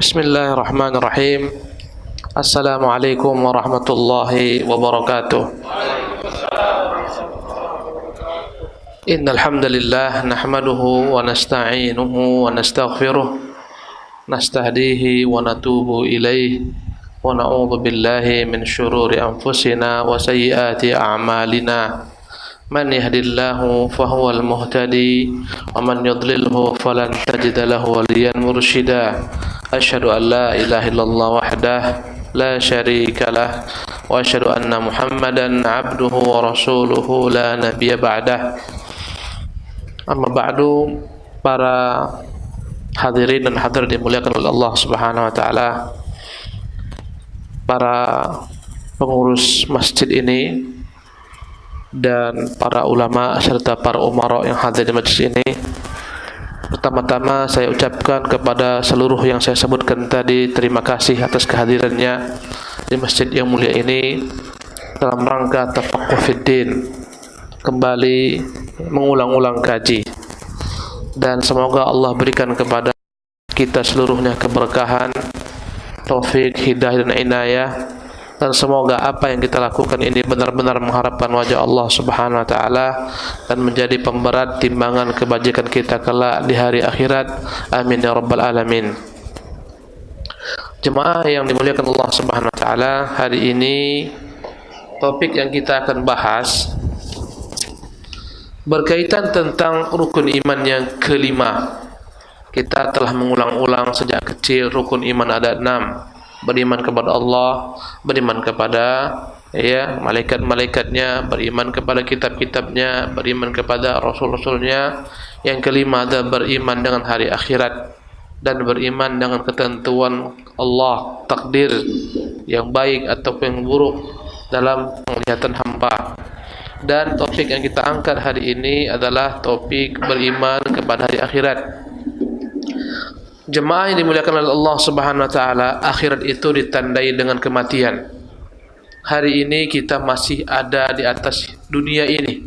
Bismillahirrahmanirrahim. Assalamualaikum warahmatullahi wabarakatuh. Innal hamdalillah nahmaduhu wa nasta'inuhu wa nastaghfiruh, nastahdihi wa natubu ilaihi wa na'udzu billahi min syururi anfusina wa sayyiati a'malina. Man yahdihillahu fahuwal muhtadi wa man yudlilhu falan tajida lahu waliyan mursyida. Asyhadu an la ilaha illallah wahdah la syarika lah wa asyhadu anna Muhammadan abduhu wa rasuluhu la nabiyya ba'dah. Amma ba'du, para hadirin dan hadirat dimuliakan oleh Allah Subhanahu wa taala, para pengurus masjid ini dan para ulama serta para umara yang hadir di majlis ini. Pertama-tama saya ucapkan kepada seluruh yang saya sebutkan tadi terima kasih atas kehadirannya di masjid yang mulia ini dalam rangka tafaqquh fiddin, kembali mengulang-ulang kaji, dan semoga Allah berikan kepada kita seluruhnya keberkahan, taufik, hidayah dan inayah, dan semoga apa yang kita lakukan ini benar-benar mengharapkan wajah Allah Subhanahu wa taala dan menjadi pemberat timbangan kebajikan kita kelak di hari akhirat. Amin ya rabbal alamin. Jemaah yang dimuliakan Allah Subhanahu wa taala, hari ini topik yang kita akan bahas berkaitan tentang rukun iman yang kelima. Kita telah mengulang-ulang sejak kecil rukun iman ada 6. Beriman kepada Allah, beriman kepada malaikat-malaikatnya, beriman kepada kitab-kitabnya, beriman kepada rasul-rasulnya. Yang kelima adalah beriman dengan hari akhirat dan beriman dengan ketentuan Allah, takdir yang baik ataupun yang buruk dalam penglihatan hamba. Dan topik yang kita angkat hari ini adalah topik beriman kepada hari akhirat. Jemaah yang dimuliakan oleh Allah Subhanahu wa taala, akhirat itu ditandai dengan kematian. Hari ini kita masih ada di atas dunia ini,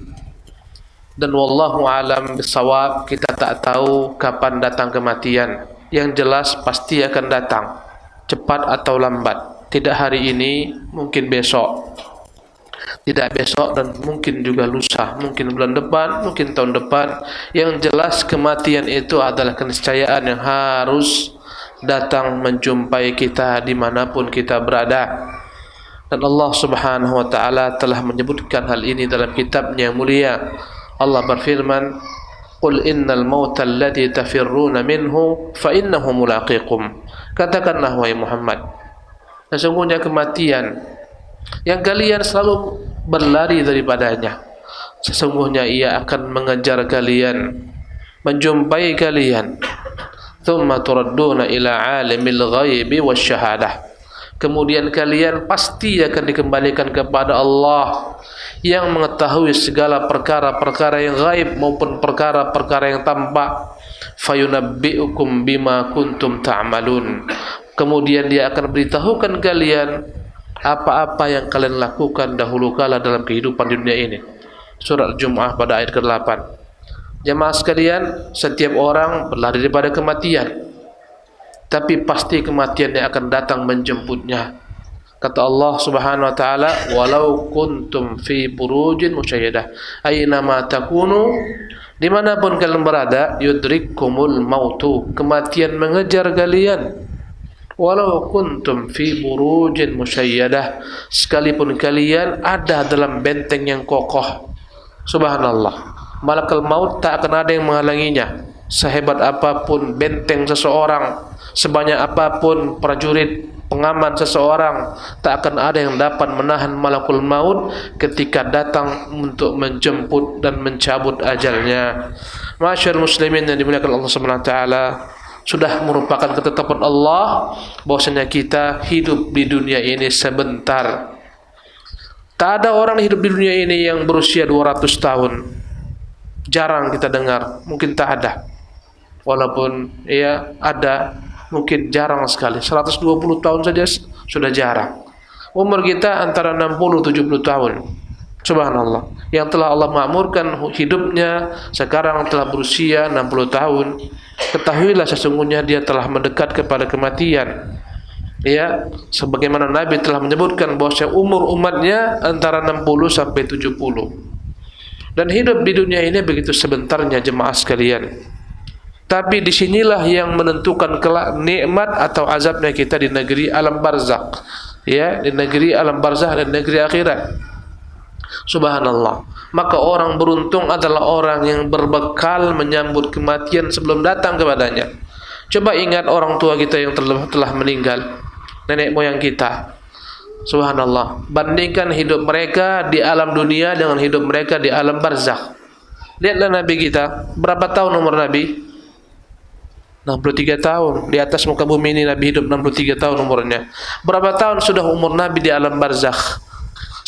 dan wallahu alam bisawab, kita tak tahu kapan datang kematian. Yang jelas pasti akan datang, cepat atau lambat. Tidak hari ini, mungkin besok. Tidak besok dan mungkin juga lusa, mungkin bulan depan, mungkin tahun depan. Yang jelas kematian itu adalah keniscayaan yang harus datang menjumpai kita dimanapun kita berada. Dan Allah Subhanahu wa ta'ala telah menyebutkan hal ini dalam kitabnya yang mulia. Allah berfirman, Qul innal mauta alladhi tafirruna minhu fa innahu mulaqikum. Katakanlah wahai Muhammad, sesungguhnya kematian yang kalian selalu berlari daripadanya, sesungguhnya ia akan mengejar kalian, menjumpai kalian. Thumma turadduna ila alimil ghaibi wasyahadah. Kemudian kalian pasti akan dikembalikan kepada Allah yang mengetahui segala perkara-perkara yang gaib maupun perkara-perkara yang tampak. Fayunabbi'ukum bima kuntum ta'malun. Kemudian dia akan beritahukan kalian apa-apa yang kalian lakukan dahulu kala dalam kehidupan di dunia ini. Surat Jumu'ah pada ayat ke-8. Jemaah sekalian, setiap orang berlari daripada kematian, tapi pasti kematian yang akan datang menjemputnya. Kata Allah Subhanahu wa taala, walau kuntum fi burujin musyayyadah, aina ma takunu, dimanapun kalian berada, yudrikkumul mautu, kematian mengejar kalian. Walau kuntum fi burujin musyayyadah, sekalipun kalian ada dalam benteng yang kokoh. Subhanallah, malakal maut tak akan ada yang menghalanginya. Sehebat apapun benteng seseorang, sebanyak apapun prajurit pengaman seseorang, tak akan ada yang dapat menahan malakul maut ketika datang untuk menjemput dan mencabut ajalnya. Masyaallah muslimin yang dimuliakan Allah Subhanahu wa taala, sudah merupakan ketetapan Allah bahwasanya kita hidup di dunia ini sebentar. Tak ada orang hidup di dunia ini yang berusia 200 tahun. Jarang kita dengar, mungkin tak ada. Walaupun ada, mungkin jarang sekali. 120 tahun saja sudah jarang. Umur kita antara 60-70 tahun. Subhanallah. Yang telah Allah makmurkan hidupnya sekarang telah berusia 60 tahun. Ketahuilah sesungguhnya dia telah mendekat kepada kematian. Ya, sebagaimana Nabi telah menyebutkan bahwa umur umatnya antara 60 sampai 70. Dan hidup di dunia ini begitu sebentarnya jemaah sekalian. Tapi disinilah yang menentukan kelak nikmat atau azabnya kita di negeri alam barzakh. Ya, di negeri alam barzakh dan negeri akhirat. Subhanallah. Maka orang beruntung adalah orang yang berbekal menyambut kematian sebelum datang kepadanya. Coba ingat orang tua kita yang telah meninggal, nenek moyang kita. Subhanallah. Bandingkan hidup mereka di alam dunia dengan hidup mereka di alam barzakh. Lihatlah Nabi kita, berapa tahun umur Nabi? 63 tahun. Di atas muka bumi ini Nabi hidup 63 tahun umurnya. Berapa tahun sudah umur Nabi di alam barzakh?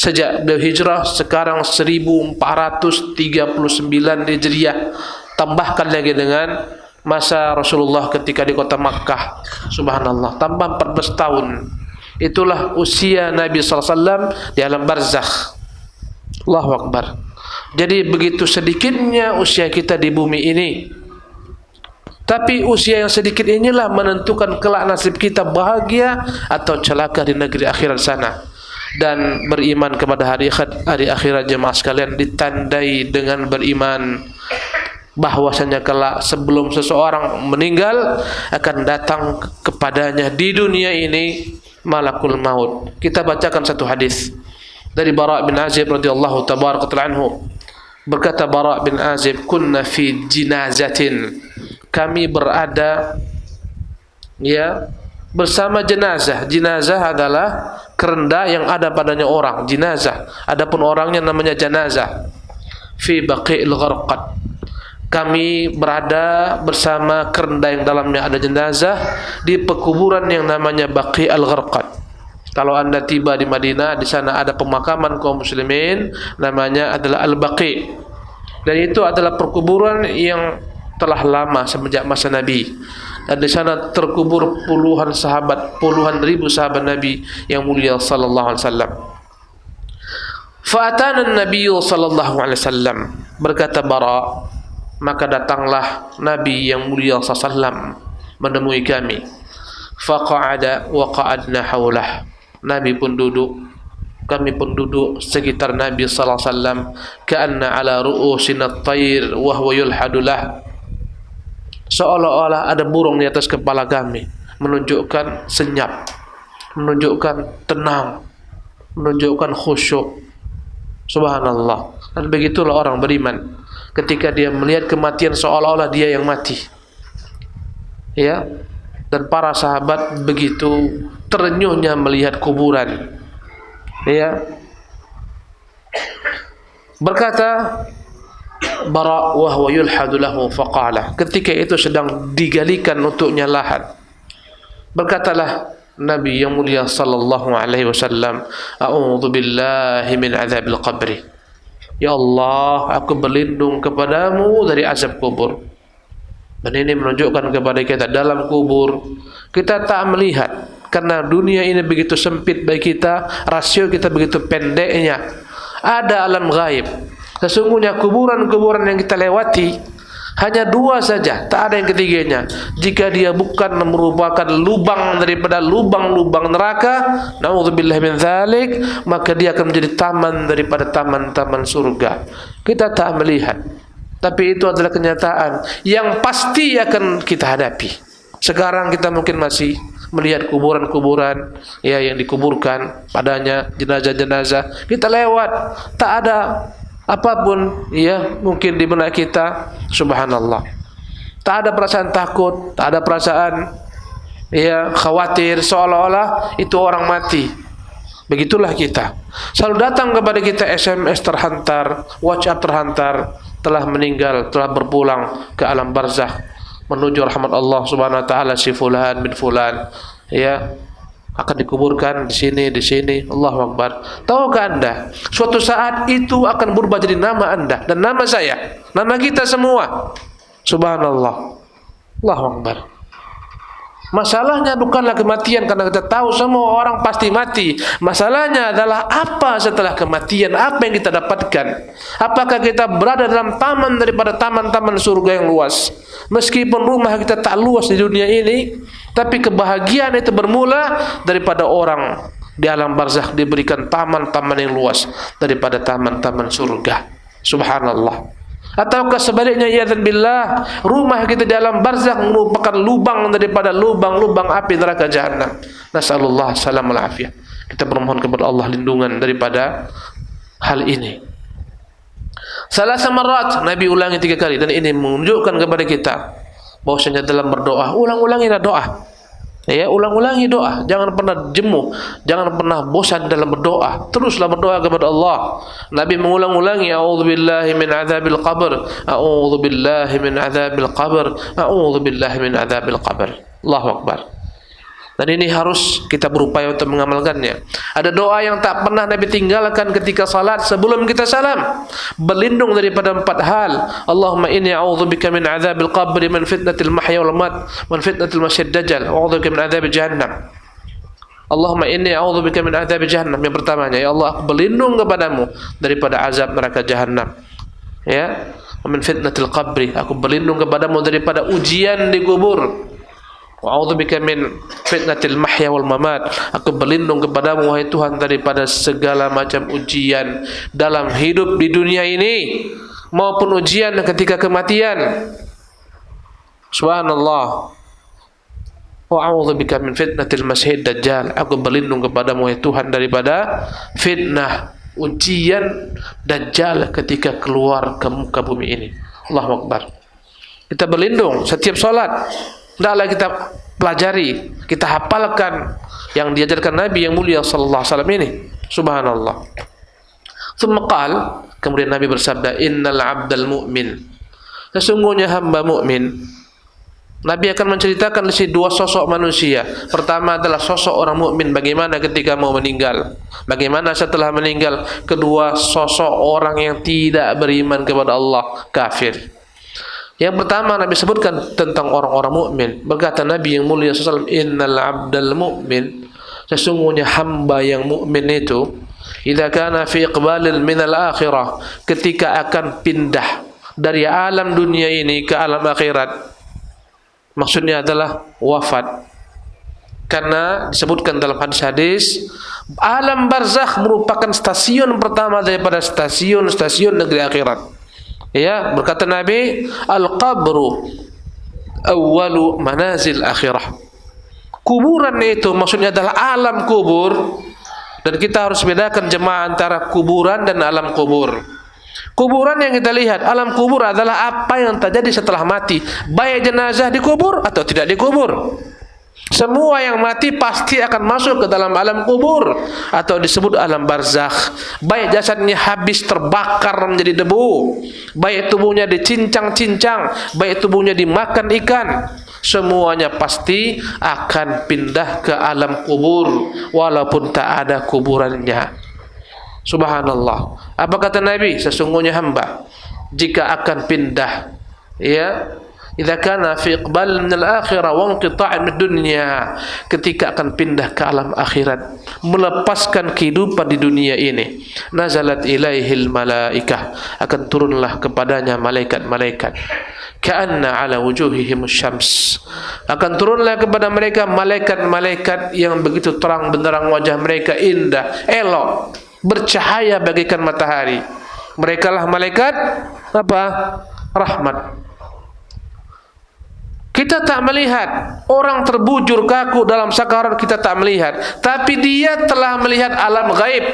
Sejak beliau hijrah sekarang 1439 Hijriah. Tambahkan lagi dengan masa Rasulullah ketika di kota Makkah. Subhanallah, tambah 14 tahun. Itulah usia Nabi SAW di alam barzakh. Allahu Akbar. Jadi begitu sedikitnya usia kita di bumi ini. Tapi usia yang sedikit inilah menentukan kelak nasib kita bahagia atau celaka di negeri akhirat sana. Dan beriman kepada hari akhirat jemaah sekalian ditandai dengan beriman bahwasanya kelak sebelum seseorang meninggal akan datang kepadanya di dunia ini malakul maut. Kita bacakan satu hadis dari Bara bin Azib radhiyallahu tabaraka anhu. Berkata Bara bin Azib, kunna fi jinazatin, kami berada bersama jenazah. Jenazah adalah kerenda yang ada padanya orang, jenazah. Adapun orangnya namanya janazah. Fi Baqi'il Gharqad, kami berada bersama kerenda yang dalamnya ada jenazah di pekuburan yang namanya Baqi'il Gharqad. Kalau anda tiba di Madinah, di sana ada pemakaman kaum muslimin, namanya adalah Al-Baqi'. Dan itu adalah perkuburan yang telah lama semenjak masa Nabi. Dan di sana terkubur puluhan sahabat, puluhan ribu sahabat Nabi yang mulia sallallahu alaihi wasallam. Fa'atana an-nabiy sallallahu alaihi wasallam, berkata Bara, maka datanglah Nabi yang mulia sallallahu alaihi wasallam menemui kami. Faqa'ada wa qa'adna haulah, Nabi pun duduk, kami pun duduk sekitar Nabi sallallahu alaihi wasallam. Ka'anna ala ru'usina at-tayr wa huwa yulhadulah, seolah-olah ada burung di atas kepala kami, menunjukkan senyap, menunjukkan tenang, menunjukkan khusyuk. Subhanallah. Dan begitulah orang beriman ketika dia melihat kematian seolah-olah dia yang mati. Ya. Dan para sahabat begitu terenyuhnya melihat kuburan. Ya. Berkata Bara wa huwa yulhadu lahu faqala, ketika itu sedang digalikan untuknya lahan, berkatalah Nabi yang mulia sallallahu alaihi wasallam, a'udzu billahi min adzabil qabri, ya Allah, aku berlindung kepadamu dari azab kubur. Dan ini menunjukkan kepada kita dalam kubur kita tak melihat, karena dunia ini begitu sempit bagi kita, rasio kita begitu pendeknya. Ada alam gaib. Sesungguhnya kuburan-kuburan yang kita lewati hanya dua saja, tak ada yang ketiganya. Jika dia bukan merupakan lubang daripada lubang-lubang neraka, na'udzubillah min dzalik, maka dia akan menjadi taman daripada taman-taman surga. Kita tak melihat, tapi itu adalah kenyataan yang pasti akan kita hadapi. Sekarang kita mungkin masih melihat kuburan-kuburan yang dikuburkan padanya jenazah-jenazah. Kita lewat, tak ada apapun mungkin di benak kita. Subhanallah, tak ada perasaan takut, tak ada perasaan khawatir, seolah-olah itu orang mati. Begitulah kita. Selalu datang kepada kita SMS terhantar, WhatsApp terhantar, telah meninggal, telah berpulang ke alam barzakh menuju rahmat Allah Subhanahu wa taala, si fulan bin fulan akan dikuburkan di sini. Allahu Akbar. Tahukah Anda, suatu saat itu akan berubah jadi nama Anda dan nama saya, nama kita semua. Subhanallah. Allahu Akbar. Masalahnya bukanlah kematian, karena kita tahu semua orang pasti mati. Masalahnya adalah apa setelah kematian, apa yang kita dapatkan. Apakah kita berada dalam taman daripada taman-taman surga yang luas. Meskipun rumah kita tak luas di dunia ini, tapi kebahagiaan itu bermula daripada orang di alam barzakh diberikan taman-taman yang luas daripada taman-taman surga. Subhanallah. Ataukah sebaliknya, ya'dzan billah, rumah kita di alam barzakh merupakan lubang daripada lubang-lubang api neraka jahanam. Nasallallahu salamul afiyah. Kita bermohon kepada Allah lindungan daripada hal ini. Salah samarat Nabi ulangi 3 kali, dan ini menunjukkan kepada kita bahwasanya dalam berdoa ulang-ulangilah doa. Ya, ulang-ulangi doa, jangan pernah jemu, jangan pernah bosan dalam berdoa. Teruslah berdoa kepada Allah. Nabi mengulang-ulangi, a'udzubillahi min adzabil qabr, a'udzubillahi min adzabil qabr, a'udzubillahi min adzabil qabr. Allahu akbar. Dan ini harus kita berupaya untuk mengamalkannya. Ada doa yang tak pernah Nabi tinggalkan ketika salat sebelum kita salam. Berlindung daripada 4 hal. Allahumma inni a'udzubika min adzabil qabri, min fitnatil mahya wal mat, min fitnatil masyid dajjal, a'udzubika min adzabil jahannam. Allahumma inni a'udzubika min adzabil jahannam. Yang pertamanya, ya Allah, aku berlindung kepadamu daripada azab neraka jahannam. Ya, min fitnatil qabri, aku berlindung kepadamu daripada ujian di kubur. Wa'udzubika min fitnatil mahya wal mamat, aku berlindung kepadamu wahai Tuhan daripada segala macam ujian dalam hidup di dunia ini maupun ujian ketika kematian. Subhanallah. Wa'udzubika min fitnatil masyid dajjal, aku berlindung kepadamu wahai Tuhan daripada fitnah ujian dajjal ketika keluar ke muka bumi ini. Allahu akbar. Kita berlindung setiap salat. Hendaklah kita pelajari, kita hafalkan yang diajarkan Nabi yang mulia sallallahu alaihi wasallam ini. Subhanallah. Tsumma qala, kemudian Nabi bersabda, innal 'abdal mu'min, sesungguhnya hamba mukmin. Nabi akan menceritakan di sini 2 sosok manusia. Pertama adalah sosok orang mukmin, bagaimana ketika mau meninggal, bagaimana setelah meninggal. Kedua, sosok orang yang tidak beriman kepada Allah, kafir. Yang pertama Nabi sebutkan tentang orang-orang mukmin. Berkata Nabi yang mulia sallallahu alaihi wasallam, innal 'abdal mu'min, sesungguhnya hamba yang mukmin itu, idza kana fi iqbalil minal akhirah, ketika akan pindah dari alam dunia ini ke alam akhirat. Maksudnya adalah wafat. Karena disebutkan dalam hadis-hadis, alam barzakh merupakan stasiun pertama daripada stasiun-stasiun negeri akhirat. Ya, berkata Nabi, al-qabru awwalu manazil akhirah. Kuburan itu maksudnya adalah alam kubur. Dan kita harus bedakan jemaah antara kuburan dan alam kubur. Kuburan yang kita lihat, alam kubur adalah apa yang terjadi setelah mati, baik jenazah dikubur atau tidak dikubur. Semua yang mati pasti akan masuk ke dalam alam kubur atau disebut alam barzakh. Baik jasadnya habis terbakar menjadi debu, baik tubuhnya dicincang-cincang, baik tubuhnya dimakan ikan, semuanya pasti akan pindah ke alam kubur walaupun tak ada kuburannya. Subhanallah. Apa kata Nabi? Sesungguhnya hamba jika akan pindah, ya, idza kana fi iqbal min al-akhirah wa inqita' min dunya, ketika akan pindah ke alam akhirat, melepaskan kehidupan di dunia ini, nazalat ilaihil malaikah, akan turunlah kepadanya malaikat-malaikat, ka'anna ala wujuhihim syams, akan turunlah kepada mereka malaikat-malaikat yang begitu terang benderang, wajah mereka indah, elok, bercahaya bagaikan matahari. Mereka lah malaikat apa? Rahmat. Kita tak melihat orang terbujur kaku dalam sakarat, kita tak melihat, tapi dia telah melihat alam gaib.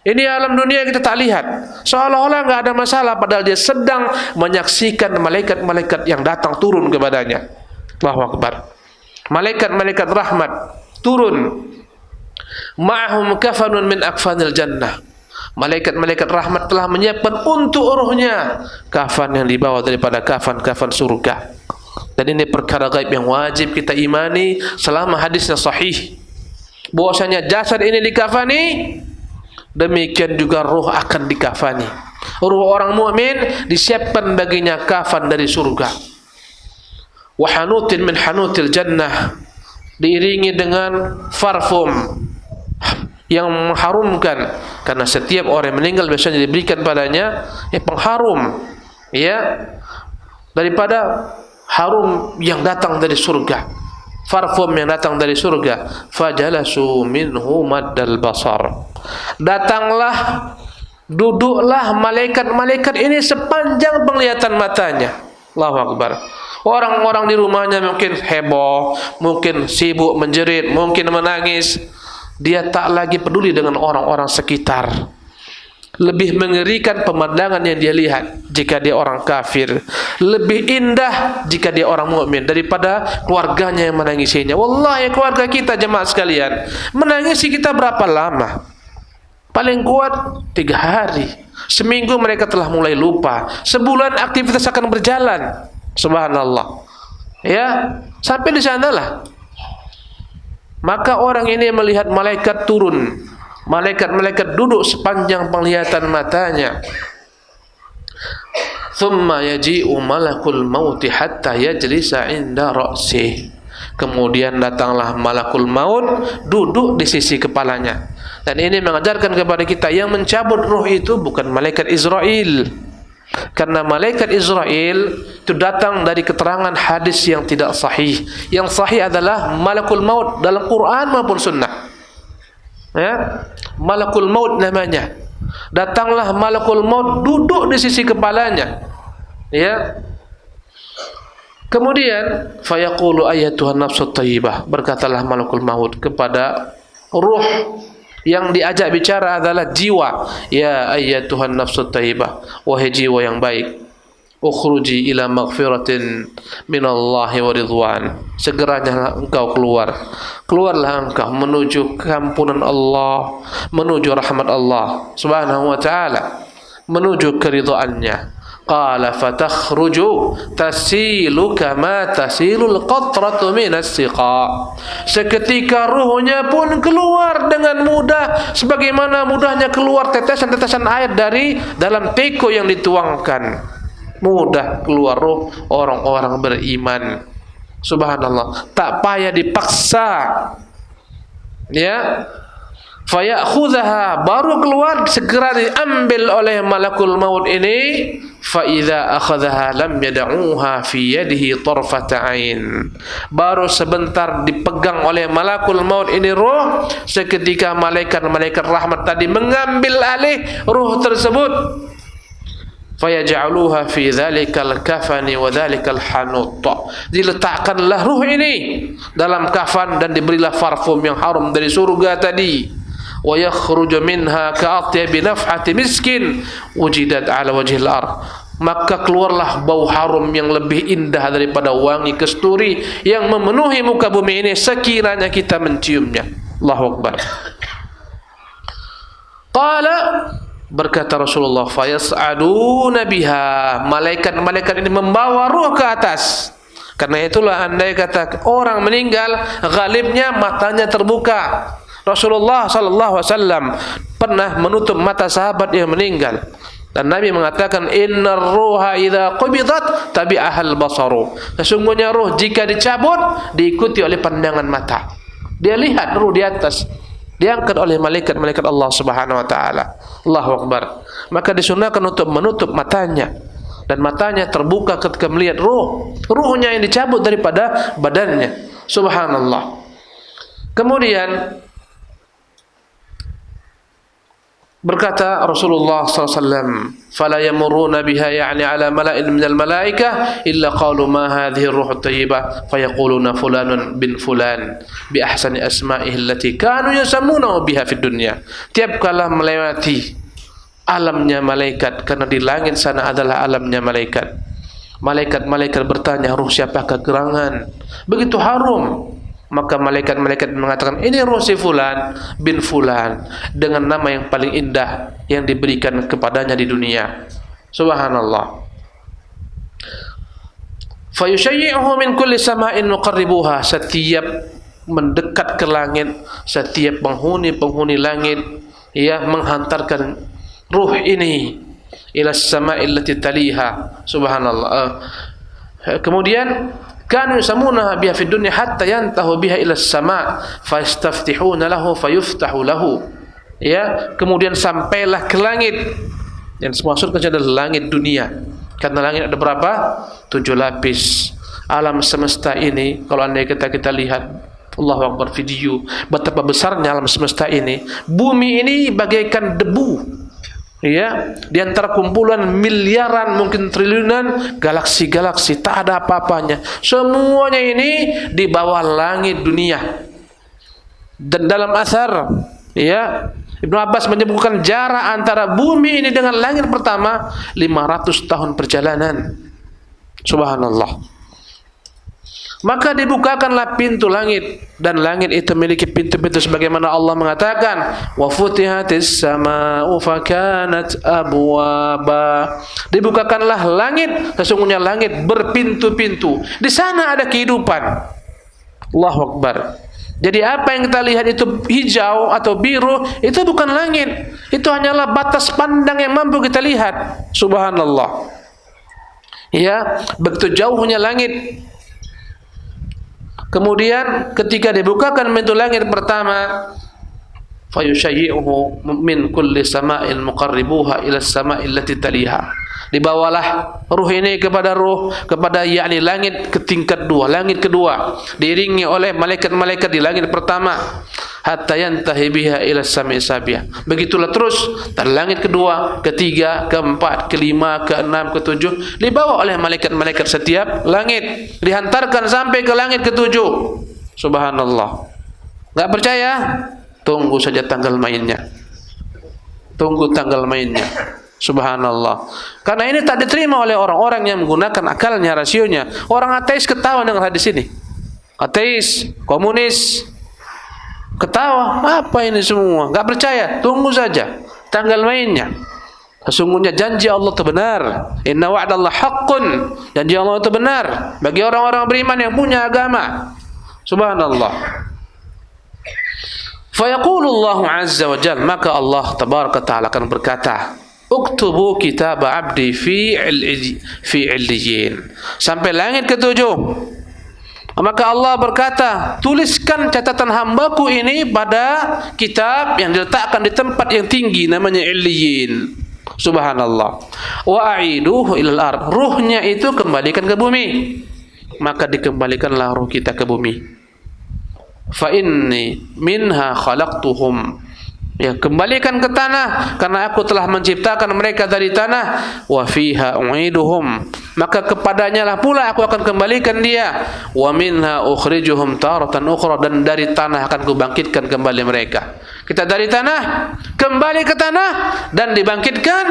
Ini alam dunia kita tak lihat, seolah-olah enggak ada masalah, padahal dia sedang menyaksikan malaikat-malaikat yang datang turun kepadanya. Allahu akbar. Malaikat-malaikat rahmat turun. Ma'ahum kafanun min akfanil jannah. Malaikat-malaikat rahmat telah menyiapkan untuk rohnya kafan yang dibawa daripada kafan-kafan surga. Dan ini perkara gaib yang wajib kita imani selama hadisnya sahih, bahwasanya jasad ini dikafani, demikian juga roh akan dikafani. Roh orang mukmin disiapkan baginya kafan dari surga. Wa hanutin min hanutil jannah, diiringi dengan parfum yang mengharumkan, karena setiap orang yang meninggal biasanya diberikan padanya pengharum, ya, daripada harum yang datang dari surga, parfum yang datang dari surga. Fajalasu minhu maddal basar, datanglah, duduklah malaikat-malaikat ini sepanjang penglihatan matanya. Allahu Akbar. Orang-orang di rumahnya mungkin heboh, mungkin sibuk menjerit, mungkin menangis. Dia tak lagi peduli dengan orang-orang sekitar. Lebih mengerikan pemandangan yang dia lihat jika dia orang kafir. Lebih indah jika dia orang mukmin daripada keluarganya yang menangisinya. Wallahi, keluarga kita jemaah sekalian, menangisi kita berapa lama? Paling kuat 3 hari. Seminggu mereka telah mulai lupa. Sebulan aktivitas akan berjalan. Subhanallah. Ya, sampai di sanalah. Maka orang ini melihat malaikat turun. Malaikat-malaikat duduk sepanjang penglihatan matanya. Thumma yaji'u malakul mauti hatta yajlisa inda ra'sih. Kemudian datanglah malakul maut, duduk di sisi kepalanya. Dan ini mengajarkan kepada kita, yang mencabut ruh itu bukan malaikat Israel. Karena malaikat Israel itu datang dari keterangan hadis yang tidak sahih. Yang sahih adalah malakul maut dalam Quran maupun sunnah. Ya, malakul maut namanya. Datanglah malakul maut, duduk di sisi kepalanya. Ya. Kemudian fayaqulu ayyatuhan nafsut thayyibah, berkatalah malakul maut kepada ruh yang diajak bicara adalah jiwa. Ya ayyatuhan nafsut thayyibah, wahai jiwa yang baik, ukhruji ila maghfiratin minallahi wa ridwan, segeranya engkau keluarlah engkau menuju keampunan Allah, menuju rahmat Allah subhanahu wa ta'ala, menuju keridhaannya. Qala fatakhruju tasilu kama tasilul qatratu minas siqa. Seketika ruhnya pun keluar dengan mudah, sebagaimana mudahnya keluar tetesan-tetesan air dari dalam teko yang dituangkan. Mudah keluar ruh orang-orang beriman. Subhanallah, tak payah dipaksa. Ya, fayakhudhaha, baru keluar segera diambil oleh malakul maut ini. Fa idza akhadhaha lam yad'uha fi yadihi tarfata ain, baru sebentar dipegang oleh malakul maut ini ruh, seketika malaikat-malaikat rahmat tadi mengambil alih ruh tersebut. Fayaj'aluha fi dzalikal kafani wa dzalikal hanut, diletakkanlah ruh ini dalam kafan dan diberilah parfum yang harum dari surga tadi. Wa yakhruju minha ka'atyabi nafhati miskin wujidat ala wajhil ardh, maka keluarlah bau harum yang lebih indah daripada wangi kasturi yang memenuhi muka bumi ini sekiranya kita menciumnya. Allahu Akbar. Qala, berkata Rasulullah, fayas'aduna biha, malaikat-malaikat ini membawa ruh ke atas. Karena itulah andai kata orang meninggal, ghalibnya matanya terbuka. Rasulullah sallallahu alaihi wasallam pernah menutup mata sahabat yang meninggal, dan Nabi mengatakan, innar ruha idza qubidat tabi'ahal basaru, sesungguhnya ruh jika dicabut diikuti oleh pandangan mata. Dia lihat ruh di atas, diangkat oleh malaikat-malaikat Allah Subhanahu wa taala. Allahu Akbar. Maka disunahkan untuk menutup matanya, dan matanya terbuka ketika melihat ruhnya yang dicabut daripada badannya. Subhanallah. Kemudian berkata Rasulullah SAW, fala yamuruna biha, yani ala mala'in minal malaikah, illa qalu ma hadhihi ar-ruh at-tayyibah, fayaquluna fulanun bin fulan bi ahsani asma'ihi allati kanu yasammunahu biha fid dunya. Tiap kala melewati alamnya malaikat, karena di langit sana adalah alamnya malaikat. Malaikat-malaikat bertanya, ruh siapakah gerangan begitu harum? Maka malaikat-malaikat mengatakan, ini ruh si fulan bin fulan, dengan nama yang paling indah yang diberikan kepadanya di dunia. Subhanallah. Fayushayyi'uhu min kulli sama'in muqarribuha, setiap mendekat ke langit, setiap penghuni langit, ia menghantarkan ruh ini ila sama'il lati taliha. Subhanallah. Kemudian kanu yusammunaha biha fid dunya hatta yantahu biha ila as-sama' fayastaftihuna lahu fayuftahu lahu. Ya, kemudian sampailah ke langit. Yang dimaksudkan adalah langit dunia. Karena langit ada berapa? 7 lapis. Alam semesta ini kalau andai kita lihat, Allahu Akbar, video betapa besarnya alam semesta ini. Bumi ini bagaikan debu. Ya, di antara kumpulan miliaran mungkin triliunan galaksi-galaksi, tak ada apa-apanya. Semuanya ini di bawah langit dunia. Dan dalam asar, ya, Ibnu Abbas menyebutkan jarak antara bumi ini dengan langit pertama 500 tahun perjalanan. Subhanallah. Maka dibukakanlah pintu langit, dan langit itu memiliki pintu-pintu sebagaimana Allah mengatakan, wa futihatis samaa'u fakanat abwaba. Dibukakanlah langit, sesungguhnya langit berpintu-pintu. Di sana ada kehidupan. Allahu Akbar. Jadi apa yang kita lihat itu hijau atau biru, itu bukan langit. Itu hanyalah batas pandang yang mampu kita lihat. Subhanallah. Ya, begitu jauhnya langit. Kemudian ketika dibukakan pintu langit pertama, fayushayyi'uhu min kulli sama'in muqarribuha ila as-sama'il lati taliha. Dibawalah ruh ini kepada yakni langit ke tingkat 2, langit kedua, diiringi oleh malaikat-malaikat di langit pertama, hatta yantahi biha ila as-sama'i sabiyah. Begitulah terus dari langit kedua, ketiga, keempat, kelima, keenam, ketujuh, dibawa oleh malaikat-malaikat setiap langit, dihantarkan sampai ke langit ketujuh. Subhanallah. Enggak percaya? Tunggu saja tanggal mainnya. Tunggu tanggal mainnya. Subhanallah. Karena ini tak diterima oleh orang-orang yang menggunakan akalnya, rasionya. Orang ateis ketawa dengan hadis ini. Ateis, komunis, ketawa. Apa ini semua? Enggak percaya. Tunggu saja tanggal mainnya. Sesungguhnya janji Allah itu benar. Inna wa'dallahi haqqun. Janji Allah itu benar bagi orang-orang beriman yang punya agama. Subhanallah. Fayaqulu Allah azza wa jalla, maka Allah tabaraka ta'ala akan berkata, uktubu kitab abdi fi illiyin, sampai langit ketujuh. Maka Allah berkata, tuliskan catatan hambaku ini pada kitab yang diletakkan di tempat yang tinggi namanya illiyin. Subhanallah. Wa a'iduhu ilal ard, ruhnya itu kembalikan ke bumi. Maka dikembalikanlah ruh kita ke bumi. Fa inni minha khalaqtuhum, ya, kembalikan ke tanah karena aku telah menciptakan mereka dari tanah. Wa fiha u'iduhum, maka kepadanya lah pula aku akan kembalikan dia. Wa minha ukhrijuhum taratan ukhra, dan dari tanah akan kubangkitkan kembali mereka. Kita dari tanah kembali ke tanah dan dibangkitkan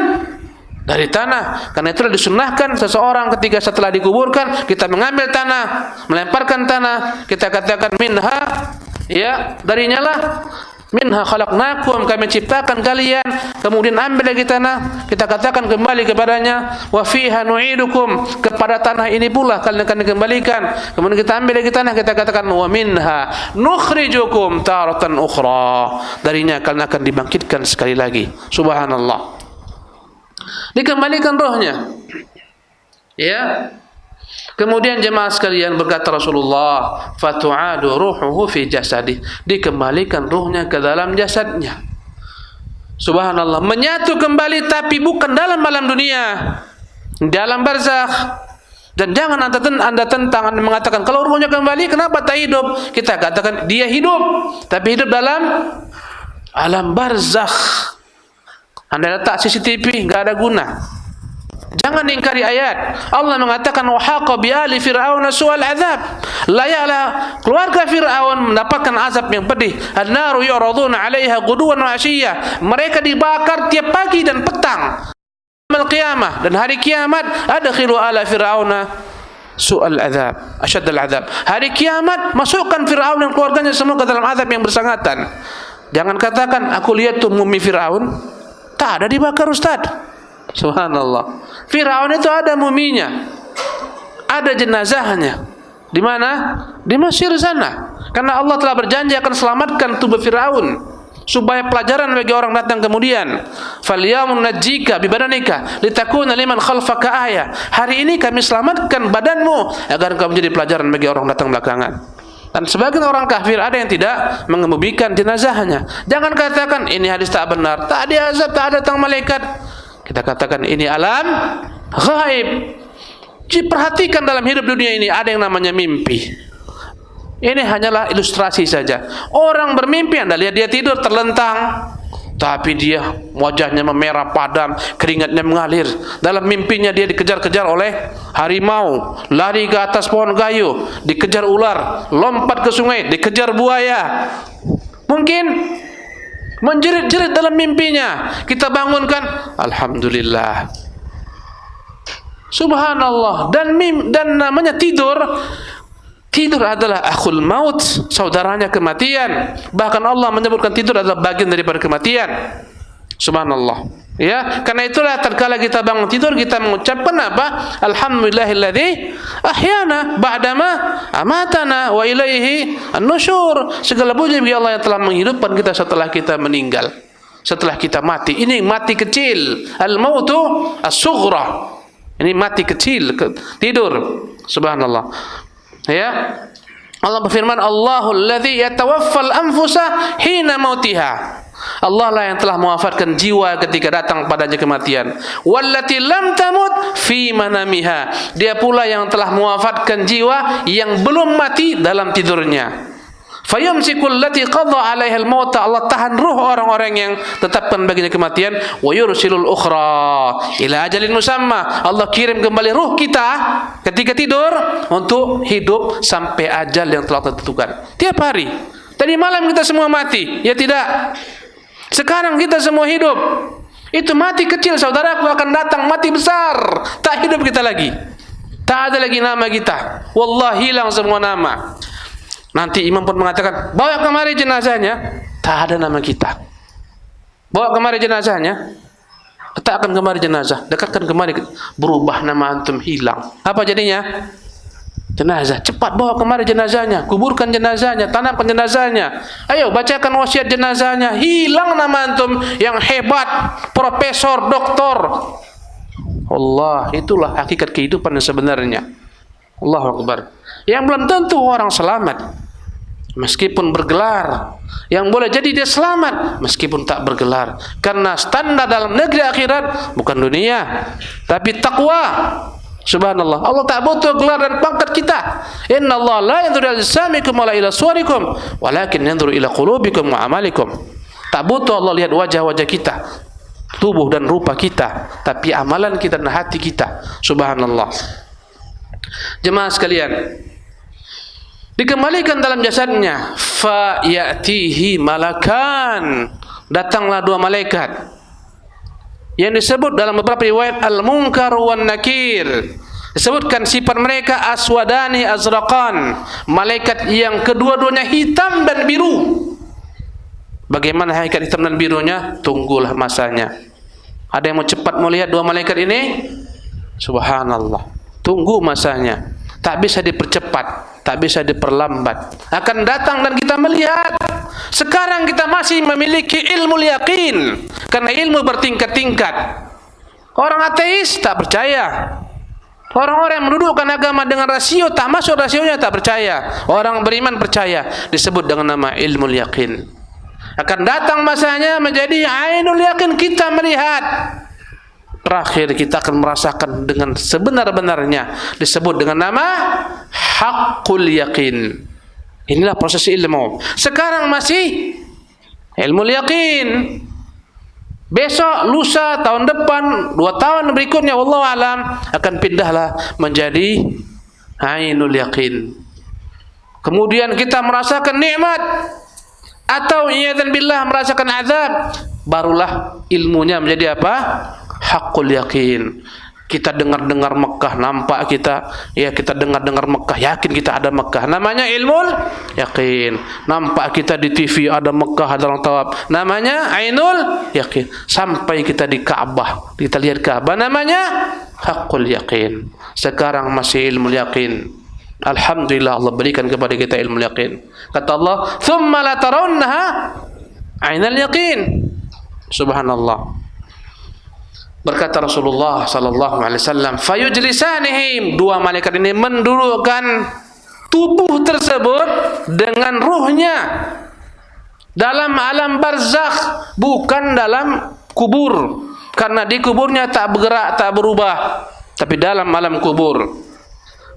dari tanah. Karena itulah disunnahkan seseorang ketika setelah dikuburkan, kita mengambil tanah, melemparkan tanah, kita katakan minha, ya, darinya lah, minha khalaqnakum, kami ciptakan kalian. Kemudian ambil lagi tanah, kita katakan kembali kepadanya, wa fiha nu'idukum, kepada tanah ini pula kalian akan dikembalikan. Kemudian kita ambil lagi tanah, kita katakan wa minha nukhrijukum taratan ukhra, darinya kalian akan dibangkitkan sekali lagi. Subhanallah. Dikembalikan rohnya, ya. Kemudian jemaah sekalian, berkata Rasulullah, fatu'adu ruhuhu fi jasadi, dikembalikan ruhnya ke dalam jasadnya. Subhanallah, menyatu kembali, tapi bukan dalam alam dunia, dalam barzakh. Dan jangan anda tentang, anda mengatakan kalau ruhnya kembali kenapa tak hidup? Kita katakan dia hidup, tapi hidup dalam alam barzakh. Anda letak CCTV, enggak ada guna. Jangan ingkari ayat. Allah mengatakan wa haqa bi ali fir'auna su'al azab. Layaklah keluarga Fir'aun mendapatkan azab yang pedih. An-naru yu'raduna 'alaiha ghuduwan wa 'ashiyya. Mereka dibakar tiap pagi dan petang. Yaumul qiyamah, dan hari kiamat, adkhilu ala fir'auna su'al azab, asyaddal azab. Hari kiamat, masukkan Fir'aun dan keluarganya semua ke dalam azab yang bersangatan. Jangan katakan aku lihat tuh mumi Fir'aun, tak ada dibakar, Ustaz. Subhanallah. Fir'aun itu ada muminya, ada jenazahnya. Di mana? Di Mesir sana. Karena Allah telah berjanji akan selamatkan tubuh Fir'aun. supaya pelajaran bagi orang datang kemudian. Falyamun najika bibadanika litakuna liman khalfaka ayah. Hari ini kami selamatkan badanmu agar engkau menjadi pelajaran bagi orang datang belakangan. Dan sebagian orang kafir ada yang tidak mengemumikan jenazahnya. Jangan katakan ini hadis tak benar, tak ada azab, tak ada datang malaikat. Kita katakan ini alam ghaib. Perhatikan dalam hidup dunia ini ada yang namanya mimpi. Ini hanyalah ilustrasi saja. Orang bermimpi, Anda lihat dia tidur terlentang, tapi dia wajahnya memerah padam, keringatnya mengalir. Dalam mimpinya dia dikejar-kejar oleh harimau, lari ke atas pohon kayu, dikejar ular, lompat ke sungai, dikejar buaya. Mungkin menjerit-jerit dalam mimpinya. Kita bangunkan, alhamdulillah, subhanallah. Dan namanya tidur. Tidur adalah akhul maut, saudaranya kematian. Bahkan Allah menyebutkan tidur adalah bagian daripada kematian. Subhanallah. Ya, karena itulah tatkala kita bangun tidur kita mengucapkan apa? Alhamdulillahilladzi ahyana ba'dama amatana wa ilaihi an-nusyur. Segala puji bagi Allah yang telah menghidupkan kita setelah kita meninggal, setelah kita mati. Ini mati kecil. Al-mautu as-sughra. Ini mati kecil, tidur. Subhanallah. Ya, Allah berfirman, Allahul ladzi yatawaffal anfusa hina mautiha. Allah lah yang telah mewafatkan jiwa ketika datang padanya kematian. Wallati lam tamut fi manamiha. Dia pula yang telah mewafatkan jiwa yang belum mati dalam tidurnya. Fayumsikul lati qadha 'alaiha al-mauta. Allah tahan ruh orang-orang yang tetapkan baginya kematian. Wa yursilul ukhra ila ajalin musamma. Allah kirim kembali ruh kita ketika tidur untuk hidup sampai ajal yang telah ditentukan. Tiap hari. Tadi malam kita semua mati, ya tidak? Sekarang kita semua hidup. Itu mati kecil, saudaraku, akan datang mati besar. Tak hidup kita lagi. Tak ada lagi nama kita. Wallahi hilang semua nama. Nanti imam pun mengatakan, bawa kemari jenazahnya. Tak ada nama kita. Bawa kemari jenazahnya. Letakkan kemari jenazah. Dekatkan kemari. Berubah nama antum, hilang. Apa jadinya? Jenazah. Cepat bawa kemari jenazahnya. Kuburkan jenazahnya. Tanamkan jenazahnya. Ayo bacakan wasiat jenazahnya. Hilang nama antum yang hebat. Profesor, doktor. Allah, itulah hakikat kehidupan yang sebenarnya. Allahu Akbar. Yang belum tentu orang selamat meskipun bergelar. Yang boleh jadi dia selamat meskipun tak bergelar. Karena standar dalam negeri akhirat bukan dunia, tapi takwa. Subhanallah. Allah tak butuh gelar dan pangkat kita. Inna Allah la yanzuru ila ajsamikum wa la ila suwarikum, walakin yanzuru ila qulubikum wa amalikum. Tak butuh Allah lihat wajah-wajah kita, tubuh dan rupa kita, tapi amalan kita dan hati kita. Subhanallah. Jemaah sekalian, dikembalikan dalam jasadnya. Fa ya'tihi malakan. Datanglah dua malaikat. Yang disebut dalam beberapa riwayat al-munkar wan nakir. Disebutkan sifat mereka aswadani azraqan. Malaikat yang kedua-duanya hitam dan biru. Bagaimana hakikat hitam dan birunya? Tunggulah masanya. Ada yang mau cepat mau lihat dua malaikat ini? Subhanallah. Tunggu masanya. Tak bisa dipercepat, tak bisa diperlambat. Akan datang dan kita melihat. Sekarang kita masih memiliki ilmu yakin, karena ilmu bertingkat-tingkat. Orang ateis tak percaya. Orang-orang yang mendudukkan agama dengan rasio, tak masuk rasionya, tak percaya. Orang beriman percaya. Disebut dengan nama ilmu yakin. Akan datang masanya menjadi ainul yakin, kita melihat. Terakhir kita akan merasakan dengan sebenar-benarnya. Disebut dengan nama haqqul yakin. Inilah proses ilmu. Sekarang masih ilmu yakin. Besok, lusa, tahun depan, 2 tahun berikutnya, wallahu alam, akan pindahlah menjadi ainul yakin. Kemudian kita merasakan nikmat, atau iyadzan billah merasakan azab, barulah ilmunya menjadi apa? Haqqul yakin. Kita dengar-dengar Mekah, nampak kita, ya kita dengar-dengar Mekah, yakin kita ada Mekah. Namanya ilmu yakin. Nampak kita di TV ada Mekah, ada orang tawaf. Namanya ainul yakin. Sampai kita di Ka'bah, kita lihat Ka'bah, namanya haqqul yakin. Sekarang masih ilmu yakin. Alhamdulillah Allah berikan kepada kita ilmu yakin. Kata Allah, "Tsumma la tarawunnaha ainal yaqin. Subhanallah. Berkata Rasulullah sallallahu alaihi wasallam, fayujlisanihim, dua malaikat ini mendudukkan tubuh tersebut dengan ruhnya dalam alam barzakh, bukan dalam kubur, karena di kuburnya tak bergerak, tak berubah, tapi dalam alam kubur.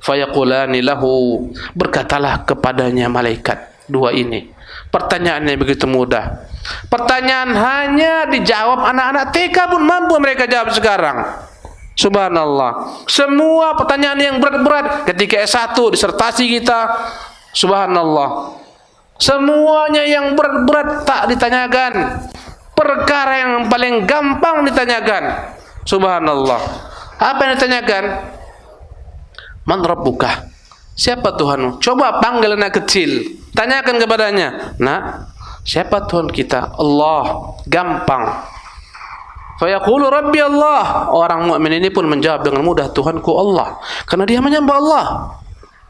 Fayaqulani lahu, berkatalah kepadanya malaikat dua ini. Pertanyaannya begitu mudah. Pertanyaan hanya dijawab anak-anak TK pun mampu mereka jawab sekarang. Subhanallah. Semua pertanyaan yang berat-berat ketika S1 disertasi kita, subhanallah, semuanya yang berat-berat tak ditanyakan. Perkara yang paling gampang ditanyakan. Subhanallah. Apa yang ditanyakan? Man rabbuka? Siapa Tuhanmu? Coba panggil anak kecil, tanyakan kepadanya, nak, siapa Tuhan kita? Allah. Gampang. Fayaqulu Rabbi Allah. Orang mukmin ini pun menjawab dengan mudah, Tuhanku Allah, karena dia menyembah Allah.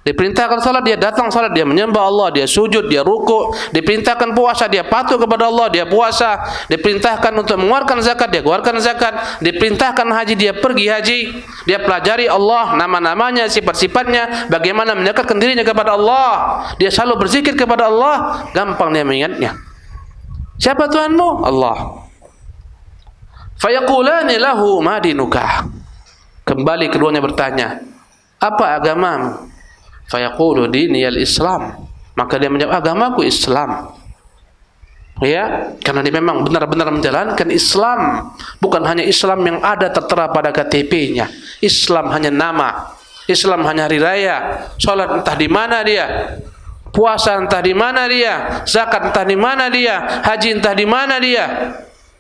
Diperintahkan salat, dia datang salat, dia menyembah Allah, dia sujud, dia ruku. Diperintahkan puasa, dia patuh kepada Allah, dia puasa. Diperintahkan untuk mengeluarkan zakat, dia keluarkan zakat. Diperintahkan haji, dia pergi haji. Dia pelajari Allah, nama-namanya, sifat-sifatnya, bagaimana mendekatkan dirinya kepada Allah. Dia selalu berzikir kepada Allah, gampang dia mengingatnya. Siapa Tuhanmu? Allah. Fayaqulani lahu ma dinuka. Kembali keduanya bertanya, apa agamamu? Fayaqulu diniyal Islam. Maka dia menjawab, agamaku Islam. Ya, karena dia memang benar-benar menjalankan Islam, bukan hanya Islam yang ada tertera pada KTP-nya. Islam hanya nama, Islam hanya hari raya, salat entah di mana dia, puasa entah di mana dia, zakat entah di mana dia, haji entah di mana dia.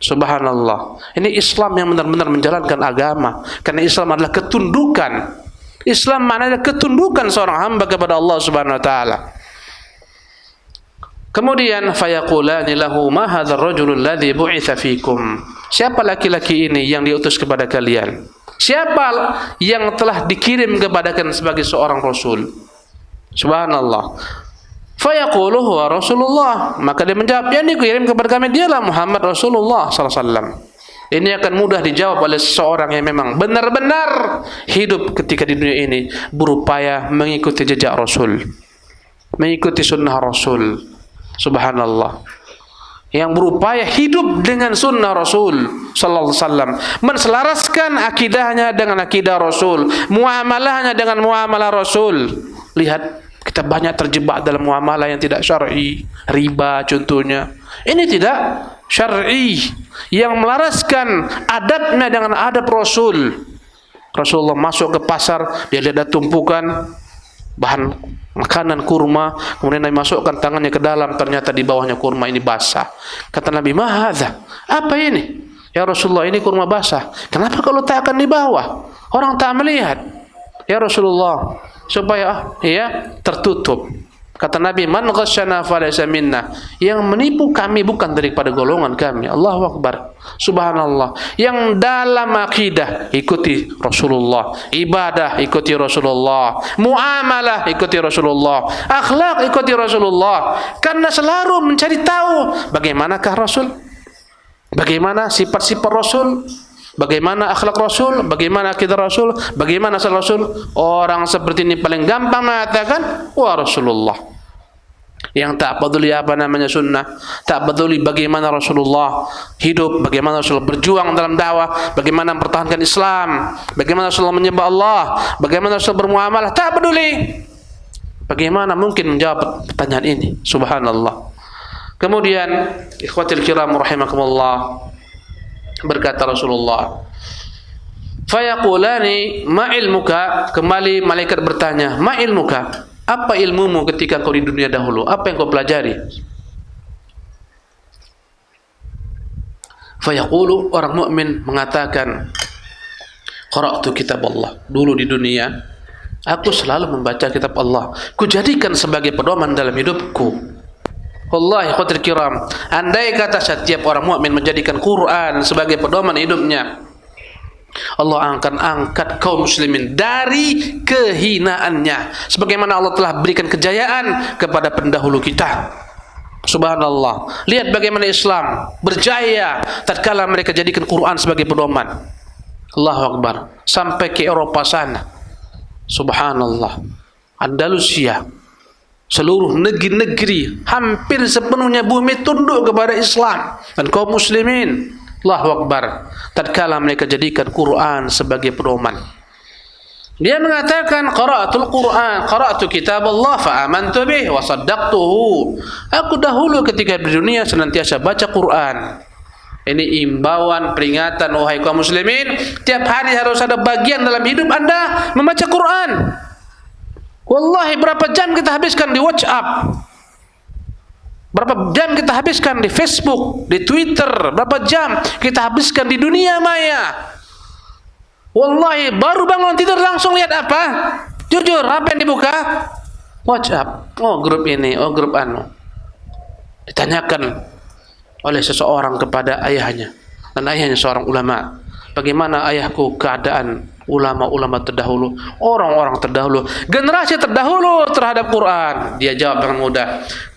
Subhanallah. Ini Islam yang benar-benar menjalankan agama, karena Islam adalah ketundukan. Islam maknanya ketundukan seorang hamba kepada Allah Subhanahu wa taala. Kemudian fayaqulani lahu ma hadzal rajulul ladzi bu'itsa fikum. Siapa laki-laki ini yang diutus kepada kalian? Siapa yang telah dikirim kepada kalian sebagai seorang rasul? Subhanallah. Fayaqulu huwa Rasulullah. Maka dia menjawab, yang dikirim kepada kami dialah Muhammad Rasulullah sallallahu alaihi wasallam. Ini akan mudah dijawab oleh seseorang yang memang benar-benar hidup ketika di dunia ini berupaya mengikuti jejak Rasul, mengikuti sunnah Rasul. Subhanallah. Yang berupaya hidup dengan sunnah Rasul sallallahu alaihi wasallam, menselaraskan akidahnya dengan akidah Rasul, muamalahnya dengan muamalah Rasul. Lihat, kita banyak terjebak dalam muamalah yang tidak syar'i, riba contohnya. Ini tidak syar'i, yang melaraskan adabnya dengan adab Rasul. Rasulullah masuk ke pasar, dia lihat ada tumpukan bahan makanan kurma, kemudian Nabi masukkan tangannya ke dalam, ternyata di bawahnya kurma ini basah. Kata Nabi, "Ma hadza?" Apa ini? Ya Rasulullah, ini kurma basah. Kenapa kau letakkan di bawah? Orang tak melihat. Ya Rasulullah, supaya tertutup. Kata Nabi, "Man ghasyana falaysa minna." Yang menipu kami bukan daripada golongan kami. Allahu Akbar. Subhanallah. Yang dalam akidah ikuti Rasulullah, ibadah ikuti Rasulullah, muamalah ikuti Rasulullah, akhlak ikuti Rasulullah. Karena selalu mencari tahu bagaimanakah Rasul, bagaimana sifat-sifat Rasul, bagaimana akhlak Rasul, bagaimana akidah Rasul, bagaimana asal Rasul. Orang seperti ini paling gampang mengatakan, wah Rasulullah. Yang tak peduli apa namanya sunnah, tak peduli bagaimana Rasulullah hidup, bagaimana Rasulullah berjuang dalam dakwah, bagaimana mempertahankan Islam, bagaimana Rasulullah menyembah Allah, bagaimana Rasulullah bermuamalah, tak peduli. Bagaimana mungkin menjawab pertanyaan ini? Subhanallah. Kemudian, ikhwatil kiram rahimakumullah, berkata Rasulullah, fayaqulani ma ilmuka. Kembali malaikat bertanya, ma ilmuka, apa ilmumu ketika kau di dunia dahulu, apa yang kau pelajari? Fayaqulu, orang mukmin mengatakan, qara'tu kitab Allah. Dulu di dunia aku selalu membaca kitab Allah, kujadikan sebagai pedoman dalam hidupku. Wallahi ikhwatul kiram, andai kata setiap orang mukmin menjadikan Quran sebagai pedoman hidupnya, Allah akan angkat kaum muslimin dari kehinaannya, sebagaimana Allah telah berikan kejayaan kepada pendahulu kita. Subhanallah. Lihat bagaimana Islam berjaya tatkala mereka jadikan Quran sebagai pedoman. Allahu Akbar. Sampai ke Eropa sana. Subhanallah. Andalusia, seluruh negeri-negeri, hampir sepenuhnya bumi tunduk kepada Islam dan kaum muslimin. Allahu Akbar. Tatkala mereka jadikan Quran sebagai pedoman. Dia mengatakan qara'atul Quran, qara'atu kitab Allah fa amantu bih wa saddaqtuhu. Aku dahulu ketika di dunia senantiasa baca Quran. Ini imbauan, peringatan wahai kaum muslimin, tiap hari harus ada bagian dalam hidup Anda membaca Quran. Wallahi berapa jam kita habiskan di WhatsApp? Berapa jam kita habiskan di Facebook, di Twitter? Berapa jam kita habiskan di dunia maya? Wallahi baru bangun tidur langsung lihat apa? Jujur, apa yang dibuka? WhatsApp. Oh, grup ini, oh grup anu. Ditanyakan oleh seseorang kepada ayahnya, dan ayahnya seorang ulama. Bagaimana ayahku keadaan ulama-ulama terdahulu, orang-orang terdahulu, generasi terdahulu terhadap Quran? Dia jawab dengan mudah,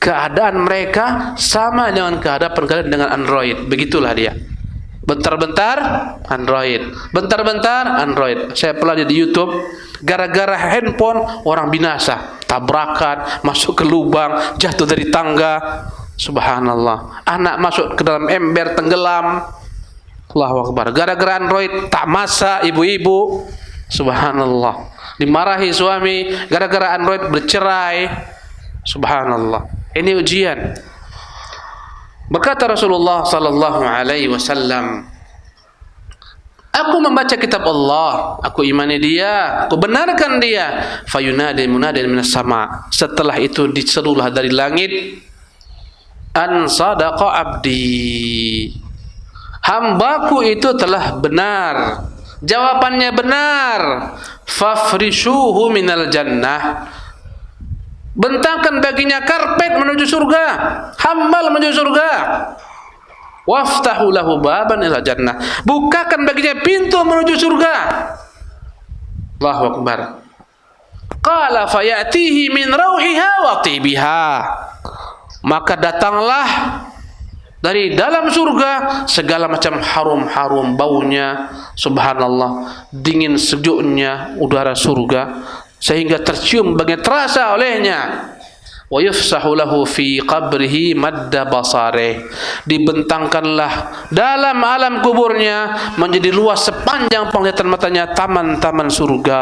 keadaan mereka sama dengan keadaan kalian dengan Android. Begitulah dia. Bentar-bentar Android, bentar-bentar Android. Saya pelajari di YouTube, gara-gara handphone orang binasa, tabrakan, masuk ke lubang, jatuh dari tangga. Subhanallah. Anak masuk ke dalam ember, tenggelam. Allahu Akbar. Gara-gara Android tak masak ibu-ibu. Subhanallah. Dimarahi suami gara-gara Android, bercerai. Subhanallah. Ini ujian. Berkata Rasulullah sallallahu alaihi wasallam, aku membaca kitab Allah, aku imani dia, aku benarkan dia. Fayunadi munadin minas sama. Setelah itu diserulah dari langit, an sadaqa abdi. Hambaku itu telah benar. Jawabannya benar. Fafrishuhu minal jannah. Bentangkan baginya karpet menuju surga, hambal menuju surga. Waftahu lahu baban ila jannah. Bukakan baginya pintu menuju surga. Allahu Akbar. Qala fayatihi min rauhiha wa tibiha. Maka datanglah dari dalam surga segala macam harum-harum baunya. Subhanallah, dingin sejuknya udara surga, sehingga tercium bagian terasa olehnya. Wa yufsahu lahu fi qabrihi madda basarih. Dibentangkanlah dalam alam kuburnya menjadi luas sepanjang penglihatan matanya taman-taman surga.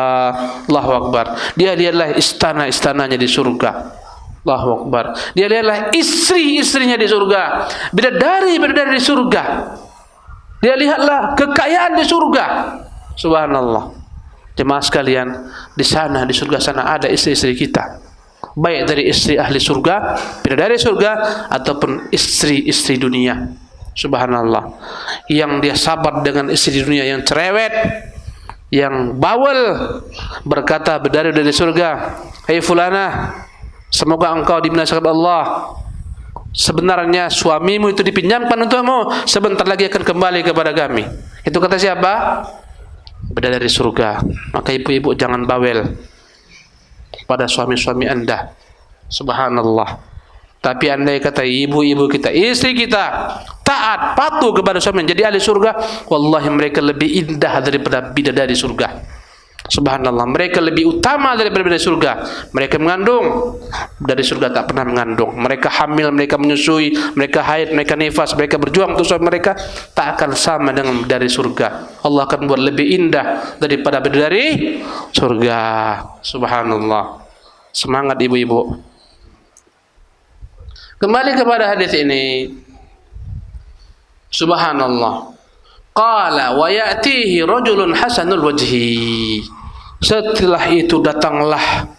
Allahu Akbar. Dia lihatlah istana-istananya di surga. Allahu Akbar. Dia lihatlah istri-istrinya di surga, bidadari-bidadari di surga. Dia lihatlah kekayaan di surga. Subhanallah. Jemaah sekalian, di sana, di surga sana ada istri-istri kita, baik dari istri ahli surga, bidadari surga, ataupun istri-istri dunia. Subhanallah. Yang dia sabar dengan istri dunia yang cerewet, yang bawel, berkata bidadari dari surga, "Hei fulana, semoga engkau dibinasakan Allah. Sebenarnya suamimu itu dipinjamkan untukmu, sebentar lagi akan kembali kepada kami." Itu kata siapa? Bidadari surga. Maka ibu-ibu jangan bawel pada suami-suami Anda. Subhanallah. Tapi andai kata ibu-ibu kita, istri kita taat, patuh kepada suami, jadi ahli surga, wallahi mereka lebih indah daripada bidadari surga. Subhanallah, mereka lebih utama daripada bidadari surga. Mereka mengandung, dari surga tak pernah mengandung. Mereka hamil, mereka menyusui, mereka haid, mereka nifas, mereka berjuang untuk suami mereka, tak akan sama dengan dari surga. Allah akan buat lebih indah daripada bidadari surga. Subhanallah. Semangat ibu-ibu. Kembali kepada hadis ini. Subhanallah. Qala wa ya'tihi rajulun hasanul wajhi. Setelah itu datanglah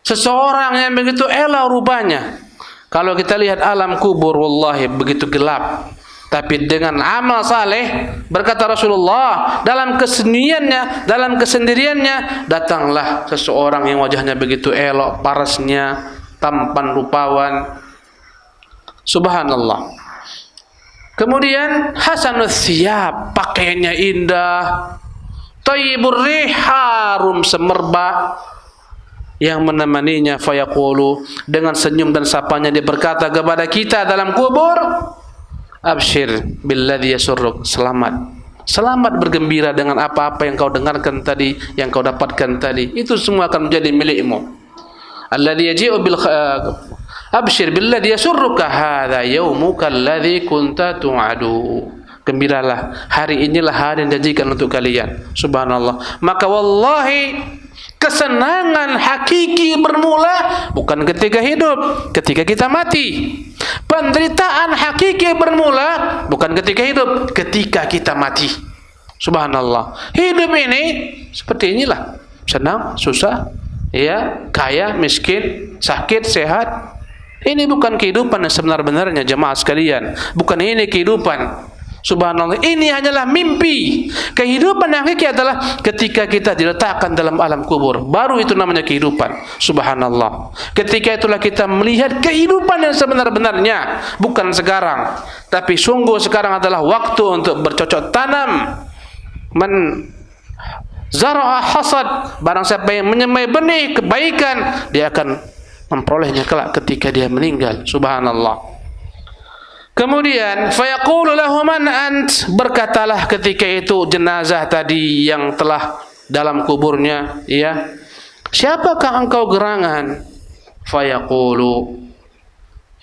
seseorang yang begitu elok rupanya. Kalau kita lihat alam kubur, wallahi begitu gelap. Tapi dengan amal saleh, berkata Rasulullah, dalam kesendiriannya, datanglah seseorang yang wajahnya begitu elok, parasnya, tampan rupawan. Subhanallah. Kemudian hasanus thiyab, pakaiannya indah, thayyibur rih, harum semerbak. yang menemaninya. Fayaqulu, dengan senyum dan sapanya dia berkata kepada kita dalam kubur, abshir billadhi yasurruk, selamat bergembira dengan apa-apa yang kau dengarkan tadi, yang kau dapatkan tadi, itu semua akan menjadi milikmu. Alladhi yaji'u bil abshir billadhi yasurruka hadha yaumuka alladhi kunta tu'adu. Gembiralah, hari inilah hari yang dijanjikan untuk kalian. Subhanallah. Maka wallahi, kesenangan hakiki bermula bukan ketika hidup, ketika kita mati. Penderitaan hakiki bermula bukan ketika hidup, ketika kita mati. Subhanallah. Hidup ini seperti inilah, senang, susah, ya, kaya, miskin, sakit, sehat. Ini bukan kehidupan yang sebenar-benarnya, jemaah sekalian. Bukan ini kehidupan. Subhanallah, ini hanyalah mimpi. Kehidupan yang hakiki adalah ketika kita diletakkan dalam alam kubur, baru itu namanya kehidupan. Subhanallah. Ketika itulah kita melihat kehidupan yang sebenar-benarnya, bukan sekarang. Tapi sungguh sekarang adalah waktu untuk bercocok tanam. Man zara'a hasad, barang siapa yang menyemai benih kebaikan, dia akan memperolehnya kelak ketika dia meninggal. Subhanallah. Kemudian fayaqulu lahu man ant, berkatalah ketika itu jenazah tadi yang telah dalam kuburnya, ya, siapakah engkau gerangan? Fayaqulu,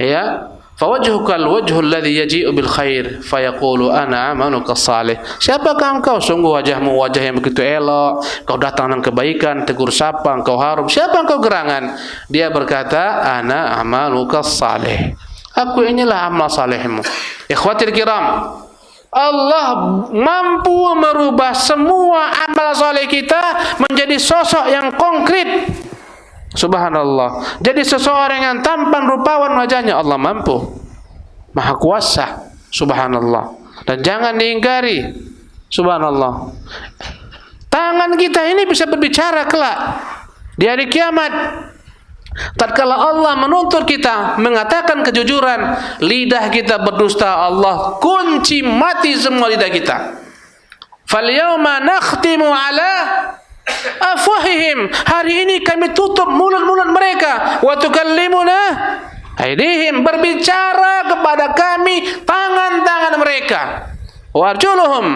ya, fawajhuka alwajhu alladhi yaji'u bil khair, fayaqulu ana amanuka salih. Siapakah engkau? Sungguh wajahmu wajah yang begitu elok, kau datang dengan kebaikan, tegur sapa, engkau harum. Siapa engkau gerangan? Dia berkata, ana amaluka salih, aku inilah amal salehmu. Ikhwatil kiram, Allah mampu merubah semua amal saleh kita menjadi sosok yang konkret. Subhanallah. Jadi seseorang yang tampan rupawan wajahnya, Allah mampu, maha kuasa. Subhanallah. Dan jangan diingkari. Subhanallah. Tangan kita ini bisa berbicara kelak di hari kiamat. Tatkala Allah menuntut kita mengatakan kejujuran, lidah kita berdusta, Allah kunci mati semua lidah kita. Falyawma nakhtimu ala afwahihim, hari ini kami tutup mulut-mulut mereka. Wa tukallimuna aydihim, berbicara kepada kami tangan-tangan mereka. Wa arjuluhum,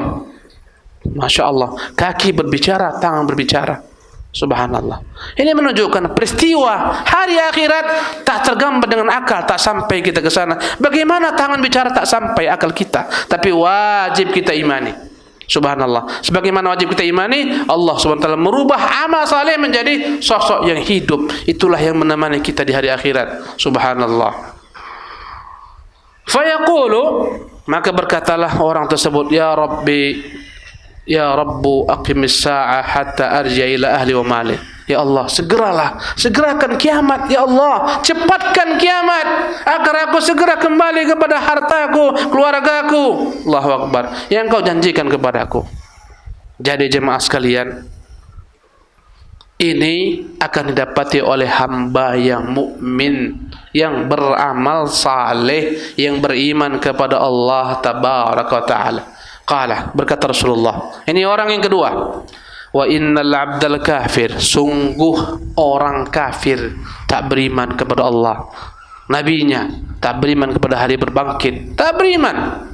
Masya Allah, kaki berbicara, tangan berbicara. Subhanallah. Ini menunjukkan peristiwa hari akhirat tak tergambar dengan akal, tak sampai kita ke sana. Bagaimana tangan bicara tak sampai akal kita, tapi wajib kita imani. Subhanallah. Sebagaimana wajib kita imani, Allah SWT merubah amal saleh menjadi sosok yang hidup. Itulah yang menemani kita di hari akhirat. Subhanallah. Fayaqulu, maka berkatalah orang tersebut, ya Rabbi, ya Rabbu aqimis sa'ah hatta arja ila ahli wa mali. Ya Allah, segerakan kiamat. Ya Allah, cepatkan kiamat agar aku segera kembali kepada hartaku, keluargaku. Allahu Akbar. Yang kau janjikan kepadaku. Jadi jemaah sekalian, ini akan didapati oleh hamba yang mukmin, yang beramal saleh, yang beriman kepada Allah tabaraka wa taala. Qala, berkata Rasulullah, ini orang yang kedua, wa innal abdal kafir, sungguh orang kafir tak beriman kepada Allah, nabinya, tak beriman kepada hari berbangkit, tak beriman.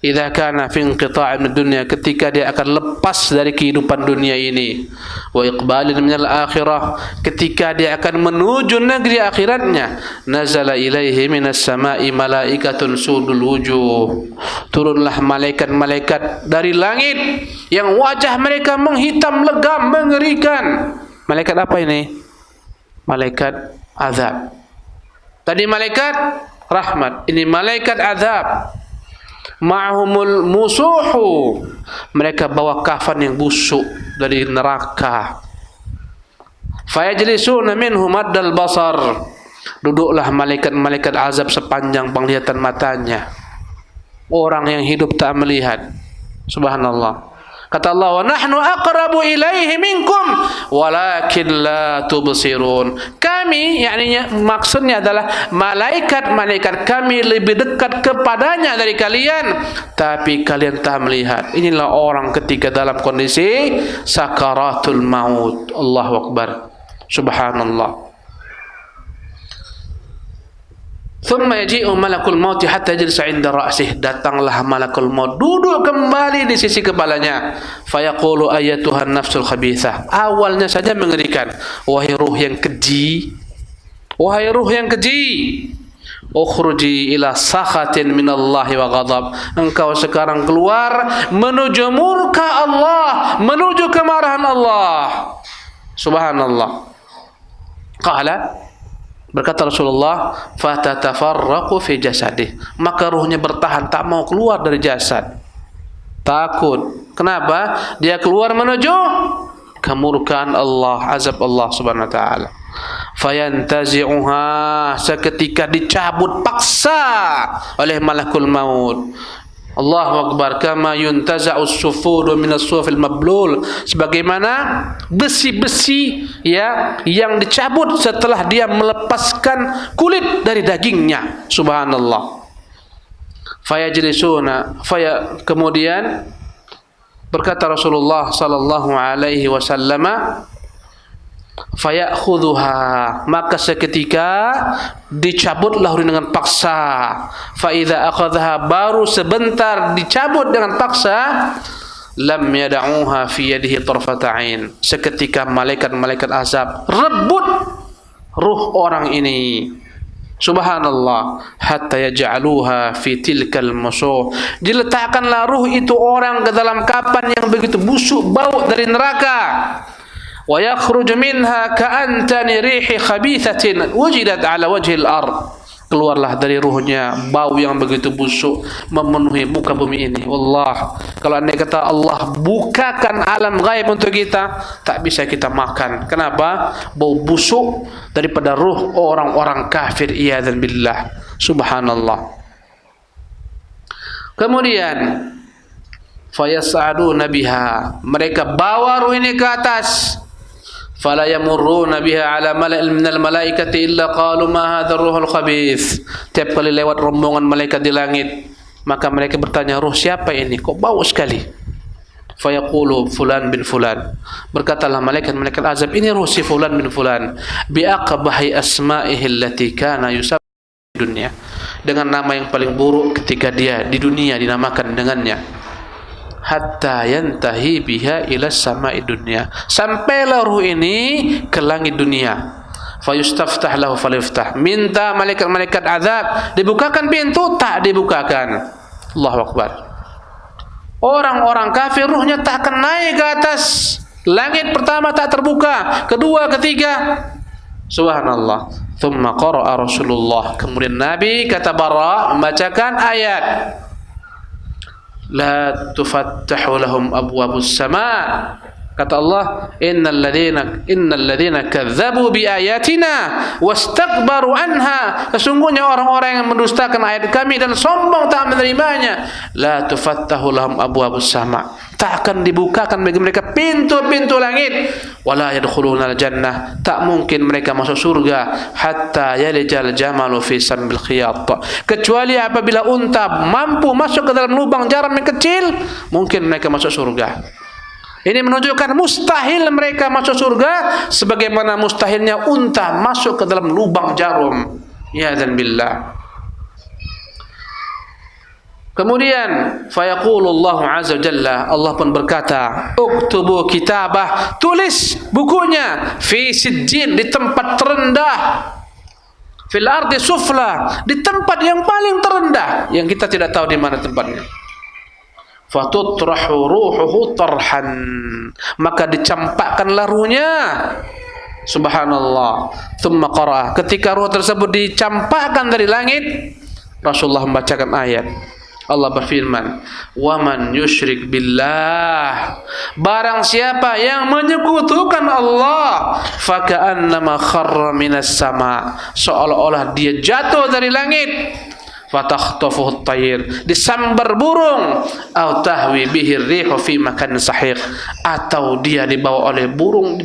Idza kana fi inqita'in min dunya, ketika dia akan lepas dari kehidupan dunia ini, wa iqbalin minal akhirah, ketika dia akan menuju negeri akhiratnya, nazala ilaihi minas sama'i malaikatun sudul wujuh, turunlah malaikat-malaikat dari langit yang wajah mereka menghitam legam mengerikan. Malaikat apa ini? Malaikat azab. Tadi malaikat rahmat, ini malaikat azab. Ma'humul musuhu, mereka bawa kafan yang busuk dari neraka. Fayajlisuna minhu maddal basar, duduklah malaikat-malaikat azab sepanjang penglihatan matanya. Orang yang hidup tak melihat. Subhanallah. Kata Allah, wa nahnu aqrabu ilaihi minkum walakin la tubsirun. Kami, yakni maksudnya adalah malaikat-malaikat kami lebih dekat kepadanya dari kalian, tapi kalian tak melihat. Inilah orang ketika dalam kondisi sakaratul maut. Allahu Akbar. Subhanallah. Thumma yaji'u malakul maut hatta yajlisa 'inda ra'sih. Datanglah malakul maut, duduk kembali di sisi kepalanya. Fayaqulu ayyatuhan nafsul khabithah. Awalnya saja mengerikan. Wahai ruh yang keji, wahai ruh yang keji, ukhruji ila sakhatin minallahi wa ghadab. Engkau sekarang keluar menuju murka Allah, menuju kemarahan Allah. Subhanallah. Qala, berkata Rasulullah, fatatafarraqu fi jasadih. Maka ruhnya bertahan, tak mau keluar dari jasad. Takut. Kenapa? Dia keluar menuju kemurkaan Allah, azab Allah Subhanahu wa taala. Fayantazi'uha, seketika dicabut paksa oleh malakul maut. Allahu Akbar. Kama yuntaza'us sufudu minas sufil mablul. Sebagaimana besi-besi ya yang dicabut setelah dia melepaskan kulit dari dagingnya. Subhanallah. Fayajlisuna, kemudian berkata Rasulullah sallallahu alaihi wasallam, fayakhudhuha, maka seketika dicabutlah ruh dengan paksa. Fa idza akhadhaha, baru sebentar dicabut dengan paksa, lam yad'uha fi yadihi tarfata ain. Seketika malaikat-malaikat azab rebut ruh orang ini. Subhanallah. Hatta yaj'aluha fi tilkal musuh. Diletakkanlah ruh itu orang ke dalam kapan yang begitu busuk bau dari neraka. Wa yakhruju minha ka'antani rihi khabithatin wujidat ala wajhil ard. Keluarlah dari ruhnya bau yang begitu busuk memenuhi muka bumi ini. Wallah, kalau andai kata Allah bukakan alam gaib untuk kita, tak bisa kita makan. Kenapa? Bau busuk daripada ruh orang-orang kafir, iyadzan billah. Subhanallah. Kemudian fayas'aduna biha, mereka bawa ruh ini ke atas. Fala yamurruna biha ala mala'in minal malaikati illa qalu ma hadzal ruhul khabith. Tiap kali lewat rombongan malaikat di langit, maka mereka bertanya, ruh siapa ini? Kok bau sekali? Fayaqulu fulan bin fulan. Berkatalah malaikat-malaikat azab, ini ruh si fulan bin fulan. Bi aqbahi asma'ihi allati kana yusab dunia. Dengan nama yang paling buruk ketika dia di dunia dinamakan dengannya. Hatta yantahi biha ila sama'i dunya. Sampailah ruh ini ke langit dunia. Fayustaftah lahu falyuftah. Minta malaikat-malaikat azab dibukakan pintu, tak dibukakan. Allahu Akbar. Orang-orang kafir ruhnya tak akan naik ke atas. Langit pertama tak terbuka, kedua, ketiga. Subhanallah. Thumma qara'a Rasulullah. Kemudian Nabi kata Bara membacakan ayat, la tufattahu lahum abwabus sama. Kata Allah, innal ladzina kadzdzabu bi ayatina wastakbaru anha. Sesungguhnya orang-orang yang mendustakan ayat kami dan sombong tak menerimanya, la tufattahu lahum abwabus sama. Tak akan dibukakan bagi mereka pintu-pintu langit. Wala yadkhulunal jannah. Tak mungkin mereka masuk surga hatta yalijal jamalu fi sambil khiyat. Kecuali apabila unta mampu masuk ke dalam lubang jarum yang kecil, mungkin mereka masuk surga. Ini menunjukkan mustahil mereka masuk surga sebagaimana mustahilnya unta masuk ke dalam lubang jarum. Ya dan billah. Kemudian fayaqulullahu azza jalla, Allah pun berkata, uktubu kitabah, tulis bukunya, fi sijjin, di tempat terendah, fil ardi sufla, di tempat yang paling terendah yang kita tidak tahu di mana tempatnya. Fatutrahu ruhuhu tarhan, maka dicampakkanlah ruhnya. Subhanallah. Thumma qara, ketika ruh tersebut dicampakkan dari langit, Rasulullah membacakan ayat. Allah berfirman, waman yusyrik billah, barang siapa yang menyekutukan Allah, faka'annama kharra minas sama, seolah-olah dia jatuh dari langit. Fatakhtafuhu at-tayr, disambar burung, atau tahwi bihi ar-rihu fi makanin sahiq, atau dia dibawa oleh burung,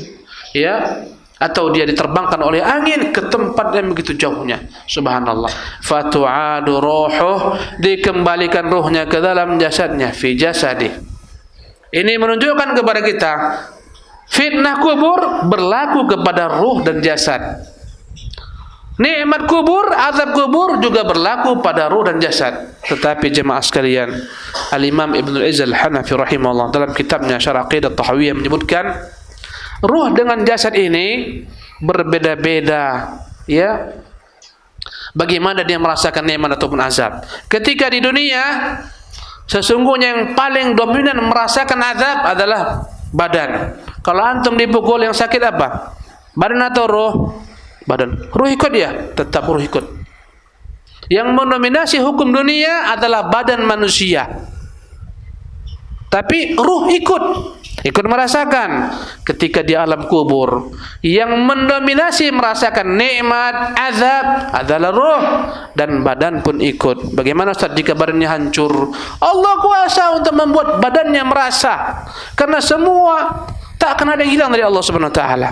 ya, atau dia diterbangkan oleh angin ke tempat yang begitu jauhnya. Subhanallah. Fatu'adu ruhuh, dikembalikan ruhnya ke dalam jasadnya, fi jasadi. Ini menunjukkan kepada kita Fitnah kubur berlaku kepada ruh dan jasad. Nikmat kubur, azab kubur juga berlaku pada ruh dan jasad. Tetapi jemaah sekalian, Al-Imam Ibnu Izz Al-Hanafi rahimahullah dalam kitabnya Syarh Aqidah Tahawiyah menyebutkan, ruh dengan jasad ini berbeda-beda, ya. Bagaimana dia merasakan nikmat ataupun azab. Ketika di dunia, sesungguhnya yang paling dominan merasakan azab adalah badan. Kalau antum dipukul, yang sakit apa? Badan atau ruh? Badan. Ruh ikut dia? Tetap ruh ikut. Yang mendominasi hukum dunia adalah badan manusia. Tapi ruh ikut merasakan ketika di alam kubur. Yang mendominasi merasakan nikmat, azab adalah ruh, dan badan pun ikut. Bagaimana Ustaz jika badannya hancur? Allah kuasa untuk membuat badannya merasa, karena semua tak akan ada yang hilang dari Allah Subhanahu wa taala.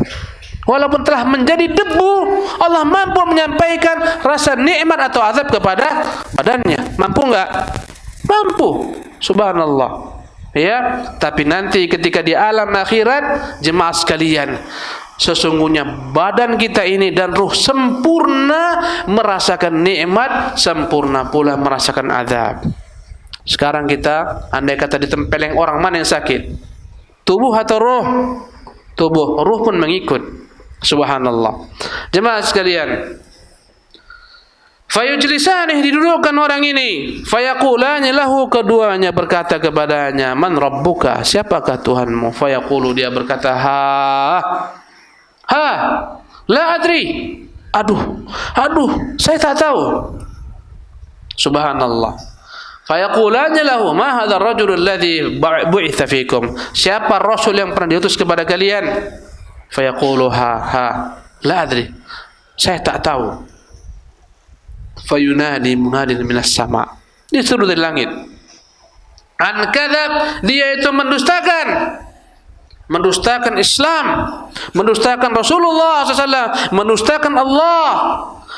Walaupun telah menjadi debu, Allah mampu menyampaikan rasa nikmat atau azab kepada badannya. Mampu enggak? Mampu. Subhanallah. Ya, tapi nanti ketika di alam akhirat, jemaah sekalian, sesungguhnya badan kita ini dan ruh sempurna merasakan nikmat, sempurna pula merasakan azab. Sekarang kita andai kata ditempeleng orang, mana yang sakit? Tubuh atau ruh? Tubuh. Ruh pun mengikut. Subhanallah. Jemaah sekalian, fayujlisani, didudukkan orang ini, fayaqulani lahu, keduanya berkata kepadanya, man rabbuka, siapakah Tuhanmu? Fayaqulu, dia berkata, la adri, aduh, saya tak tahu. Subhanallah. Fayaqulani lahu, ma hadha ar-rajul alladhi bu'itha fikum, siapa rasul yang pernah diutus kepada kalian? Fayaqulu la adri, saya tak tahu. Fayunadi munadin minas sama, disuruh dari langit, an kadzab, dia itu mendustakan Islam, mendustakan Rasulullah SAW, mendustakan Allah.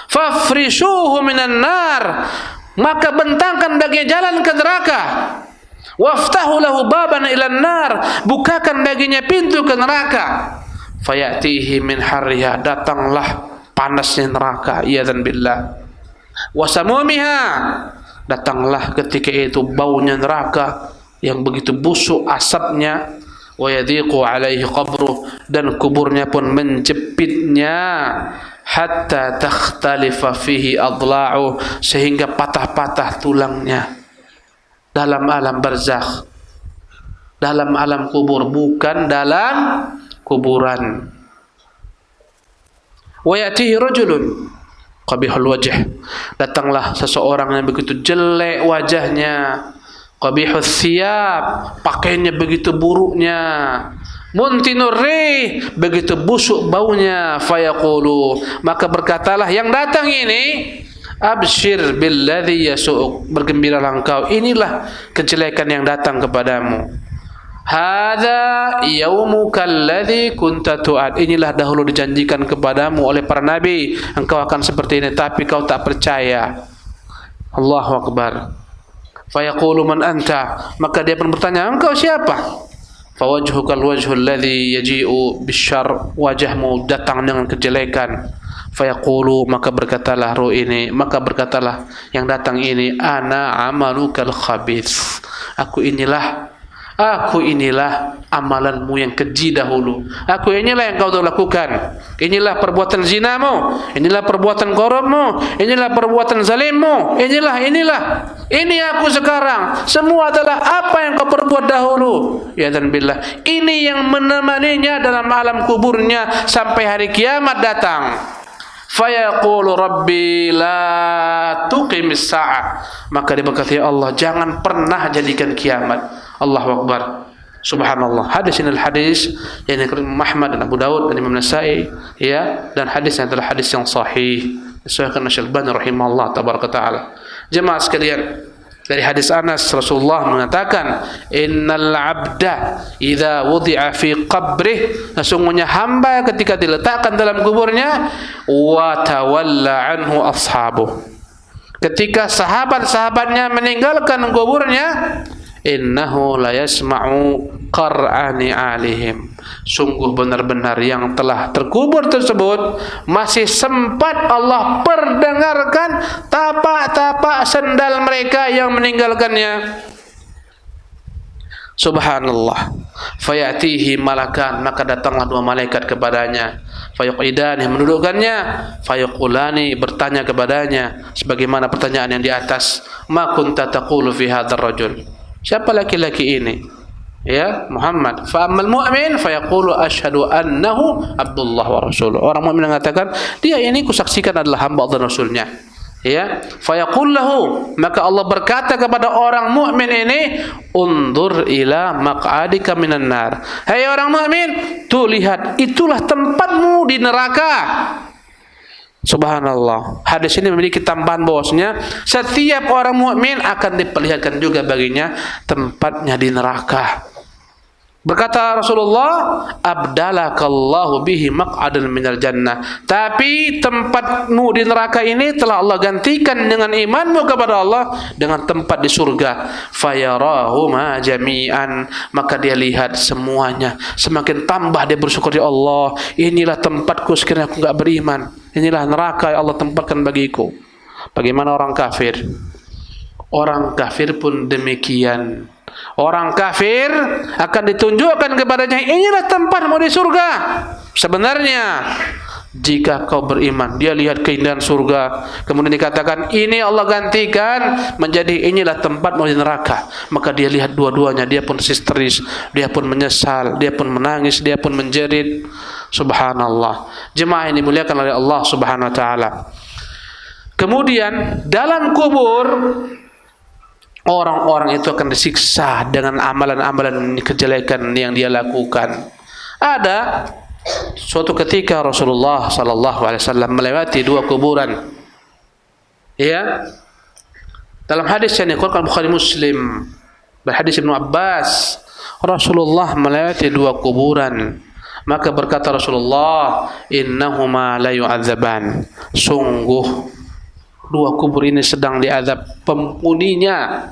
Fafrishuhu minan nar, maka bentangkan baginya jalan ke neraka. Waftahu lahu baban ilan nar, bukakan baginya pintu ke neraka. Fayatihi min harriha, datanglah panasnya neraka, iyadzan billah. Wasamumiha, datanglah ketika itu baunya neraka yang begitu busuk asapnya. Wa yadhiqu alaihi qabruh, dan kuburnya pun menjepitnya. Hatta takhtalifa fihi adla'u, sehingga patah-patah tulangnya. Dalam alam barzakh, dalam alam kubur, bukan dalam kuburan. Wa yatihi rajulun qabihul wajh, datanglah seseorang yang begitu jelek wajahnya, qabihul thiyab, pakaiannya begitu buruknya, muntinur rih, begitu busuk baunya. Fayaqulu, maka berkatalah yang datang ini, abshir billadhi yasu'uk, bergembiralah engkau, inilah kejelekan yang datang kepadamu. Hadza yaumuka alladzi kunta tu'ad, inilah dahulu dijanjikan kepadamu oleh para nabi, engkau akan seperti ini, tapi kau tak percaya. Allahu akbar. Fayaqulu man anta, maka dia pun bertanya, engkau siapa? Fawajhuka alwajhu alladzi yaji'u bisyarr, wajahmu datang dengan kejelekan. Fayaqulu, maka berkatalah ruh ini, maka berkatalah yang datang ini, ana amalukal khabith, aku inilah amalanmu yang keji dahulu. Aku inilah yang kau telah lakukan. Inilah perbuatan zinamu, inilah perbuatan korupmu, inilah perbuatan zalimmu, inilah. Ini aku sekarang. Semua adalah apa yang kau perbuat dahulu. Ya dan billah. Ini yang menemaninya dalam alam kuburnya sampai hari kiamat datang. Fayaqulu rabbi la tuqimis sa'ah, maka dia berkata, ya Allah, jangan pernah jadikan kiamat. Allahu akbar. Subhanallah. Hadis ini adalah hadis yang diriwayatkan Muhammad dan Abu Daud dan Imam Nasa'i, ya, dan hadisnya adalah hadis yang sahih. Disahihkan Asy-Syaikh rahimahullah tabaraka taala. Jemaah sekalian, dari hadis Anas, Rasulullah mengatakan, innal abda idza wudi'a fi qabrih, sesungguhnya hamba ketika diletakkan dalam kuburnya, wa tawalla anhu ashabuh, ketika sahabat-sahabatnya meninggalkan kuburnya, innahu la yasma'u qar'ani alihim, Sungguh benar-benar yang telah terkubur tersebut masih sempat Allah perdengarkan tapak-tapak sendal mereka yang meninggalkannya. Subhanallah. Fayatihi malakan, maka datanglah dua malaikat kepadanya. Fayuqidani, mendudukkannya. Fayuqulani, bertanya kepadanya sebagaimana pertanyaan yang di atas. Ma kunta taqulu fi hadzal rajul? Siapa laki-laki ini? Ya, Muhammad. Fa ammal mu'min fayaqulu asyhadu annahu Abdullah wa rasuluh. Orang mukmin mengatakan, dia ini kusaksikan adalah hamba Allah dan Rasulnya. Ya, fayaqul lahu, maka Allah berkata kepada orang mukmin ini, undur ila maq'adika minan nar. Hai orang mukmin, tuh lihat, itulah tempatmu di neraka. Subhanallah. Hadis ini memiliki tambahan bahwasanya setiap orang mukmin akan diperlihatkan juga baginya tempatnya di neraka. Berkata Rasulullah, abdalakallahu bihi maq'adan minal jannah. Tapi tempatmu di neraka ini telah Allah gantikan dengan imanmu kepada Allah dengan tempat di surga. Fayarahuma jami'an, maka dia lihat semuanya. Semakin tambah dia bersyukur, ya Allah, inilah tempatku sekiranya aku enggak beriman. Inilah neraka yang Allah tempatkan bagiku. Bagaimana orang kafir? Orang kafir pun demikian. Orang kafir akan ditunjukkan kepadanya, inilah tempatmu di surga. Sebenarnya jika kau beriman, dia lihat keindahan surga, kemudian dikatakan ini Allah gantikan menjadi inilah tempatmu di neraka, maka dia lihat dua-duanya, dia pun histeris, dia pun menyesal, dia pun menangis, dia pun menjerit. Subhanallah. Jemaah ini dimuliakan oleh Allah Subhanahu wa taala. Kemudian dalam kubur orang-orang itu akan disiksa dengan amalan-amalan kejelekan yang dia lakukan. Ada suatu ketika Rasulullah sallallahu alaihi wasallam melewati dua kuburan. Ya. Dalam hadis yang dikeluarkan Bukhari Muslim, hadis Ibnu Abbas, Rasulullah melewati dua kuburan. Maka berkata Rasulullah, innahuma la yu'adzaban. Sungguh dua kubur ini sedang diazab penghuninya.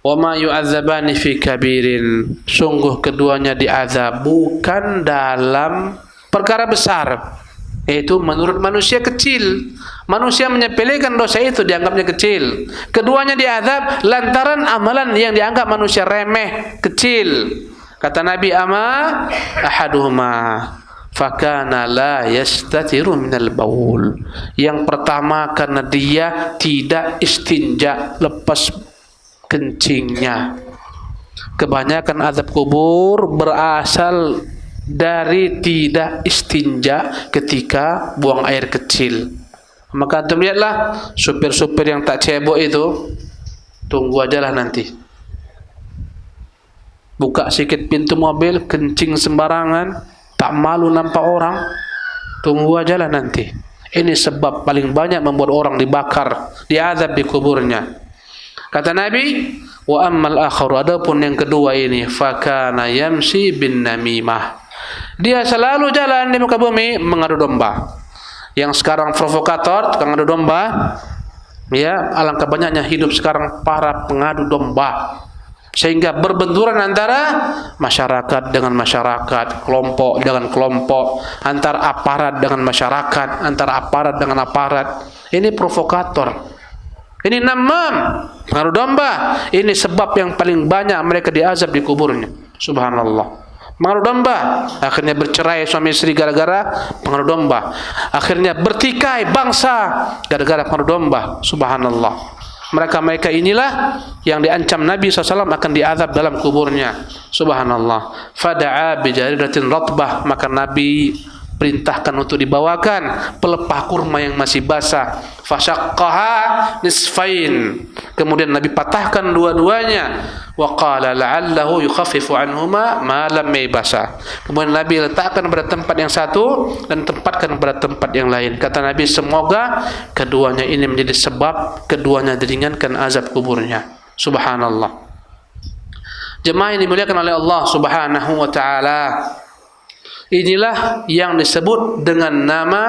Wa ma yu'adzabani fi kabirin. Sungguh keduanya diazab bukan dalam perkara besar, yaitu menurut manusia kecil. Manusia menyepelekan dosa itu, dianggapnya kecil. Keduanya diazab lantaran amalan yang dianggap manusia remeh, kecil. Kata Nabi, ama ahaduhuma fakana la yastatiru minal baul. Yang pertama karena dia tidak istinja lepas kencingnya. Kebanyakan azab kubur berasal dari tidak istinja ketika buang air kecil. Maka antum lihatlah supir-supir yang tak cebok itu, tunggu ajalah nanti. Buka sedikit pintu mobil, kencing sembarangan, tak malu nampak orang, tunggu ajalah nanti. Ini sebab paling banyak membuat orang dibakar, diazab di kuburnya. Kata Nabi, wa ammal akharu, adapun yang kedua ini, fakana yamsi bin namimah. Dia selalu jalan di muka bumi mengadu domba. Yang sekarang provokator, tukang adu domba, ya, alangkah banyaknya hidup sekarang para pengadu domba. Sehingga berbenturan antara masyarakat dengan masyarakat, kelompok dengan kelompok, antara aparat dengan masyarakat, antara aparat dengan aparat. Ini provokator, ini namam, pengadu domba. Ini sebab yang paling banyak mereka diazab di kuburnya. Subhanallah. Pengadu domba, akhirnya bercerai suami istri gara-gara pengadu domba. Akhirnya bertikai bangsa gara-gara pengadu domba. Subhanallah. Mereka inilah yang diancam Nabi SAW akan diazab dalam kuburnya. Subhanallah. Fada'a bijaridatin ratbah, maka Nabi perintahkan untuk dibawakan pelepah kurma yang masih basah. Fasyaqqaha nisfain. Kemudian Nabi patahkan dua-duanya. Wa qala la'allahu yukhaffifu anhuma ma lam basah. Kemudian Nabi letakkan pada tempat yang satu dan tempatkan pada tempat yang lain. Kata Nabi, semoga keduanya ini menjadi sebab keduanya diringankan azab kuburnya. Subhanallah. Jemaah yang dimuliakan oleh Allah Subhanahu wa taala. Inilah yang disebut dengan nama,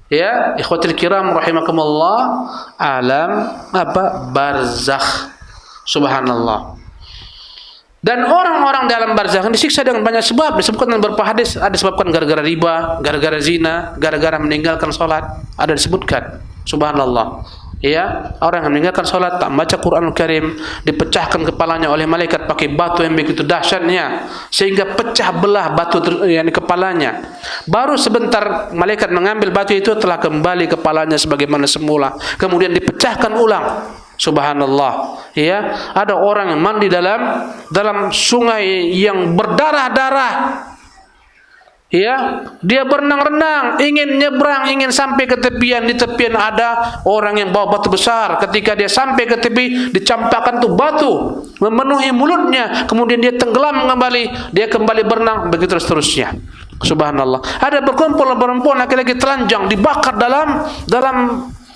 ya, ikhwatul kiram rahimakumullah, alam apa? Barzakh. Subhanallah. Dan orang-orang dalam barzakh disiksa dengan banyak sebab. Disebutkan dalam beberapa hadis, ada disebabkan gara-gara riba, gara-gara zina, gara-gara meninggalkan salat, ada disebutkan. Subhanallah. Ya, orang yang meninggalkan salat, tak membaca Quranul Karim, dipecahkan kepalanya oleh malaikat pakai batu yang begitu dahsyatnya sehingga pecah belah batu yang di kepalanya. Baru sebentar malaikat mengambil batu itu, telah kembali kepalanya sebagaimana semula, kemudian dipecahkan ulang. Subhanallah. Ya, ada orang yang mandi dalam sungai yang berdarah-darah. Ya, dia berenang-renang, ingin nyebrang, ingin sampai ke tepian. Di tepian ada orang yang bawa batu besar. Ketika dia sampai ke tepi, dicampakkan tuh batu memenuhi mulutnya, kemudian dia tenggelam kembali, dia kembali berenang, begitu seterusnya. Subhanallah. Ada berkumpul perempuan laki-laki telanjang, dibakar dalam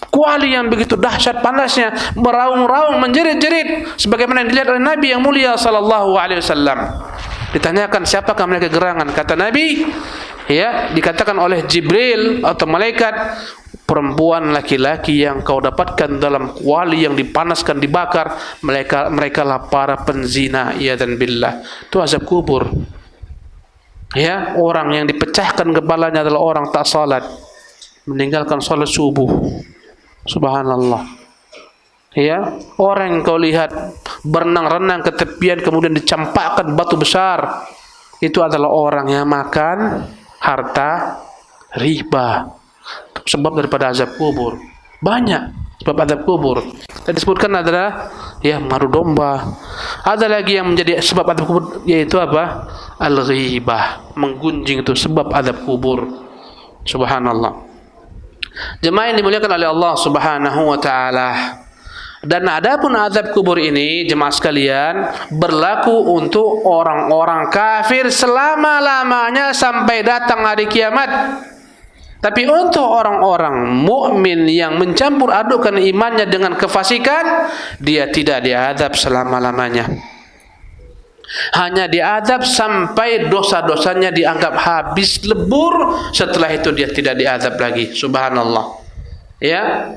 kuali yang begitu dahsyat panasnya, meraung-raung, menjerit-jerit sebagaimana yang dilihat oleh Nabi yang mulia sallallahu alaihi wasallam. Ditanyakan siapakah mereka gerangan, kata Nabi, ya, dikatakan oleh Jibril atau malaikat, perempuan laki-laki yang kau dapatkan dalam kuali yang dipanaskan, dibakar, mereka lah para penzina, ya dan billah. Itu azab kubur. Ya, orang yang dipecahkan kepalanya adalah orang tak salat, meninggalkan salat subuh. Subhanallah. Ya, orang yang kau lihat berenang-renang ke tepian kemudian dicampakkan batu besar, itu adalah orang yang makan harta riba. Sebab daripada azab kubur. Banyak sebab azab kubur. Tadi disebutkan adalah ya mengadu domba. Ada lagi yang menjadi sebab azab kubur, yaitu apa? Al-ghibah, menggunjing, itu sebab azab kubur. Subhanallah. Jemaah yang dimuliakan oleh Allah Subhanahu wa taala. Dan adapun azab kubur ini, jemaah sekalian, berlaku untuk orang-orang kafir selama-lamanya sampai datang hari kiamat. Tapi untuk orang-orang mukmin yang mencampur adukkan imannya dengan kefasikan, dia tidak diazab selama-lamanya. Hanya diazab sampai dosa-dosanya dianggap habis lebur, setelah itu dia tidak diazab lagi. Subhanallah. Ya.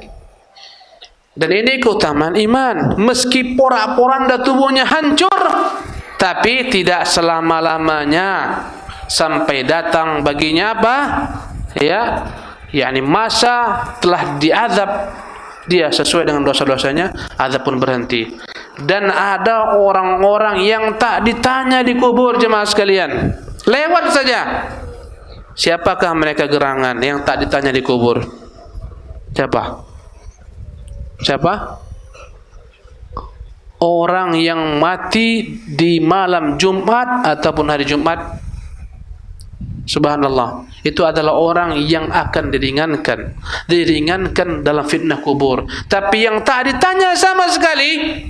Dan ini keutamaan iman. Meski porak-poranda tubuhnya hancur, tapi tidak selama-lamanya, sampai datang baginya apa? Ya, yakni masa telah diazab dia sesuai dengan dosa-dosanya, azab pun berhenti. Dan ada orang-orang yang tak ditanya di kubur, jemaah sekalian, lewat saja. Siapakah mereka gerangan yang tak ditanya di kubur? Siapa? Orang yang mati di malam Jumat ataupun hari Jumat. Subhanallah. Itu adalah orang yang akan diringankan dalam fitnah kubur. Tapi yang tak ditanya sama sekali,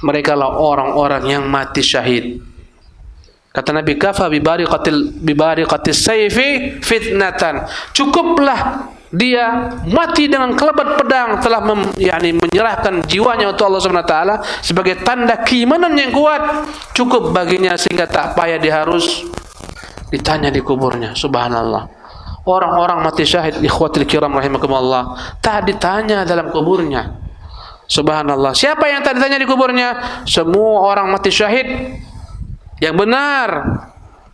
mereka lah orang-orang yang mati syahid. Kata Nabi, kafa bibariqatis sayfi fitnatan. Cukuplah dia mati dengan kelebat pedang telah menyerahkan jiwanya untuk Allah Subhanahu wa taala sebagai tanda keimanan yang kuat. Cukup baginya sehingga tak payah dia harus ditanya di kuburnya. Subhanallah. Orang-orang mati syahid, ikhwatul kiram rahimakumullah, tak ditanya dalam kuburnya. Subhanallah. Siapa yang tak ditanya di kuburnya? Semua orang mati syahid yang benar.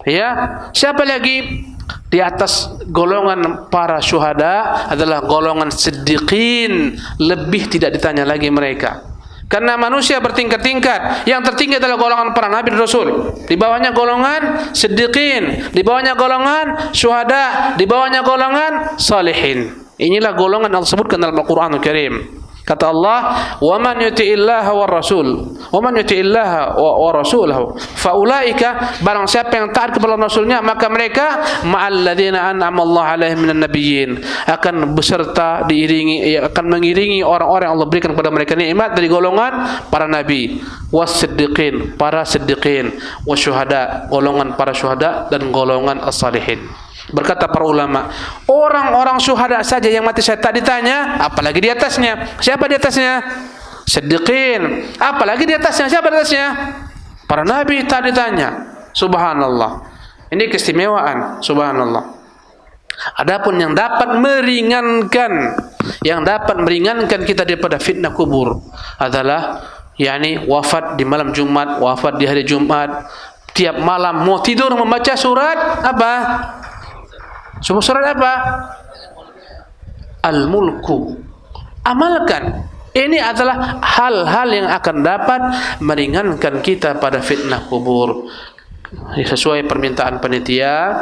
Ya. Siapa lagi? Di atas golongan para syuhada adalah golongan siddiqin, lebih tidak ditanya lagi mereka. Karena manusia bertingkat-tingkat. Yang tertinggi adalah golongan para nabi dan rasul. Di bawahnya golongan siddiqin, di bawahnya golongan syuhada, di bawahnya golongan salihin. Inilah golongan yang disebutkan dalam Al-Qur'anul Karim. Kata Allah, "Wa man yuti'illaha war rasul, wa man yuti'illaha wa rasulahu, fa ulaika", barang siapa yang taat kepada Rasulnya, maka mereka ma'al ladzina an'ama Allah 'alaihim minan nabiyyin, akan beserta akan mengiringi orang-orang yang Allah berikan kepada mereka nikmat dari golongan para nabi, was-siddiqin, para siddiqin, wasyuhada, golongan para syuhada, dan golongan as-salihin. Berkata para ulama, orang-orang syuhada saja yang mati syahid tak ditanya, apalagi di atasnya. Siapa di atasnya? Siddiqin. Apalagi di atasnya? Siapa di atasnya? Para nabi tak ditanya. Subhanallah. Ini keistimewaan. Subhanallah. Adapun yang dapat meringankan kita daripada fitnah kubur adalah yakni wafat di malam Jumat, wafat di hari Jumat, tiap malam mau tidur membaca surat apa? Surat apa? Al-Mulku. Amalkan. Ini adalah hal-hal yang akan dapat meringankan kita pada fitnah kubur. Sesuai permintaan panitia,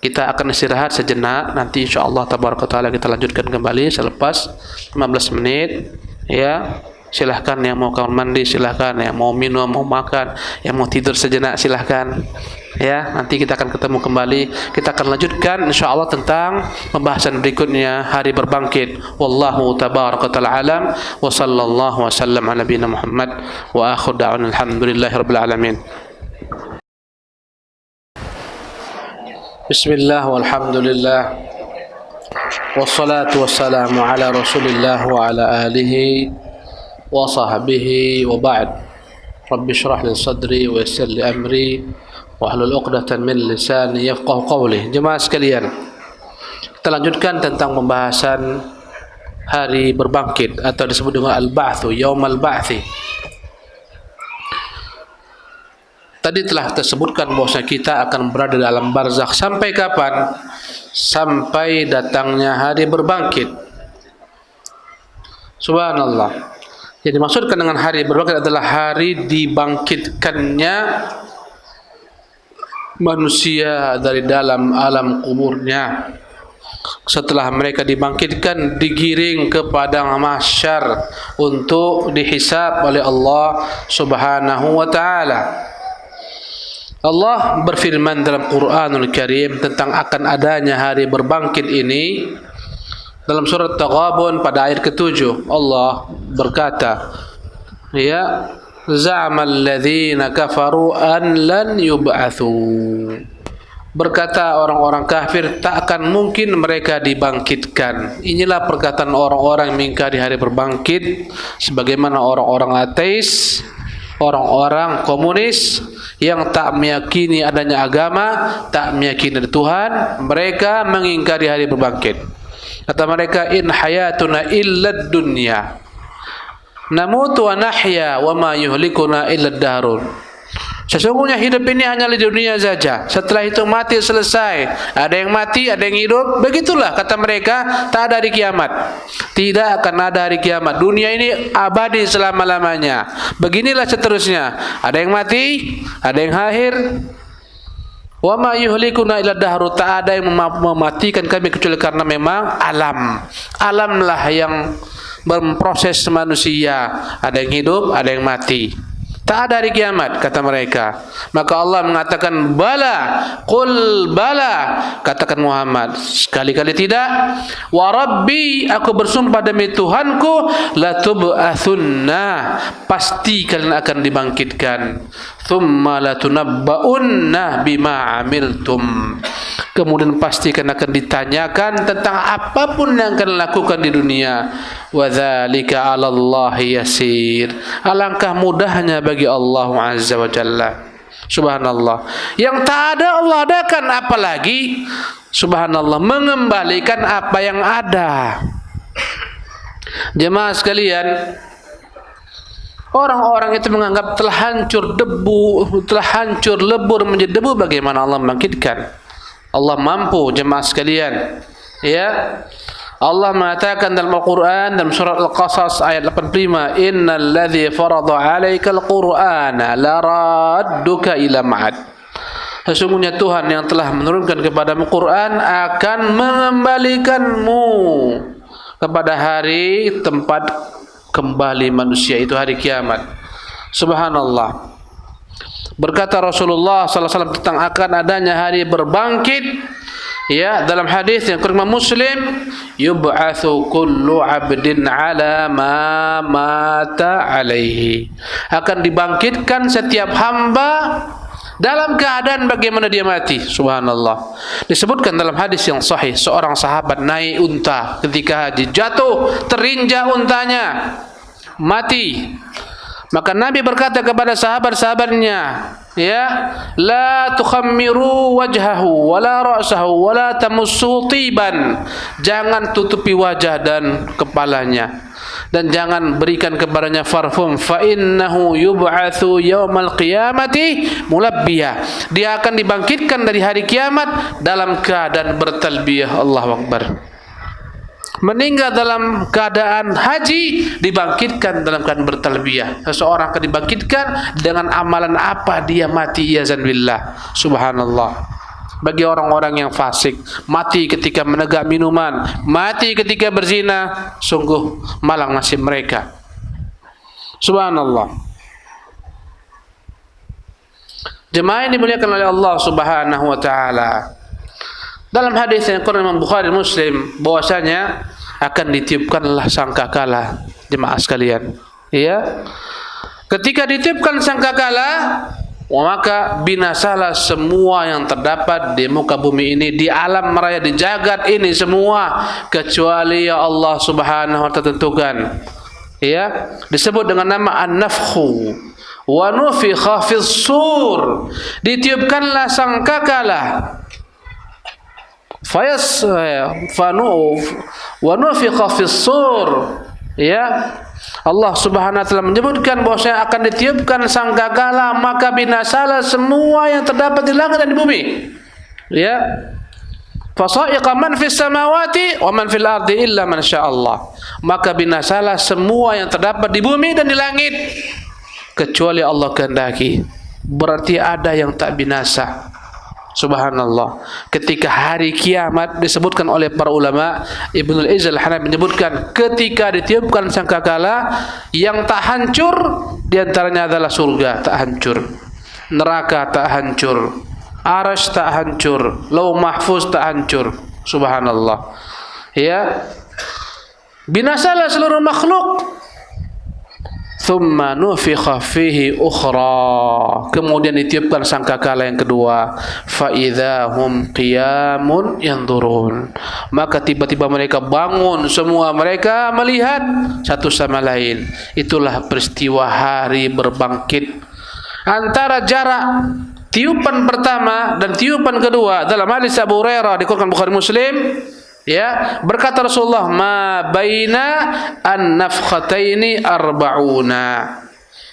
kita akan istirahat sejenak. Nanti insyaallah tabaraka taala kita lanjutkan kembali selepas 15 menit. Ya, silahkan yang mau kamar mandi, silahkan yang mau minum, mau makan, yang mau tidur sejenak silahkan. Ya, nanti kita akan ketemu kembali. Kita akan lanjutkan insyaallah tentang pembahasan berikutnya, hari berbangkit. Wallahu tabaraka taala alam wa sallallahu wasallam ala nabiyina Muhammad wa akhir da'wana alhamdulillahirabbil alamin. Bismillah walhamdulillah wassalatu wassalamu ala rasulillah wa ala alihi wa sahbihi wa ba'd. Rabbi shrah li sadri wa yassir li amri wa hlul 'uqdatan min lisani yafqahu qawli. Jemaah sekalian, kita lanjutkan tentang pembahasan hari berbangkit atau disebut dengan al-ba'tsu, yaumal ba'tsi. Tadi telah tersebutkan bahwa kita akan berada dalam barzakh sampai kapan? Sampai datangnya hari berbangkit. Subhanallah. Yang dimaksudkan dengan hari berbangkit adalah hari dibangkitkannya manusia dari dalam alam kuburnya. Setelah mereka dibangkitkan, digiring ke padang mahsyar untuk dihisab oleh Allah Subhanahu wa taala. Allah berfirman dalam Quranul Karim tentang akan adanya hari berbangkit ini dalam surat Taghabun pada ayat ke-7. Allah berkata, ya, za'amal ladzina kafaru an lan yub'atsu. Berkata orang-orang kafir, tak akan mungkin mereka dibangkitkan. Inilah perkataan orang-orang yang mengingkari hari berbangkit, sebagaimana orang-orang ateis, orang-orang komunis yang tak meyakini adanya agama, tak meyakini ada Tuhan, mereka mengingkari hari berbangkit. Kata mereka, in hayatuna illa dunya, namutu wa nahya wa ma yuhlikuna illa ad-dahrun. Sesungguhnya hidup ini hanyalah di dunia saja. Setelah itu mati, selesai. Ada yang mati, ada yang hidup. Begitulah kata mereka, tak ada hari kiamat. Tidak akan ada hari kiamat. Dunia ini abadi selama-lamanya. Beginilah seterusnya. Ada yang mati, ada yang lahir. Wa ma yuhlikuna illa dahru. Tak ada yang mematikan kami kecuali karena memang alam. Alamlah yang memproses manusia. Ada yang hidup, ada yang mati. Tak ada hari kiamat, kata mereka. Maka Allah mengatakan, bala, qul bala, katakan Muhammad, sekali-kali tidak. Wa rabbi, aku bersumpah demi Tuhanku, la tub'atsunna, pasti kalian akan dibangkitkan. Thumma la tunabba'unna bima amiltum, kemudian pasti akan ditanyakan tentang apapun yang kalian lakukan di dunia. Wa dzalika 'ala Allahi yasir, alangkah mudahnya bagi Allah Azza wa Jalla. Subhanallah, yang tak ada Allah adakan, apalagi subhanallah mengembalikan apa yang ada. Jemaah sekalian, orang-orang itu menganggap telah hancur debu, telah hancur lebur menjadi debu. Bagaimana Allah membangkitkan? Allah mampu, jemaah sekalian. Ya, Allah mengatakan dalam Al-Quran, dalam surat Al-Qasas ayat 85, innal ladzi farada 'alaikal qur'ana laradduka ila ma'ad. Sesungguhnya Tuhan yang telah menurunkan kepadamu Quran akan mengembalikanmu kepada hari tempat kembali manusia, itu hari kiamat. Subhanallah. Berkata Rasulullah sallallahu alaihi wasallam tentang akan adanya hari berbangkit, ya, dalam hadis yang riwayat Muslim, yub'atsu kullu 'abdin 'ala ma mata 'alaihi. Akan dibangkitkan setiap hamba dalam keadaan bagaimana dia mati. Subhanallah. Disebutkan dalam hadis yang sahih, seorang sahabat naik unta ketika haji, jatuh, terinjak untanya, mati. Maka Nabi berkata kepada sahabat-sahabatnya, ya, la tukhammiru wajhahu wala ra'sahu wala tamussu tiban. Jangan tutupi wajah dan kepalanya, dan jangan berikan kepadanya parfum. Fa innahu yub'atsu yaumal qiyamati mulabbiya. Dia akan dibangkitkan dari hari kiamat dalam keadaan bertalbiyah. Allahu Akbar. Meninggal dalam keadaan haji, dibangkitkan dalam keadaan bertalbiyah. Seseorang akan dibangkitkan dengan amalan apa dia mati, iyazan billah. Subhanallah. Bagi orang-orang yang fasik, mati ketika menegak minuman, mati ketika berzina, sungguh malang nasib mereka. Subhanallah. Jemaah yang dimuliakan oleh Allah Subhanahu wa taala, dalam hadis yang diriwayatkan Imam Bukhari Muslim, bahwasanya akan ditiupkanlah sangkakala, jemaah sekalian. Ya. Ketika ditiupkan sangkakala, maka binasalah semua yang terdapat di muka bumi ini, di alam raya, di jagat ini semua, kecuali ya Allah Subhanahu wa ta'ala tentukan. Ya, disebut dengan nama an-nafkhu wa nufikha fis sur. Ditiupkanlah sangkakala. Fayas fanu wa nufikha fis sur. Ya, Allah Subhanahu wa ta'ala menyebutkan bahwasanya akan ditiupkan sangkakala, maka binasalah semua yang terdapat di langit dan di bumi. Ya. Fasa'iqa man fis samawati wa man fil ardi illa man sya'allah. Maka binasalah semua yang terdapat di bumi dan di langit kecuali Allah kehendaki. Berarti ada yang tak binasa. Subhanallah. Ketika hari kiamat disebutkan oleh para ulama, Ibnul Izz al-Hanafi menyebutkan ketika ditiupkan sangkakala, yang tak hancur diantaranya adalah surga tak hancur, neraka tak hancur, arasy tak hancur, lauh mahfuz tak hancur. Subhanallah. Ya, binasalah seluruh makhluk. Thumma nufikha fihi ukhra. Kemudian ditiupkan sangkakala yang kedua. Fa idzahum qiyamun yanzurun. Maka tiba-tiba mereka bangun, semua mereka melihat satu sama lain. Itulah peristiwa hari berbangkit. Antara jarak tiupan pertama dan tiupan kedua, dalam hadis Abu Hurairah dikeluarkan Bukhari Muslim, ya, berkata Rasulullah, ma baina an-nafkhataini arba'una.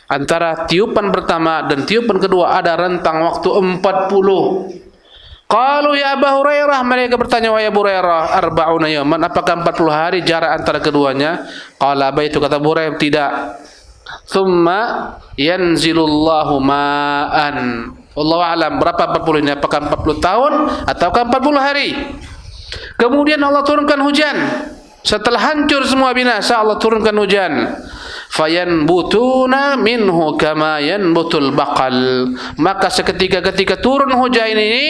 Antara tiupan pertama dan tiupan kedua ada rentang waktu 40. Qalu ya Abu Hurairah, mereka bertanya, wahai Abu Hurairah, arba'una yawman, apakah 40 hari jarak antara keduanya? Qala baitu, kata Abu Hurairah, tidak. Thumma yanzilullahu ma'an. Wallahu a'lam, berapa 40 ini? Apakah 40 tahun ataukah 40 hari? Kemudian Allah turunkan hujan. Setelah hancur semua binasa, Allah turunkan hujan. Fayanbutuna minhu kama yanbutul baqal. Maka seketika ketika turun hujan ini,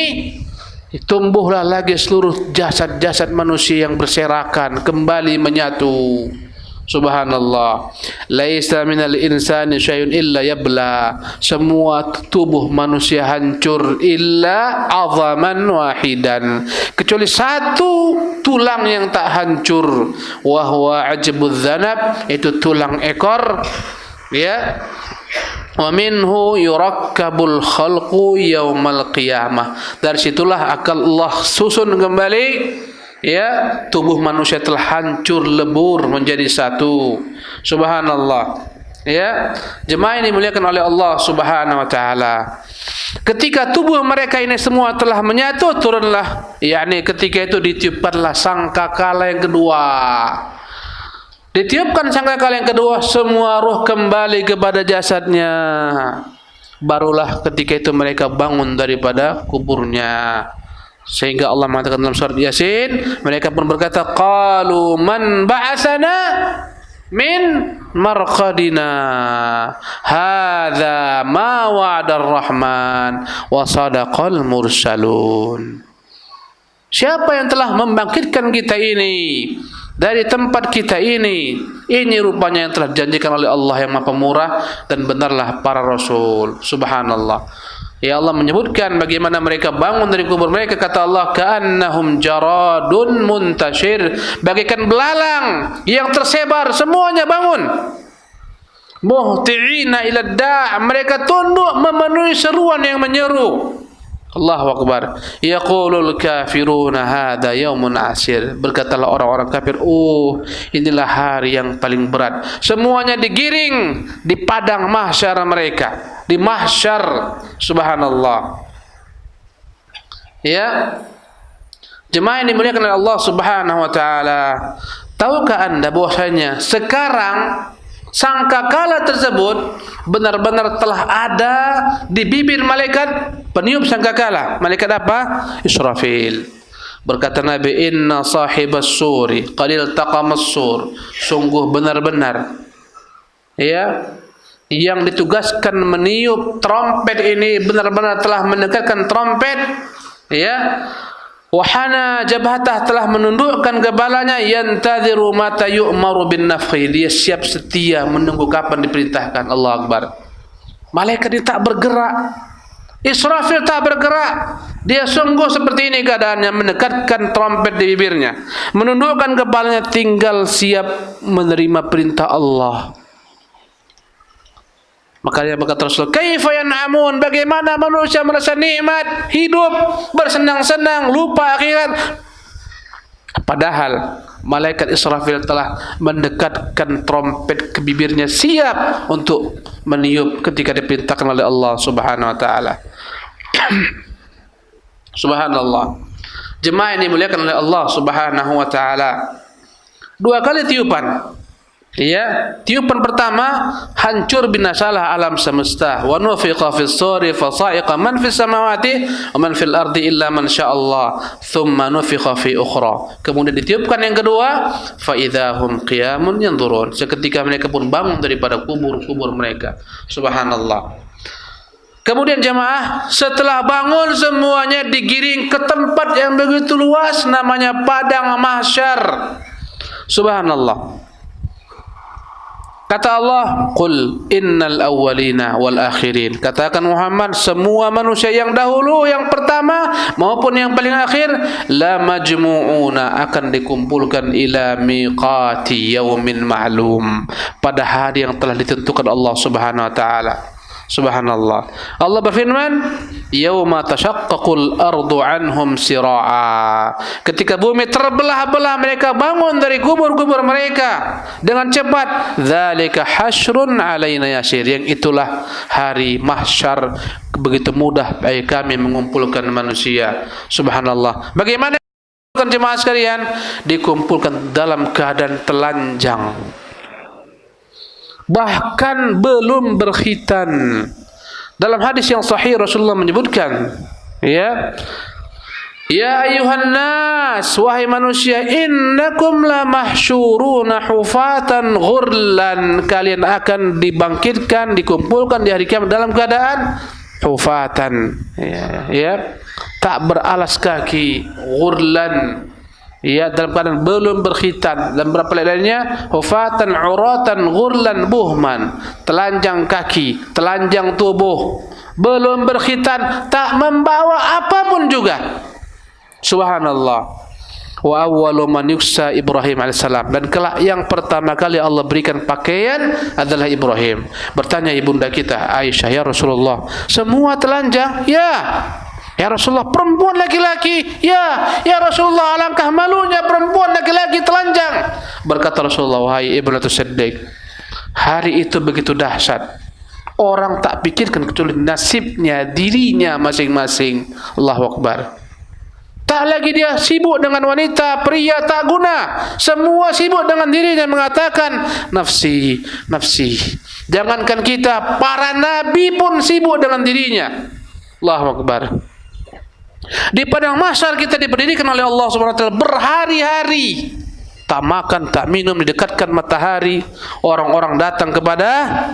tumbuhlah lagi seluruh jasad-jasad manusia yang berserakan, kembali menyatu. Subhanallah. Laisa minal insani syai'un illa yabla. Semua tubuh manusia hancur illa azaman wahidan, kecuali satu tulang yang tak hancur, wa huwa ajbudz dzanab, itu tulang ekor. Ya. Wa minhu yurakkabul khalqu yaumal qiyamah. Dari situlah akan Allah susun kembali, ya, tubuh manusia telah hancur lebur menjadi satu. Subhanallah. Ya, jemaah ini dimuliakan oleh Allah Subhanahu wa taala. Ketika tubuh mereka ini semua telah menyatu, turunlah, yakni ketika itu ditiupkanlah sangkakala yang kedua. Ditiupkan sangkakala yang kedua, semua ruh kembali kepada jasadnya. Barulah ketika itu mereka bangun daripada kuburnya. Sehingga Allah mengatakan dalam surat Yasin, mereka pun berkata, qalu man ba'atsana min marqadina hadza ma wa'ada ar-rahman wa sadaqal mursalun. Siapa yang telah membangkitkan kita ini dari tempat kita ini rupanya yang telah dijanjikan oleh Allah yang Maha Pemurah, dan benarlah para rasul. Subhanallah. Ya, Allah menyebutkan bagaimana mereka bangun dari kubur mereka, kata Allah, ka'annahum jaradun muntashir, bagaikan belalang yang tersebar, semuanya bangun. muhti'ina ila da', mereka tunduk memenuhi seruan yang menyeru. Allahu Akbar. Yaqulul kafiruna hadza yaumun asir. Berkatalah orang-orang kafir, inilah hari yang paling berat. Semuanya digiring di padang mahsyar mereka, di mahsyar. Subhanallah. Ya. Jemaah yang dimuliakan oleh Allah Subhanahu wa taala, tahukah Anda bahwasanya sekarang sangkakala tersebut benar-benar telah ada di bibir malaikat peniup sangkakala. Malaikat apa? Israfil. Berkata Nabi, inna sahibas suri qad iltaqamas sur. Sungguh benar-benar ya, yang ditugaskan meniup trompet ini benar-benar telah mendekatkan trompet, ya. Wahana jabhatah, telah menundukkan kepalanya, yantadhiru mata yu'maru bin nafhi, dia siap setia menunggu kapan diperintahkan. Allah Akbar. Malaikat ini tak bergerak, Israfil tak bergerak, dia sungguh seperti ini keadaannya, mendekatkan trompet di bibirnya, menundukkan kepalanya, tinggal siap menerima perintah Allah. Makanya berkata Rasul, kaifa yan'amun, bagaimana manusia merasa nikmat, hidup bersenang-senang, lupa akhirat. Padahal malaikat Israfil telah mendekatkan trompet ke bibirnya, siap untuk meniup ketika diperintahkan oleh Allah Subhanahu wa taala. Subhanallah. Jemaah yang dimuliakan oleh Allah Subhanahu wa taala, 2 kali tiupan. Ya, tiupan pertama hancur binasalah alam semesta. Wa nufiqa fis suri fa sa'iqa man fis samawati wa man fil ardi illa man sya'allah. Thumma nufiqa fi ukhra. Kemudian ditiupkan yang kedua, fa idzahum qiyamun yanzurun. Seketika mereka pun bangun daripada kubur-kubur mereka. Subhanallah. Kemudian jemaah, setelah bangun semuanya digiring ke tempat yang begitu luas namanya padang mahsyar. Subhanallah. Kata Allah, qul innal awwalina wal akhirin. Katakan Muhammad, semua manusia yang dahulu, yang pertama maupun yang paling akhir, la majmu'una, akan dikumpulkan ila miqati yaumin ma'lum, pada hari yang telah ditentukan Allah Subhanahu wa taala. Subhanallah. Allah berfirman, yauma tashaqqaqul ardu anhum sira'a. Ketika bumi terbelah-belah, mereka bangun dari kubur-kubur mereka dengan cepat. Dzalika hasyrun alaina yasir. Yang itulah hari mahsyar, begitu mudah bagi kami mengumpulkan manusia. Subhanallah. Bagaimana jemaah sekalian? Dikumpulkan dalam keadaan telanjang, bahkan belum berkhitan. Dalam hadis yang sahih Rasulullah menyebutkan, ya ayuhan nas, wahai manusia, innakum la mahsyuruna hufatan ghurlan, kalian akan dibangkitkan, dikumpulkan di hari kiamat dalam keadaan hufatan, ya, tak beralas kaki, ghurlan, ya, dalam keadaan belum berkhitan. Dan berapa lainnya, hufatan uratan ghurlan buhman, telanjang kaki, telanjang tubuh, belum berkhitan, tak membawa apapun juga. Subhanallah. Wa awwalu man yuksa Ibrahim alaihissalam, dan kelak yang pertama kali Allah berikan pakaian adalah Ibrahim. Bertanya ibunda kita Aisyah, ya Rasulullah, semua telanjang? Ya Rasulullah, perempuan laki-laki? Ya Rasulullah, alangkah malunya perempuan laki-laki telanjang. Berkata Rasulullah, wahai Ibnu Siddiq, hari itu begitu dahsyat, orang tak pikirkan kecuali nasibnya, dirinya masing-masing. Allahu Akbar. Tak lagi dia sibuk dengan wanita, pria tak guna, semua sibuk dengan dirinya, mengatakan nafsi, nafsi. Jangankan kita, para nabi pun sibuk dengan dirinya. Allahu Akbar. Di padang mahsyar kita diberdirikan oleh Allah Subhanahu wa taala berhari-hari, tak makan, tak minum, didekatkan matahari. Orang-orang datang kepada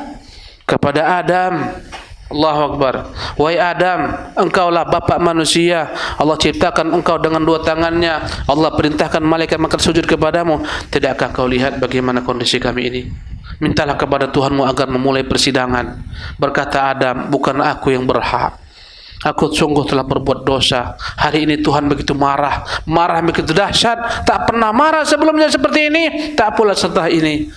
Adam. Allahu Akbar. Wahai Adam, engkaulah bapak manusia. Allah ciptakan engkau dengan 2 tangannya. Allah perintahkan malaikat makan sujud kepadamu. Tidakkah kau lihat bagaimana kondisi kami ini? Mintalah kepada Tuhanmu agar memulai persidangan. Berkata Adam, bukan aku yang berhak. Aku sungguh telah berbuat dosa. Hari ini Tuhan begitu marah begitu dahsyat. Tak pernah marah sebelumnya seperti ini, tak pula setelah ini.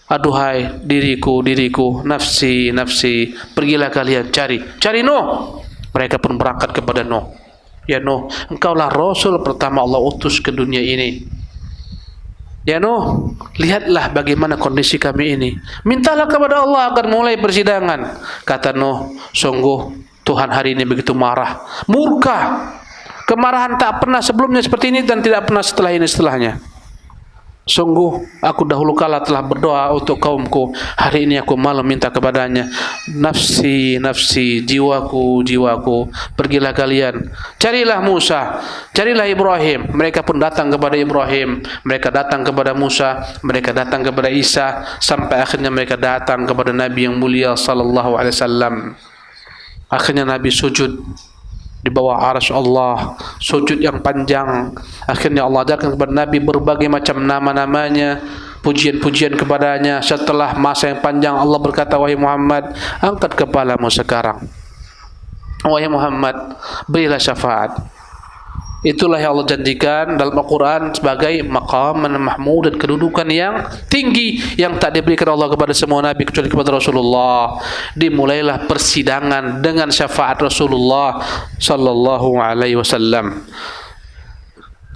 Aduhai diriku, diriku, nafsi, nafsi, pergilah kalian cari Nuh. Mereka pun berangkat kepada Nuh. Ya Nuh, engkaulah Rasul pertama Allah utus ke dunia ini. Ya Nuh, lihatlah bagaimana kondisi kami ini. Mintalah kepada Allah agar mulai persidangan. Kata Nuh, sungguh Tuhan hari ini begitu marah, murka. Kemarahan tak pernah sebelumnya seperti ini dan tidak pernah setelah ini setelahnya. Sungguh aku dahulu kala telah berdoa untuk kaumku, hari ini aku malah minta kepadanya, nafsi, nafsi, jiwaku, jiwaku, pergilah kalian, carilah Musa, carilah Ibrahim. Mereka pun datang kepada Ibrahim, mereka datang kepada Musa, mereka datang kepada Isa, sampai akhirnya mereka datang kepada Nabi yang mulia sallallahu alaihi wasallam. Akhirnya Nabi sujud di bawah arsy Allah, sujud yang panjang. Akhirnya Allah ajarkan kepada Nabi berbagai macam nama-namanya, pujian-pujian kepadanya. Setelah masa yang panjang, Allah berkata, wahai Muhammad, angkat kepalamu sekarang. Wahai Muhammad, berilah syafaat. Itulah yang Allah janjikan dalam Al-Quran sebagai maqam mahmud dan kedudukan yang tinggi yang tak diberikan Allah kepada semua Nabi kecuali kepada Rasulullah. Dimulailah persidangan dengan syafaat Rasulullah sallallahu alaihi wasallam.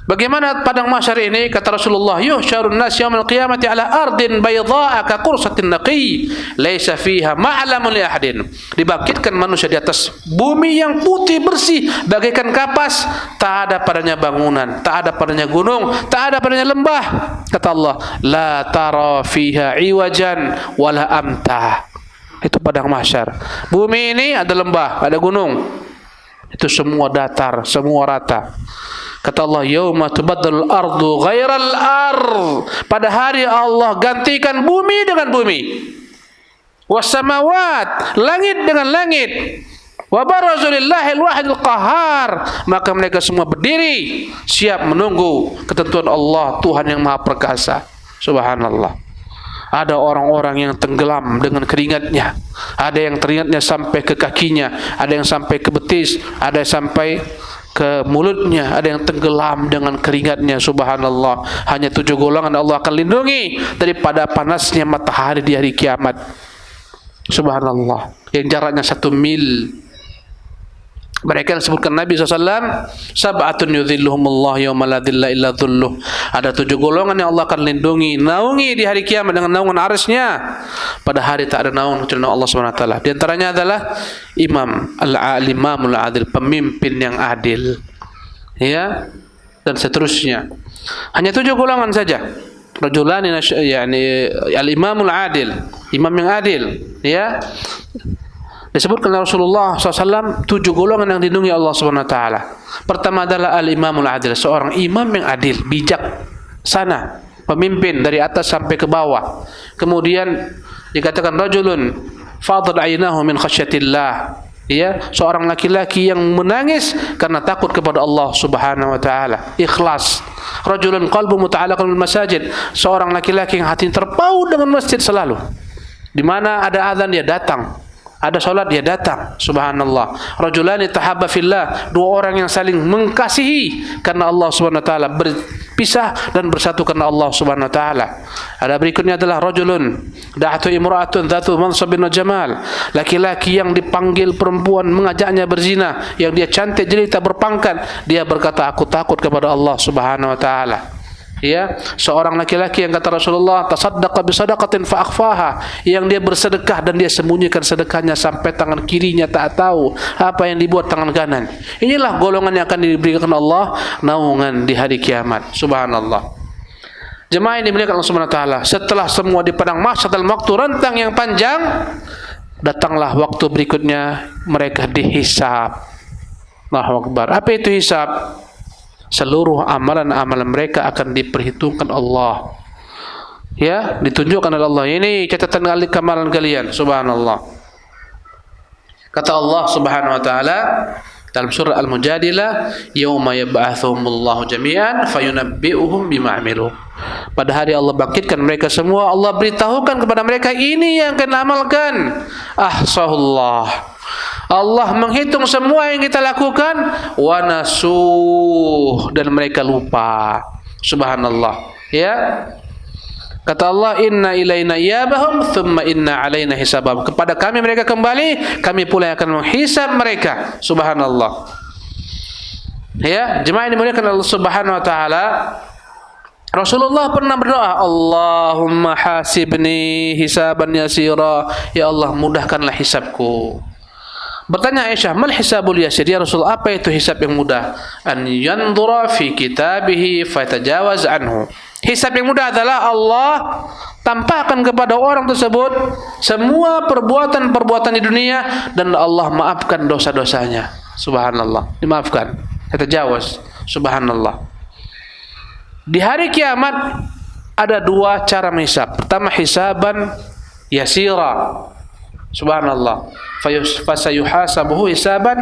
Bagaimana padang mahsyar ini? Kata Rasulullah, yuhsyarun nas yaumil qiyamati ala ardin baydha'a ka qursatin naqi laisa fiha ma'lamun li ahadin. Dibangkitkan manusia di atas bumi yang putih bersih bagaikan kapas, tak ada padanya bangunan, tak ada padanya gunung, tak ada padanya lembah. Kata Allah, la tara fiha iwajan wala amta. Itu padang mahsyar. Bumi ini ada lembah, ada gunung. Itu semua datar, semua rata. Kata Allah, yauma tubaddalul ardu ghairal ard. Pada hari Allah gantikan bumi dengan bumi. Wassamawat, langit dengan langit. Wa barazu lillahil wahidil qahhar. Maka mereka semua berdiri siap menunggu ketentuan Allah, Tuhan yang Maha Perkasa. Subhanallah. Ada orang-orang yang tenggelam dengan keringatnya, ada yang teringatnya sampai ke kakinya, ada yang sampai ke betis, ada yang sampai ke mulutnya, ada yang tenggelam dengan keringatnya. Subhanallah. Hanya 7 golongan Allah akan lindungi daripada panasnya matahari di hari kiamat. Subhanallah. Yang jaraknya 1 mil. Mereka yang disebutkan Nabi SAW, sab'atun yudhilluhumullah yawma la dhilla illa dhulluh. Ada 7 golongan yang Allah akan lindungi, naungi di hari kiamat dengan naungan arsy-Nya. Pada hari tak ada naungan kecuali Allah SWT. Di antaranya adalah imam al-imamul adil, pemimpin yang adil. Ya, dan seterusnya. Hanya 7 golongan saja. Rajulani yani al-imamul adil, imam yang adil, ya. Disebutkan Rasulullah SAW 7 golongan yang dilindungi Allah SWT. Pertama adalah al-imamul adil, seorang imam yang adil, bijak, sana, pemimpin dari atas sampai ke bawah. Kemudian dikatakan rajulun fadad aynahu min khasyatillah, ya, seorang laki-laki yang menangis karena takut kepada Allah Subhanahu wa taala, ikhlas. Rajulun qalbu muta'allaqun bil masajid, seorang laki-laki yang hatinya terpaut dengan masjid selalu. Di mana ada azan dia datang, ada salat dia datang. Subhanallah. Rajulani tahabba fillah, 2 orang yang saling mengasihi karena Allah Subhanahu wa taala, berpisah dan bersatu karena Allah Subhanahu wa taala. Ada berikutnya adalah rajulun da'atu imra'atun dzatu mansabin wa jamal, laki-laki yang dipanggil perempuan mengajaknya berzina, yang dia cantik jelita berpangkat, dia berkata aku takut kepada Allah Subhanahu wa taala. Ya, seorang laki-laki yang kata Rasulullah, tasaddaqa bisadaqatin fa akhfaha, yang dia bersedekah dan dia sembunyikan sedekahnya sampai tangan kirinya tak tahu apa yang dibuat tangan kanan. Inilah golongan yang akan diberikan Allah naungan di hari kiamat. Subhanallah. Jemaah yang dimuliakan Allah Subhanahu wa taala, setelah semua di padang mahsyar dalam waktu rentang yang panjang, datanglah waktu berikutnya, mereka dihisab. Allahu Akbar. Apa itu hisab? Seluruh amalan-amalan mereka akan diperhitungkan Allah. Ya, ditunjukkan oleh Allah. Ini catatan kamalan kalian. Subhanallah. Kata Allah Subhanahu wa taala dalam surah Al-Mujadilah, yauma yab'atsuhumullahu jami'an fayunabbi'uhum bima 'amilu. Pada hari Allah bangkitkan mereka semua, Allah beritahukan kepada mereka, ini yang kalian amalkan. Ahsahullah. Allah menghitung semua yang kita lakukan, wa nasuh, dan mereka lupa. Subhanallah. Ya. Kata Allah, inna ilaina iyabahum thumma inna alaina hisabahum. Kepada kami mereka kembali, kami pula yang akan menghisab mereka. Subhanallah. Ya, jemaah ini dimuliakan Allah Subhanahu wa taala. Rasulullah pernah berdoa, Allahumma hasibni hisaban yasira. Ya Allah, mudahkanlah hisabku. Bertanya Aisyah, mal hisabul yasir? Ya Rasulullah, apa itu hisab yang mudah? An yandura fi kitabihi fatajawaz anhu. Hisab yang mudah adalah Allah tampakkan kepada orang tersebut semua perbuatan-perbuatan di dunia dan Allah maafkan dosa-dosanya. Subhanallah, dimaafkan. Fatajawaz. Subhanallah. Di hari kiamat ada dua cara menghisab. Pertama, hisaban yasira. Subhanallah. Fasayuhasabuhu hisaban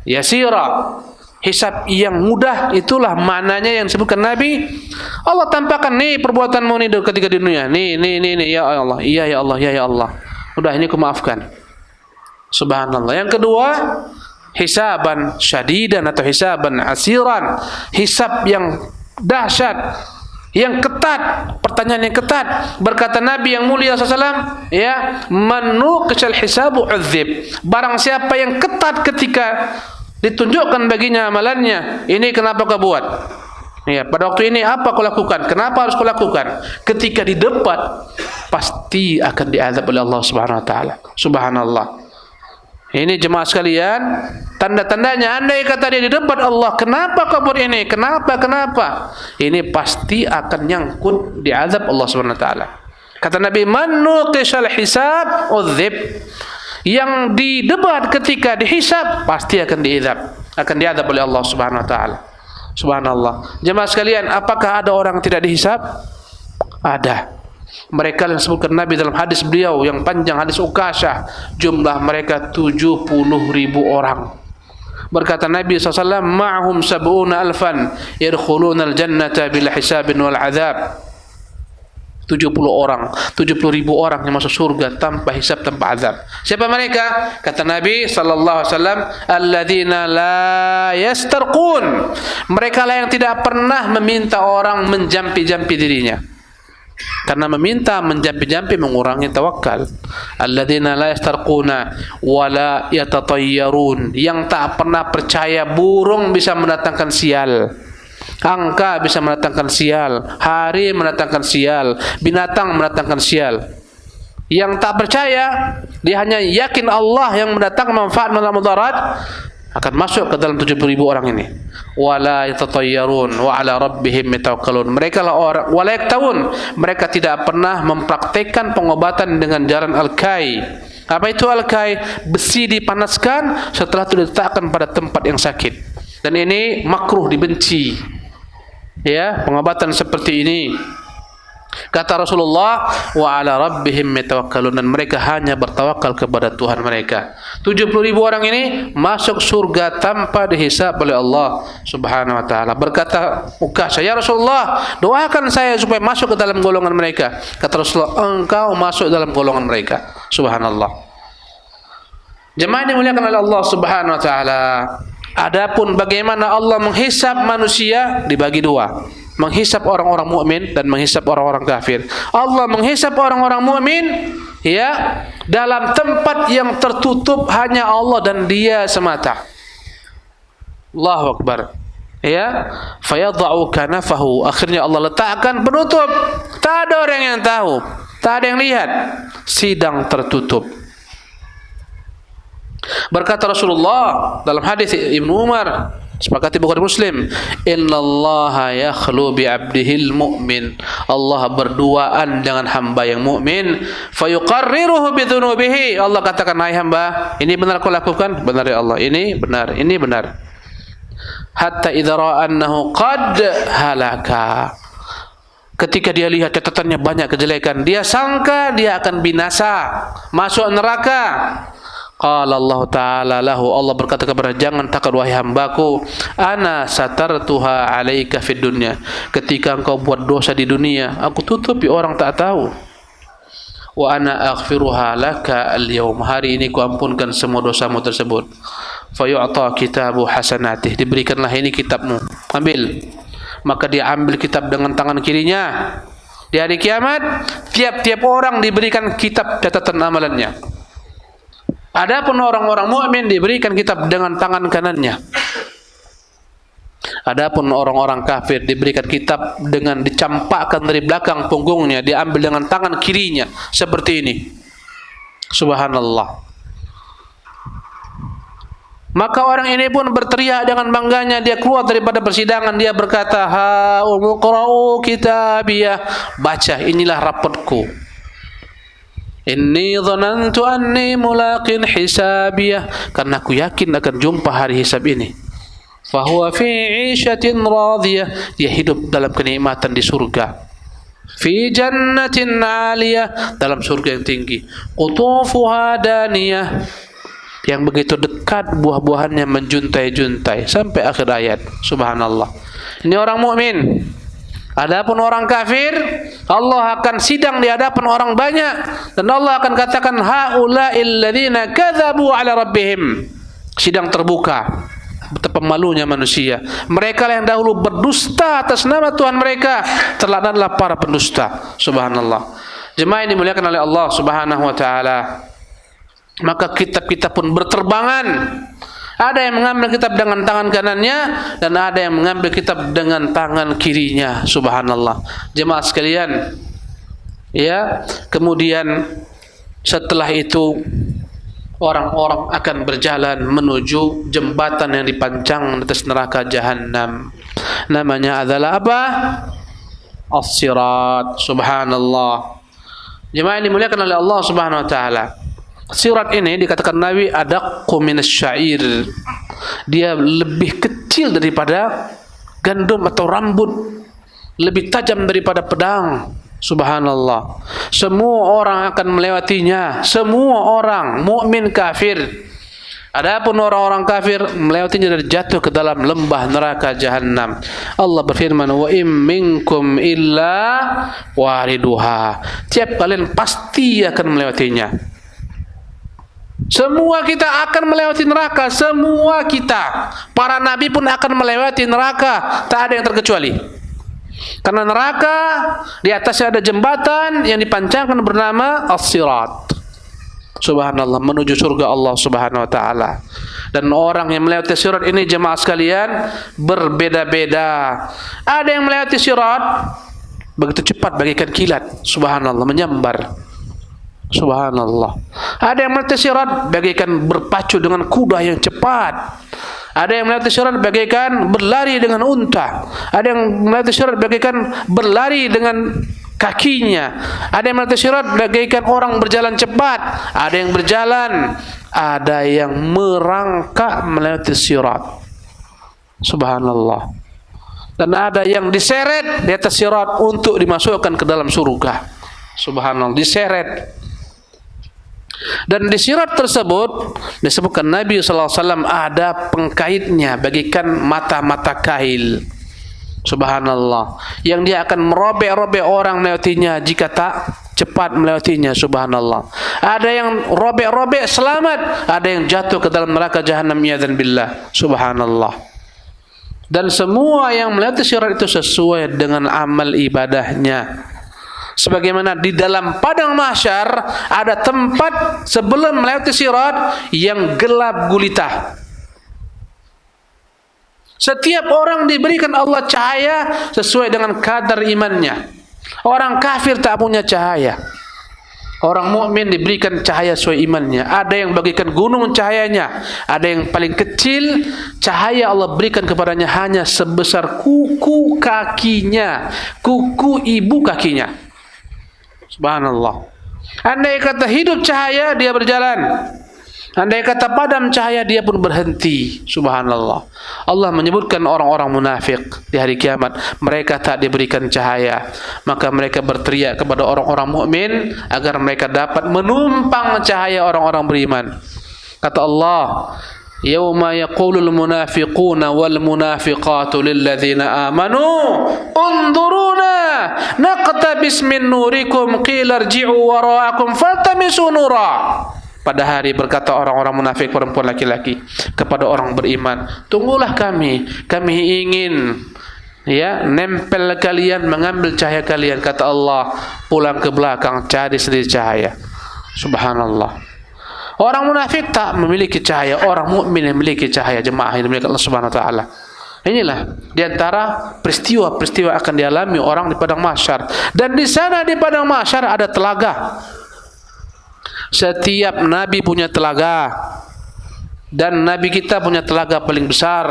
yasira. Hisab yang mudah, itulah maknanya yang disebutkan Nabi. Allah tampakkan, nih perbuatanmu nih ketika di dunia. Nih, ya Allah. Iya ya Allah, ya Allah. Udah, ini aku maafkan. Subhanallah. Yang kedua, hisaban syadidan atau hisaban asiran. Hisab yang dahsyat, yang ketat, pertanyaan yang ketat. Berkata Nabi yang mulia SAW, ya, man nuqishal hisabu udzib. Barang siapa yang ketat ketika ditunjukkan baginya amalannya, ini kenapa kau buat? Ya, pada waktu ini apa kau lakukan? Kenapa harus kau lakukan? Ketika didebat, pasti akan diazab oleh Allah Subhanahu wa taala. Subhanallah. Ini jemaah sekalian, tanda-tandanya andai kata dia didebat Allah, kenapa kau buat ini? Kenapa? Ini pasti akan nyangkut diazab Allah Subhanahu wa taala. Kata Nabi, man nuqishal hisab udzib. Yang didebat ketika dihisab pasti akan diazab oleh Allah Subhanahu wa taala. Subhanallah. Jemaah sekalian, apakah ada orang yang tidak dihisab? Ada. Mereka yang disebutkan Nabi dalam hadis beliau yang panjang, hadis Ukasyah, jumlah mereka 70.000 orang. Berkata Nabi SAW, ma'hum sab'una alfan yadkhuluna al-jannata bila hisabin wal azab. 70 orang, 70.000 orang yang masuk surga tanpa hisab, tanpa azab. Siapa mereka? Kata Nabi sallallahu alaihi wasallam, alladzina la yastarqun. Mereka lah yang tidak pernah meminta orang menjampi-jampi dirinya. Karena meminta menjampi-jampi mengurangi tawakal. Alladzina la yastarquna wa la yatatayyarun. Yang tak pernah percaya burung bisa mendatangkan sial. Angka bisa mendatangkan sial, hari mendatangkan sial, binatang mendatangkan sial. Yang tak percaya, dia hanya yakin Allah yang mendatangkan manfaat dan mudarat, akan masuk ke dalam 70.000 orang ini. Wala yatatayyarun wa ala rabbihim yatawakkalun. Mereka lah orang wala yaktawun. Mereka tidak pernah mempraktekkan pengobatan dengan jalan al-kai. Apa itu al-kai? Besi dipanaskan, setelah itu diletakkan pada tempat yang sakit. Dan ini makruh, dibenci. Ya, pengobatan seperti ini. Kata Rasulullah, wa ala rabbihim yatawakkalun, dan mereka hanya bertawakal kepada Tuhan mereka. 70.000 orang ini masuk surga tanpa dihisab oleh Allah Subhanahu wa taala. Berkata Ukasyah, ya Rasulullah, doakan saya supaya masuk ke dalam golongan mereka. Kata Rasulullah, engkau masuk dalam golongan mereka. Subhanallah. Jemaah dimuliakan oleh Allah Subhanahu wa taala. Adapun bagaimana Allah menghisab manusia dibagi dua. Menghisab orang-orang mukmin dan menghisab orang-orang kafir. Allah menghisab orang-orang mukmin, ya, dalam tempat yang tertutup, hanya Allah dan Dia semata. Allahu Akbar. Ya, fayadha'u kanafahu. Akhirnya Allah letakkan penutup. Tak ada orang yang tahu, tak ada yang lihat. Sidang tertutup. Berkata Rasulullah dalam hadis Ibnu Umar, sepakati Bukhari Muslim, innallaha yakhlu bi 'abdihil mu'min. Allah berduaan dengan hamba yang mukmin, fayuqarriruhu bi dzunubihi. Allah katakan, hai hamba, ini benar kau lakukan? Benar ya Allah. Ini benar, ini benar. Hatta idza ra'a annahu qad halaka. Ketika dia lihat catatannya banyak kejelekan, dia sangka dia akan binasa, masuk neraka. Qala Allah Ta'ala lahu, Allah berkata kepada, jangan takut wahai hambaku, ana satartuha alaika fid dunya. Ketika engkau buat dosa di dunia, aku tutupi, orang tak tahu. Wa ana aghfiruha laka al-yawm. Hari ini ku ampunkan semua dosamu tersebut. Fa yu'ta kitabu hasanatih. Diberikanlah ini kitabmu. Ambil. Maka dia ambil kitab dengan tangan kirinya. Di hari kiamat, tiap-tiap orang diberikan kitab catatan amalannya. Adapun orang-orang mukmin diberikan kitab dengan tangan kanannya. Adapun orang-orang kafir diberikan kitab dengan dicampakkan dari belakang punggungnya, diambil dengan tangan kirinya seperti ini. Subhanallah. Maka orang ini pun berteriak dengan bangganya, dia keluar daripada persidangan, dia berkata, "Ha umqra'u kitabiyah." Baca, inilah raportku. "Inni dhanantu anni mulaqin hisabiyah." Karena aku yakin akan jumpa hari hisab ini. Fahuwa fi 'ishatin radiyah. Dia hidup dalam kenikmatan di surga. Fi jannatin 'aliyah. Dalam surga yang tinggi. Qutufuha daniyah. Yang begitu dekat buah-buahannya menjuntai-juntai sampai akhir ayat. Subhanallah. Ini orang mukmin. Adapun orang kafir, Allah akan sidang di hadapan orang banyak dan Allah akan katakan, haula'il ladzina kadzabu 'ala rabbihim. Sidang terbuka. Betapa malunya manusia. Mereka yang dahulu berdusta atas nama Tuhan mereka, terlaknatlah para pendusta. Subhanallah. Jemaah ini dimuliakan oleh Allah Subhanahu wa taala. Maka kitab-kitab pun berterbangan. Ada yang mengambil kitab dengan tangan kanannya dan ada yang mengambil kitab dengan tangan kirinya. Subhanallah. Jemaah sekalian, ya, kemudian setelah itu orang-orang akan berjalan menuju jembatan yang dipancang atas neraka Jahannam. Namanya adalah apa? As-Sirat. Subhanallah. Jemaah yang dimuliakan oleh Allah Subhanahu wa taala. Sirat ini dikatakan Nabi adaqqu minasy-sya'ir. Dia lebih kecil daripada gandum atau rambut, lebih tajam daripada pedang. Subhanallah. Semua orang akan melewatinya, semua orang, mukmin kafir. Adapun orang-orang kafir melewatinya dan jatuh ke dalam lembah neraka Jahannam. Allah berfirman, "Wa im minkum illa wariduha." Tiap kalian pasti akan melewatinya. Semua kita akan melewati neraka. Semua kita. Para nabi pun akan melewati neraka. Tak ada yang terkecuali. Karena neraka di atasnya ada jembatan yang dipancangkan bernama As-Sirat. Subhanallah, menuju surga Allah Subhanahu wa taala. Dan orang yang melewati sirat ini, jemaah sekalian, berbeda-beda. Ada yang melewati sirat begitu cepat bagaikan kilat. Subhanallah, menyambar. Subhanallah. Ada yang melewati sirat bagaikan berpacu dengan kuda yang cepat. Ada yang melewati sirat bagaikan berlari dengan unta. Ada yang melewati sirat bagaikan berlari dengan kakinya. Ada yang melewati sirat bagaikan orang berjalan cepat. Ada yang berjalan, ada yang merangkak melewati sirat. Subhanallah. Dan ada yang diseret di atas sirat untuk dimasukkan ke dalam surga. Subhanallah, diseret. Dan di sirat tersebut disebutkan Nabi SAW ada pengkaitnya bagikan mata-mata kail. Subhanallah. Yang dia akan merobek-robek orang melewatinya jika tak cepat melewatinya. Subhanallah. Ada yang robek-robek selamat, ada yang jatuh ke dalam neraka Jahannam ya'dzan billah. Subhanallah. Dan semua yang melewati sirat itu sesuai dengan amal ibadahnya. Sebagaimana di dalam padang mahsyar ada tempat sebelum melewati sirat yang gelap gulita. Setiap orang diberikan Allah cahaya sesuai dengan kadar imannya. Orang kafir tak punya cahaya. Orang mukmin diberikan cahaya sesuai imannya. Ada yang bagikan gunung cahayanya, ada yang paling kecil cahaya Allah berikan kepadanya hanya sebesar kuku kakinya, kuku ibu kakinya. Subhanallah. Andai kata hidup cahaya, dia berjalan. Andai kata padam cahaya, dia pun berhenti. Subhanallah. Allah menyebutkan orang-orang munafik di hari kiamat, mereka tak diberikan cahaya, maka mereka berteriak kepada orang-orang mukmin agar mereka dapat menumpang cahaya orang-orang beriman. Kata Allah, "Yauma yaqulul munafiquna wal munafiqatu lil ladzina amanu unzuruna naqtabis min nurikum qila irji'u wara'akum faltamisu nura." Pada hari berkata orang-orang munafik perempuan laki-laki kepada orang beriman, "Tunggulah kami ingin Ya, nempel kalian, mengambil cahaya kalian. Kata Allah, pulang ke belakang, cari sendiri cahaya. Subhanallah. Orang munafik tak memiliki cahaya, orang mukmin yang memiliki cahaya. Jemaah yang dimiliki Allah Subhanahu wa taala. Inilah diantara peristiwa-peristiwa akan dialami orang di padang mahsyar. Dan di sana di padang mahsyar ada telaga. Setiap nabi punya telaga. Dan nabi kita punya telaga paling besar.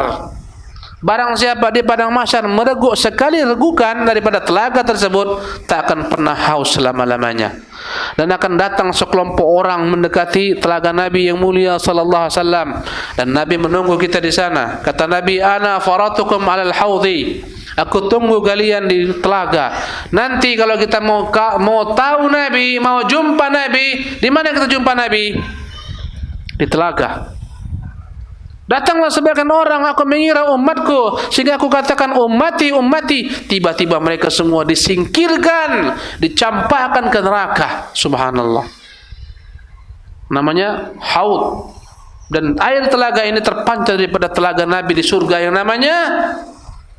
Barang siapa di padang mahsyar mereguk sekali regukan daripada telaga tersebut, tak akan pernah haus selama-lamanya. Dan akan datang sekelompok orang mendekati telaga Nabi yang mulia sallallahu alaihi wasallam, dan Nabi menunggu kita di sana. Kata Nabi, ana faratukum 'alal haudhi. Aku tunggu kalian di telaga. Nanti kalau kita mau tahu Nabi, mau jumpa Nabi, di mana kita jumpa Nabi? Di telaga. Datanglah sebagian orang, aku mengira umatku, sehingga aku katakan ummati, ummati. Tiba-tiba mereka semua disingkirkan, dicampakkan ke neraka. Subhanallah. Namanya haud. Dan air telaga ini terpancar daripada telaga Nabi di surga yang namanya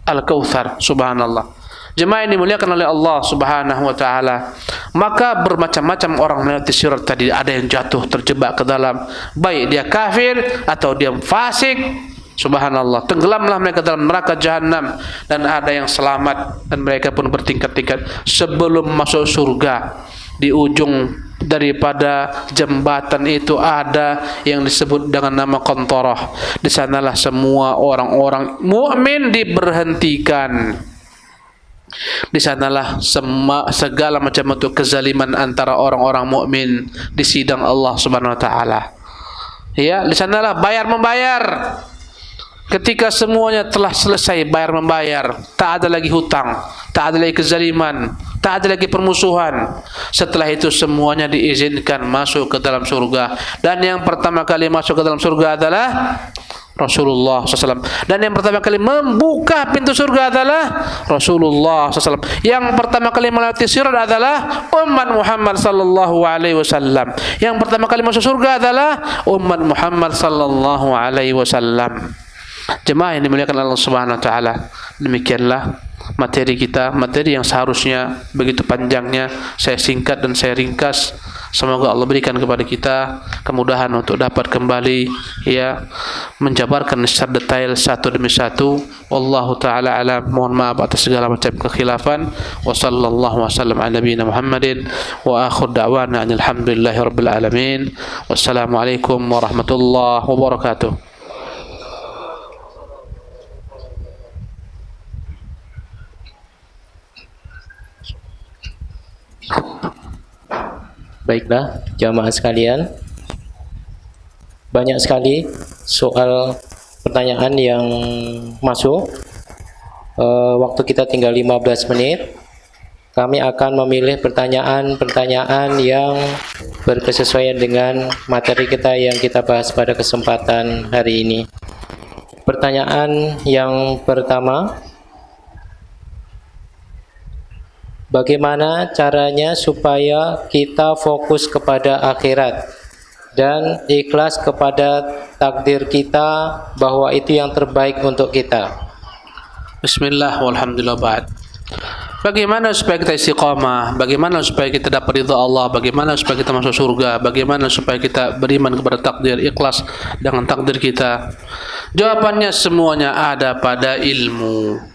Al-Kautsar. Subhanallah. Jemaah ini dimuliakan oleh Allah Subhanahu wa taala. Maka bermacam-macam orang melewati sirat tadi. Ada yang jatuh terjebak ke dalam, baik dia kafir atau dia fasik. Subhanallah, tenggelamlah mereka dalam neraka jahanam. Dan ada yang selamat, dan mereka pun bertingkat-tingkat sebelum masuk surga. Di ujung daripada jembatan itu ada yang disebut dengan nama Qantarah. Di sanalah semua orang-orang mukmin diberhentikan. Di sanalah segala macam bentuk kezaliman antara orang-orang mukmin disidang Allah Subhanahu wa taala. Ya, di sanalah bayar membayar. Ketika semuanya telah selesai bayar membayar, tak ada lagi hutang, tak ada lagi kezaliman, tak ada lagi permusuhan. Setelah itu semuanya diizinkan masuk ke dalam surga. Dan yang pertama kali masuk ke dalam surga adalah Rasulullah SAW. Dan yang pertama kali membuka pintu surga adalah Rasulullah SAW. Yang pertama kali melewati sirat adalah umat Muhammad sallallahu alaihi wasallam. Yang pertama kali masuk surga adalah umat Muhammad sallallahu alaihi wasallam. Jemaah yang dimuliakan Allah Subhanahu wa taala, demikianlah materi kita, materi yang seharusnya begitu panjangnya saya singkat dan saya ringkas. Semoga Allah berikan kepada kita kemudahan untuk dapat kembali menjabarkan secara detail satu demi satu. Wallahu taala alam. Mohon maaf atas segala macam kekhilafan. Wa sallallahu wasallam ala nabiyina Muhammadin wa akhir da'wana alhamdulillahirabbil alamin. Wassalamualaikum warahmatullahi wabarakatuh. Baiklah, jamaah sekalian, banyak sekali soal pertanyaan yang masuk. Waktu kita tinggal 15 menit. Kami akan memilih pertanyaan-pertanyaan yang berkesesuaian dengan materi kita yang kita bahas pada kesempatan hari ini. Pertanyaan yang pertama, bagaimana caranya supaya kita fokus kepada akhirat dan ikhlas kepada takdir kita bahwa itu yang terbaik untuk kita? Bismillah walhamdulillah ba'd. Bagaimana supaya kita istiqamah? Bagaimana supaya kita dapat ridha Allah? Bagaimana supaya kita masuk surga? Bagaimana supaya kita beriman kepada takdir, ikhlas dengan takdir kita? Jawabannya semuanya ada pada ilmu.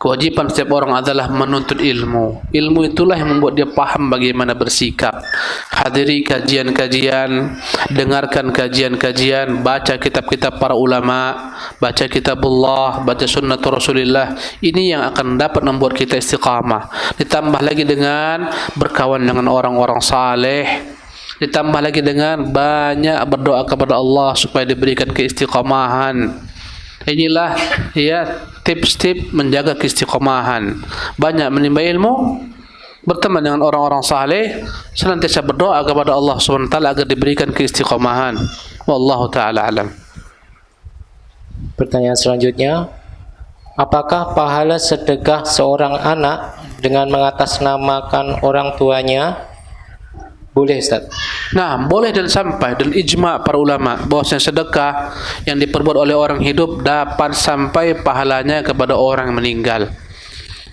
Kewajiban setiap orang adalah menuntut ilmu. Ilmu itulah yang membuat dia paham bagaimana bersikap. Hadiri kajian-kajian, dengarkan kajian-kajian, baca kitab-kitab para ulama, baca kitabullah, baca sunnah Rasulullah. Ini yang akan dapat membuat kita istiqamah. Ditambah lagi dengan berkawan dengan orang-orang saleh. Ditambah lagi dengan banyak berdoa kepada Allah supaya diberikan keistiqamahan. Inilah tips-tips menjaga keistiqomahan. Banyak menimba ilmu, berteman dengan orang-orang saleh, senantiasa berdoa kepada Allah SWT agar diberikan keistiqomahan. Wallahu ta'ala alam. Pertanyaan selanjutnya, apakah pahala sedekah seorang anak dengan mengatasnamakan orang tuanya Boleh Ustaz. Nah, boleh dan sampai dan ijma' para ulama bahwasanya sedekah yang diperbuat oleh orang hidup dapat sampai pahalanya kepada orang yang meninggal.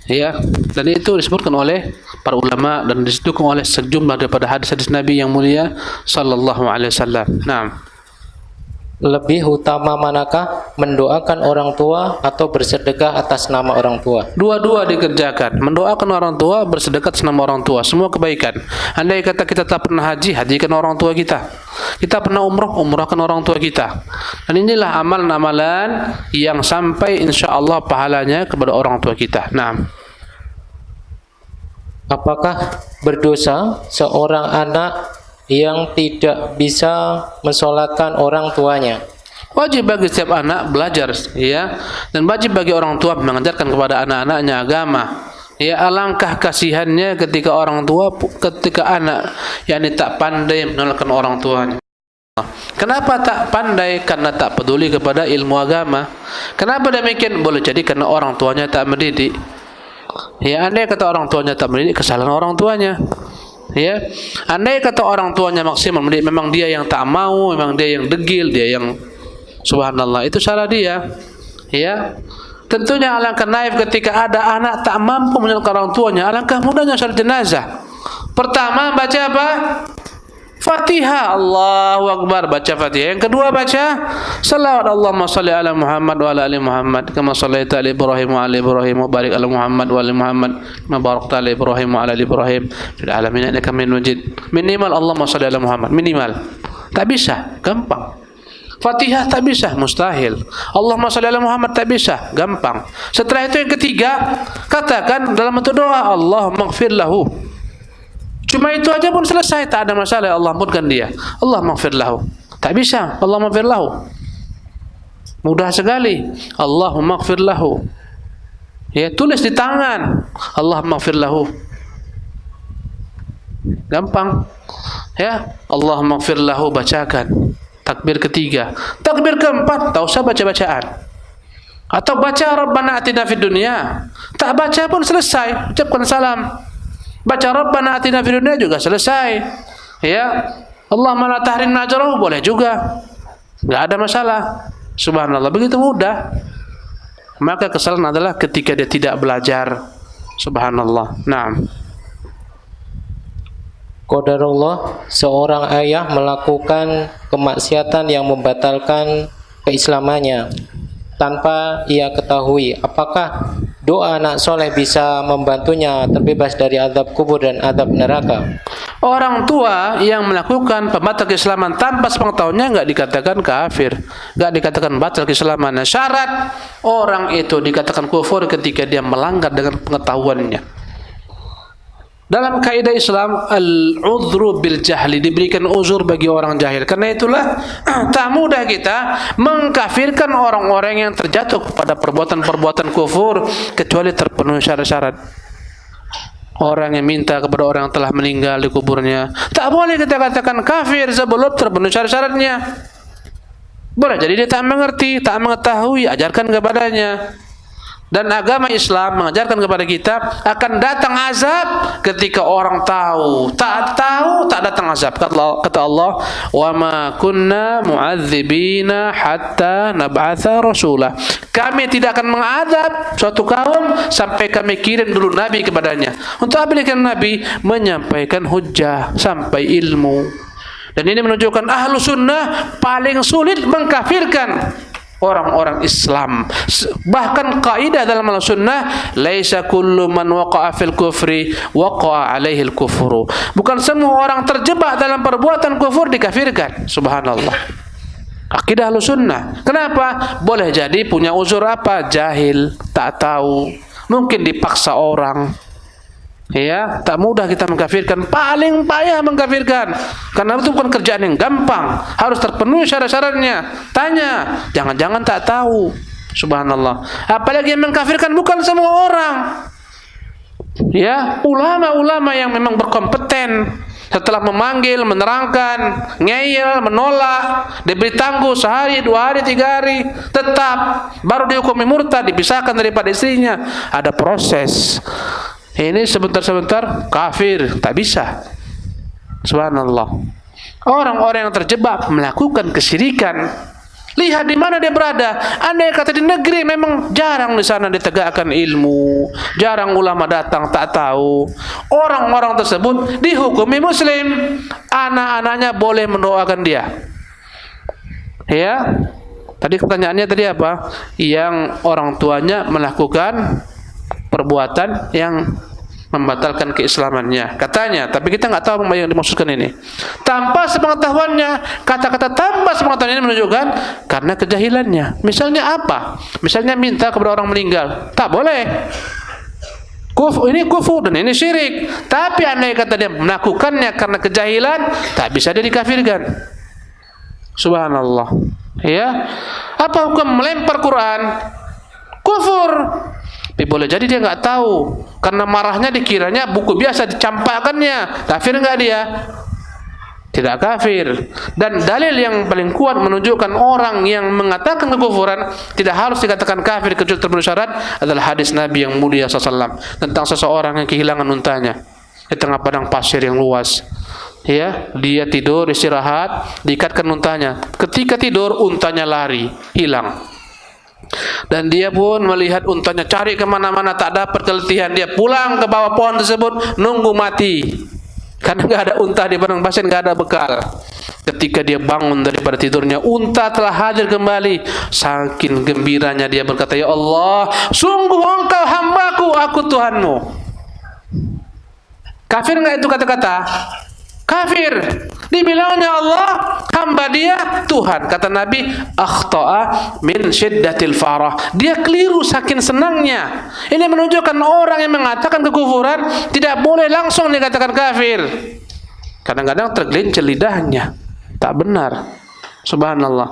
Ya, dan itu disebutkan oleh para ulama dan disebutkan oleh sejumlah daripada hadis-hadis Nabi yang mulia sallallahu alaihi wasallam. Nah, Lebih utama manakah mendoakan orang tua atau bersedekah atas nama orang tua? dua-dua dikerjakan. Mendoakan orang tua, bersedekah atas nama orang tua, semua kebaikan. Andai kata kita tak pernah haji, hajikan orang tua kita. Kita pernah umrah, umrahkan orang tua kita. Dan inilah amalan-amalan yang sampai insya-Allah pahalanya kepada orang tua kita. Nah, Apakah berdosa seorang anak yang tidak bisa mensolatkan orang tuanya? wajib bagi setiap anak belajar, ya, dan wajib bagi orang tua mengajarkan kepada anak-anaknya agama. Ya, alangkah kasihannya ketika orang tua, ketika anak yakni tak pandai menolakkan orang tuanya. Kenapa tak pandai? Karena tak peduli kepada ilmu agama. Kenapa demikian? Boleh jadi karena orang tuanya tak mendidik. Ya, andai kata orang tuanya tak mendidik, kesalahan orang tuanya. Ya, andai kata orang tuanya maksimal mendidik, memang dia yang tak mau, memang dia yang degil, dia yang subhanallah, itu salah dia. Ya, tentunya alangkah naif ketika ada anak tak mampu menolakkan orang tuanya. Alangkah mudahnya salat jenazah. Pertama baca apa? Fatihah, Allahu Akbar, baca Fatihah. Yang kedua baca salawat, Allahumma shalli ala Muhammad wa ala ali Muhammad kama shallaita ala Ibrahim wa ala Ibrahim wa barik ala Muhammad wa ala Muhammad kama barakta ala Ibrahim wa ala ali Ibrahim fil alamin innaka Hamidum Majid. Minimal Allahumma shalli ala Muhammad, minimal. Tak bisa, gampang. Fatihah tak bisa, mustahil. Allahumma shalli ala Muhammad tak bisa, gampang. Setelah itu yang ketiga, katakan dalam bentuk doa, Allahumma ighfir lahu. Cuma itu aja pun selesai, tak ada masalah. Allah ampunkan dia, Allah maghfir lahu. Tak bisa, Allah maghfir lahu. Mudah sekali. Allahumma maghfir lahu. Ya, tulis di tangan, Allah maghfir lahu. Gampang. Ya, Allah maghfir lahu, bacakan. Takbir ketiga. Takbir keempat, tak usah baca-bacaan. Atau baca Rabbana atina fid dunya. Tak baca pun selesai, ucapkan salam. Baca Rabbana atina fid dunya juga selesai. Ya, Allahumma la tahrimna ajrahu, boleh juga. Enggak ada masalah. Subhanallah, begitu mudah. Maka kesalahan adalah ketika dia tidak belajar. Subhanallah. Naam. Qadarullah, seorang ayah melakukan kemaksiatan yang membatalkan keislamannya tanpa ia ketahui. Apakah doa anak soleh bisa membantunya terbebas dari azab kubur dan azab neraka? Orang tua yang melakukan pembatal keislaman tanpa sepengetahuannya enggak dikatakan kafir, enggak dikatakan batal keislamannya. Syarat orang itu dikatakan kufur ketika dia melanggar dengan pengetahuannya. Dalam kaidah Islam, al-udhru bil jahli, diberikan uzur bagi orang jahil. Karena itulah tak mudah kita mengkafirkan orang-orang yang terjatuh pada perbuatan-perbuatan kufur kecuali terpenuhi syarat-syarat. Orang yang minta kepada orang yang telah meninggal di kuburnya, tak boleh kita katakan kafir sebelum terpenuhi syarat-syaratnya. Boleh jadi dia tak mengerti, tak mengetahui, ajarkan kepadanya. Dan agama Islam mengajarkan kepada kita akan datang azab ketika orang tahu. Tak tahu, tak datang azab. Kata Allah, "Wa ma kunna mu'adzibina hatta nab'atha rasulah." Kami tidak akan mengazab suatu kaum sampai kami kirim dulu nabi kepadanya. Untuk apa dikirim nabi? Menyampaikan hujjah, sampai ilmu. Dan ini menunjukkan ahlu sunnah paling sulit mengkafirkan orang-orang Islam. Bahkan kaidah dalam al-sunnah, laisa kullu man waqa'a fil kufri waqa'a alaihi al-kufru. Bukan semua orang terjebak dalam perbuatan kufur dikafirkan. Subhanallah. Akidah al-sunnah. Kenapa? Boleh jadi punya uzur apa? Jahil, tak tahu, mungkin dipaksa orang. Ya, tak mudah kita mengkafirkan, paling payah mengkafirkan. Karena itu bukan kerjaan yang gampang, harus terpenuhi syarat-syaratnya. Tanya, jangan-jangan tak tahu. Subhanallah. Apalagi yang mengkafirkan bukan semua orang. Ya, ulama-ulama yang memang berkompeten setelah memanggil, menerangkan, ngeyel, menolak, diberi tangguh sehari, 2 hari, 3 hari, tetap baru dihukumi murtad, dipisahkan daripada istrinya. Ada proses. Ini sebentar-sebentar kafir, tak bisa. Subhanallah. Orang-orang yang terjebak melakukan kesyirikan, lihat di mana dia berada. Andai kata di negeri memang jarang di sana ditegakkan ilmu, jarang ulama datang, tak tahu. Orang-orang tersebut dihukumi muslim, anak-anaknya boleh mendoakan dia. Ya, tadi pertanyaannya tadi apa? Yang orang tuanya melakukan perbuatan yang membatalkan keislamannya katanya, tapi kita nggak tahu apa yang dimaksudkan ini. Tanpa sepengetahuannya, kata-kata tanpa sepengetahuan ini menunjukkan karena kejahilannya. Misalnya apa? Misalnya minta kepada orang meninggal, tak boleh. Ini kufur dan ini syirik. Tapi andai kata dia melakukannya karena kejahilan, tak bisa dia dikafirkan. Subhanallah. Ya, apa hukum melempar Quran? Kufur. Tapi boleh jadi dia nggak tahu, karena marahnya dikiranya buku biasa dicampakkannya. Kafir nggak dia? Tidak kafir. Dan dalil yang paling kuat menunjukkan orang yang mengatakan kekufuran tidak harus dikatakan kafir kecuali terpenuhi syarat adalah hadis Nabi yang mulia SAW tentang seseorang yang kehilangan untanya di tengah padang pasir yang luas. Ya, dia tidur istirahat, diikatkan untanya. Ketika tidur untanya lari, hilang. Dan dia pun melihat untanya, cari kemana-mana tak dapat, keletihan. Dia pulang ke bawah pohon tersebut, nunggu mati karena nggak ada unta di padang pasir, nggak ada bekal. Ketika dia bangun daripada tidurnya, unta telah hadir kembali. Saking gembiranya dia berkata, ya Allah, sungguh engkau hambaku, aku Tuhanmu. Kafir nggak itu kata-kata? Kafir. Dibilangnya Allah, hamba dia Tuhan. Kata Nabi, akhta'a min syiddatil farah. Dia keliru saking senangnya. Ini menunjukkan orang yang mengatakan kekufuran tidak boleh langsung dikatakan kafir. Kadang-kadang tergelincir lidahnya. Tak benar. Subhanallah.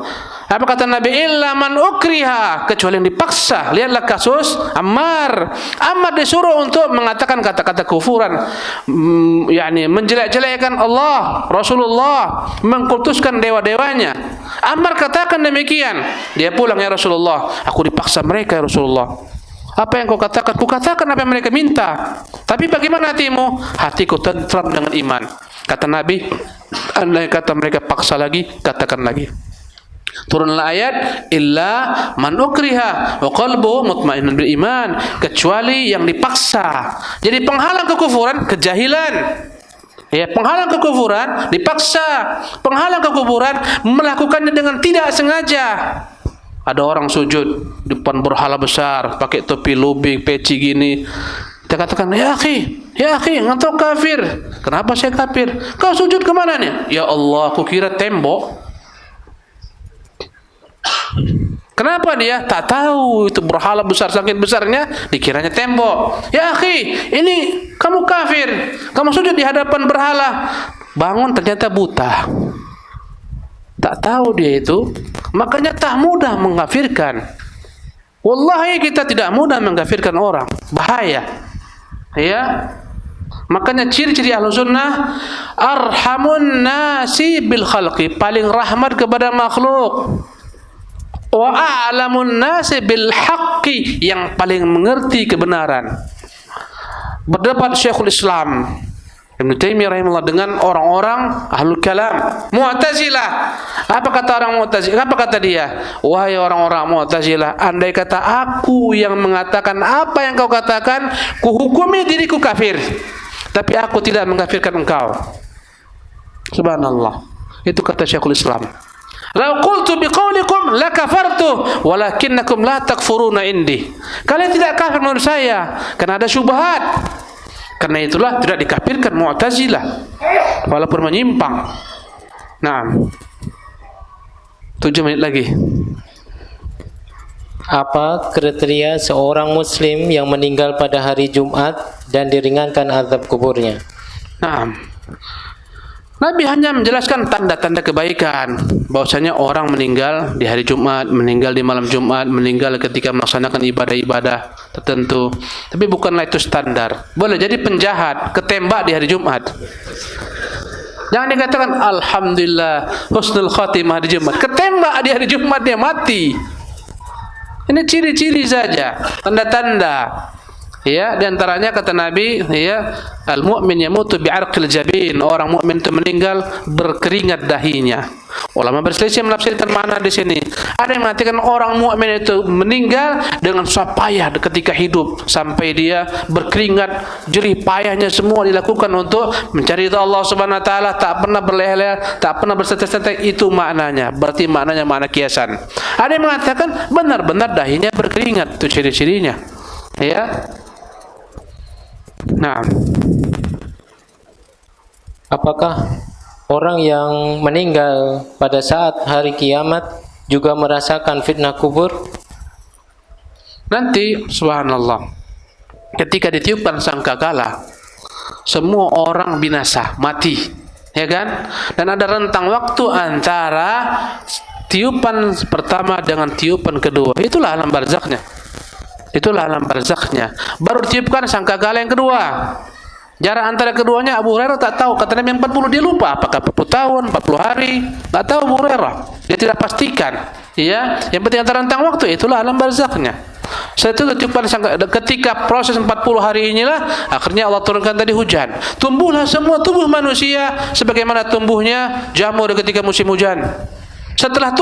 Apa kata Nabi? Illa man ukriha, kecuali yang dipaksa. Lihatlah kasus Ammar. Ammar disuruh untuk mengatakan kata-kata kufuran, yakni menjelek-jelekkan Allah, Rasulullah, mengkultuskan dewa-dewanya. Ammar katakan demikian. Dia pulang, ya Rasulullah, aku dipaksa mereka, ya Rasulullah. Apa yang kau katakan? Ku katakan apa yang mereka minta. Tapi bagaimana hatimu? Hatiku tentram dengan iman. Kata Nabi, andai kata mereka paksa lagi, katakan lagi. Turunlah ayat, illa man ukriha wa qalbuhu mutmainnun bil iman, kecuali yang dipaksa. Jadi penghalang kekufuran kejahilan. Ya, penghalang kekufuran dipaksa. Penghalang kekufuran melakukannya dengan tidak sengaja. Ada orang sujud di depan berhala besar, pakai topi lubing, peci gini. Kita katakan, ya akhi, engkau kafir. Kenapa saya kafir? Kau sujud kemana nih? Ya Allah, aku kira tembok. Kenapa dia? Tak tahu itu berhala besar, saking besarnya dikiranya tembok. Ya akhi, ini kamu kafir. Kamu sujud di hadapan berhala. Bangun ternyata buta. Tak tahu dia itu. Makanya tak mudah mengkafirkan. Wallahi kita tidak mudah mengkafirkan orang. Bahaya. Ya. Makanya ciri-ciri Ahlus Sunnah, arhamun nasi bil khalqi, paling rahmat kepada makhluk. Wa a'lamun nasi bil haqqi, yang paling mengerti kebenaran. Berdebat Syekhul Islam Ibnu Taimiyah rahimahullah dengan orang-orang Ahlul Kalam, Mu'tazilah. Apa kata orang Mu'tazilah? Apa kata dia? Wahai orang-orang Mu'tazilah, andai kata aku yang mengatakan apa yang kau katakan, kuhukumi diriku kafir, tapi aku tidak mengkafirkan engkau. Subhanallah. Itu kata Syekhul Islam. Lau qultu biqaulikum lakafartu walakinnakum la takfuruna indi. Kalian tidak kafir menurut saya karena ada syubhat. Karena itulah tidak dikafirkan Mu'tazilah walaupun menyimpang. Nah, 7 menit lagi. Apa kriteria seorang muslim yang meninggal pada hari Jumat dan diringankan azab kuburnya? Nah, Nabi hanya menjelaskan tanda-tanda kebaikan, bahwasanya orang meninggal di hari Jumat, meninggal di malam Jumat, meninggal ketika melaksanakan ibadah-ibadah tertentu. Tapi bukanlah itu standar. Boleh jadi penjahat ketembak di hari Jumat. Jangan dikatakan alhamdulillah husnul khatimah di Jumat. Ketembak di hari Jumat dia mati. Ini ciri-ciri saja, tanda-tanda. Ya, di antaranya kata Nabi, ya, al-mu'min yamutu bi'arqil jabin. Orang mukmin itu meninggal berkeringat dahinya. Ulama berselisih menafsirkan makna di sini. Ada yang mengatakan orang mukmin itu meninggal dengan susah payah ketika hidup sampai dia berkeringat, jerih payahnya semua dilakukan untuk mencari ridha Allah Subhanahu wa taala, tak pernah berleha-leha, tak pernah bersantai-santai. Itu maknanya. Berarti maknanya makna kiasan. Ada yang mengatakan benar-benar dahinya berkeringat, itu ciri-cirinya. Ya. Nah, apakah orang yang meninggal pada saat hari kiamat juga merasakan fitnah kubur? Nanti, subhanallah, ketika ditiupkan sangkakala, semua orang binasa, mati, ya kan? Dan ada rentang waktu antara tiupan pertama dengan tiupan kedua. Itulah alam barzaknya. Itulah alam barzaknya. Baru ditiupkan sangkakala yang kedua. Jarak antara keduanya Abu Hurairah tak tahu. Kata Nabi 40, dia lupa. Apakah 40 tahun, 40 hari? Tak tahu Abu Hurairah. Dia tidak pastikan. Ya, yang penting antara rentang waktu, itulah alam barzaknya. Setelah tiupan ketika proses 40 hari inilah akhirnya Allah turunkan tadi hujan. Tumbuhlah semua tubuh manusia sebagaimana tumbuhnya jamur ketika musim hujan. Setelah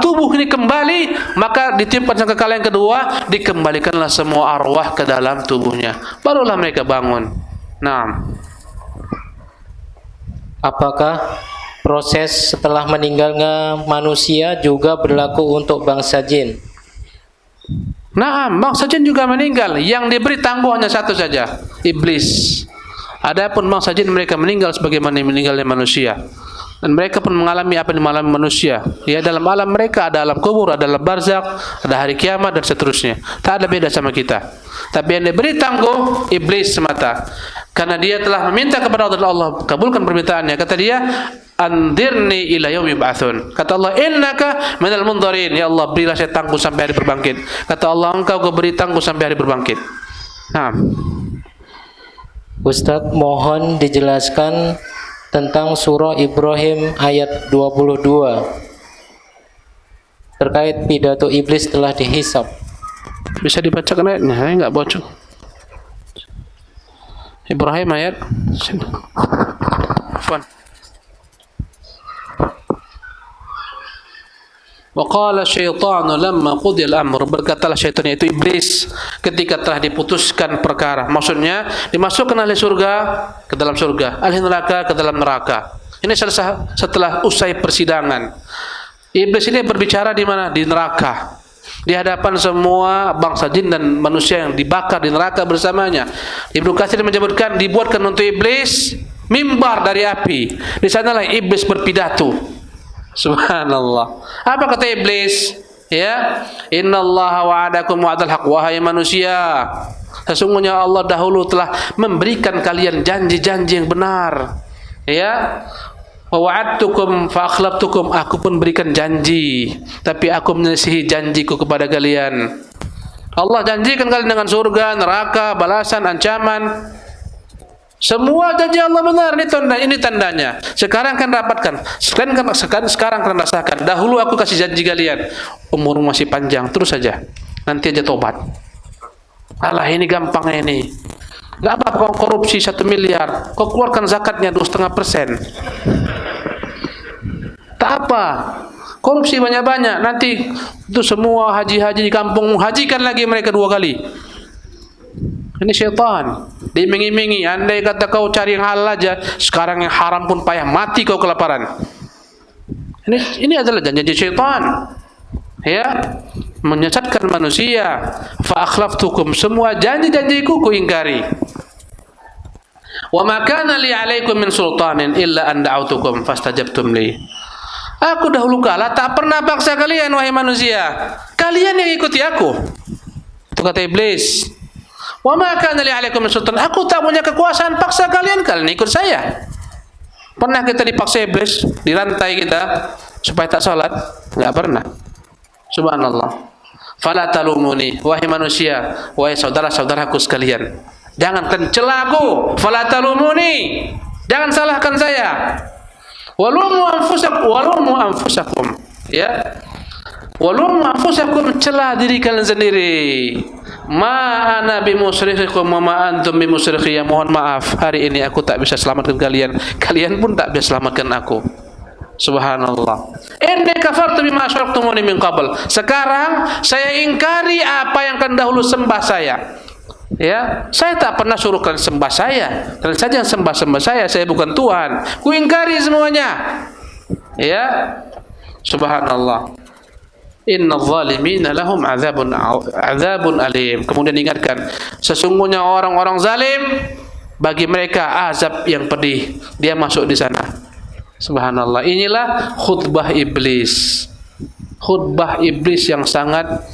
tubuh ini kembali, maka ditiupkan sangkakala yang kedua, dikembalikanlah semua arwah ke dalam tubuhnya. Barulah mereka bangun. Nah, apakah proses setelah meninggalnya manusia juga berlaku untuk bangsa jin? nah, bangsa jin juga meninggal. Yang diberi tangguh hanya satu saja, iblis. Adapun bangsa jin mereka meninggal sebagaimana meninggalnya manusia. Dan mereka pun mengalami apa yang dialami manusia. Ya, dalam alam mereka ada alam kubur, ada alam barzak, ada hari kiamat dan seterusnya. Tak ada beda sama kita. Tapi yang diberi tangguh iblis semata. Karena dia telah meminta kepada Allah, kabulkan permintaannya. Kata dia, andirni ila yaumi yub'atsun. Kata Allah, innaka minal mundharin. Ya Allah, berilah saya tangguh sampai hari berbangkit. Kata Allah, engkau beri tangguh sampai hari berbangkit. Nah, Ustadz, mohon dijelaskan tentang surah Ibrahim ayat 22 terkait pidato iblis telah dihisab. bisa dibacakan ayatnya? Saya enggak bocor. Ibrahim ayat. Afwan. Wa qala syaitanu lamma qudiya al-amr, berkatalah syaitan yaitu iblis ketika telah diputuskan perkara. Maksudnya dimasukkan ahli surga ke dalam surga, ahli neraka ke dalam neraka. Ini setelah usai persidangan. Iblis ini berbicara di mana? Di neraka. Di hadapan semua bangsa jin dan manusia yang dibakar di neraka bersamanya. Ibnu Katsir menyebutkan dibuatkan untuk iblis mimbar dari api. Di sanalah iblis berpidato. Subhanallah. Apa kata iblis? Ya, innallaha wa'adakum wa'dal haq, wahai manusia, sesungguhnya Allah dahulu telah memberikan kalian janji-janji yang benar. Ya, wa wa'adtukum fa akhlaftukum, aku pun berikan janji, tapi aku menyelisihi janjiku kepada kalian. Allah janjikan kalian dengan surga, neraka, balasan, ancaman. Semua janji Allah benar. Ini tandanya. Sekarang kan rapatkan. Sekarang kan rasakan. Dahulu aku kasih janji kalian, umur masih panjang, terus saja. Nanti aja tobat. Alah, ini gampang ini. Gak apa-apa kau korupsi 1 miliar, kau keluarkan zakatnya 2,5%. Tak apa. Korupsi banyak-banyak. Nanti itu semua haji-haji di kampung hajikan lagi mereka 2 kali. Ini syaitan. Diiming-imingi, andai kata kau cari yang halal aja, sekarang yang haram pun payah, mati kau kelaparan. Ini adalah janji syaitan. Ya, menyesatkan manusia. Fa akhlaftukum, semua janji-janjiku ku ingkari. Wa ma kana li 'alaikum min sultanin illa an da'autukum fastajabtum li. Aku dahulu kala tak pernah paksa kalian wahai manusia. Kalian yang ikuti aku. Itu kata iblis. Wa ma kana li 'alaikum min sultan. Aku tak punya kekuasaan paksa kalian ikut saya. Pernah kita dipaksa iblis, dirantai kita supaya tak salat? Enggak pernah. Subhanallah. Fala talumuni, wahai manusia, wahai saudara-saudaraku sekalian, jangan mencela aku. Fala talumuni, jangan salahkan saya. Walumu anfusakum, ya. Walumu anfusakum, mencela diri kalian sendiri. Ma ana bimusrikhikum wa ma antum bimusrikhi. Mohon maaf, hari ini aku tak bisa selamatkan kalian, kalian pun tak bisa selamatkan aku. Subhanallah. Inni kafartu bima asyraktumuni min qabl. Sekarang saya ingkari apa yang kan dahulu sembah saya. Ya, saya tak pernah suruh kalian sembah saya. Kalian saja yang sembah saya bukan Tuhan. Ku ingkari semuanya. Ya. Subhanallah. Innal zalimina lahum adzabun alim. Kemudian ingatkan, sesungguhnya orang-orang zalim bagi mereka azab yang pedih. Dia masuk di sana. Subhanallah. Inilah khutbah iblis. Khutbah iblis yang sangat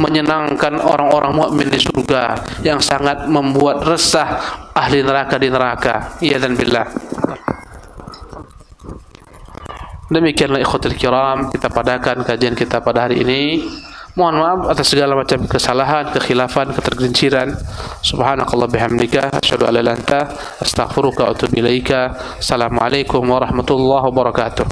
menyenangkan orang-orang mukmin di surga, yang sangat membuat resah ahli neraka di neraka. Iya dan billah. Demikianlah ikhwatul kiram, kita padakan kajian kita pada hari ini. Mohon maaf atas segala macam kesalahan, kekhilafan, ketergelinciran. Subhanakallah bihamdika asyhadu an la ilaha illa anta astaghfiruka wa atubu ilaika. Assalamualaikum warahmatullahi wabarakatuh.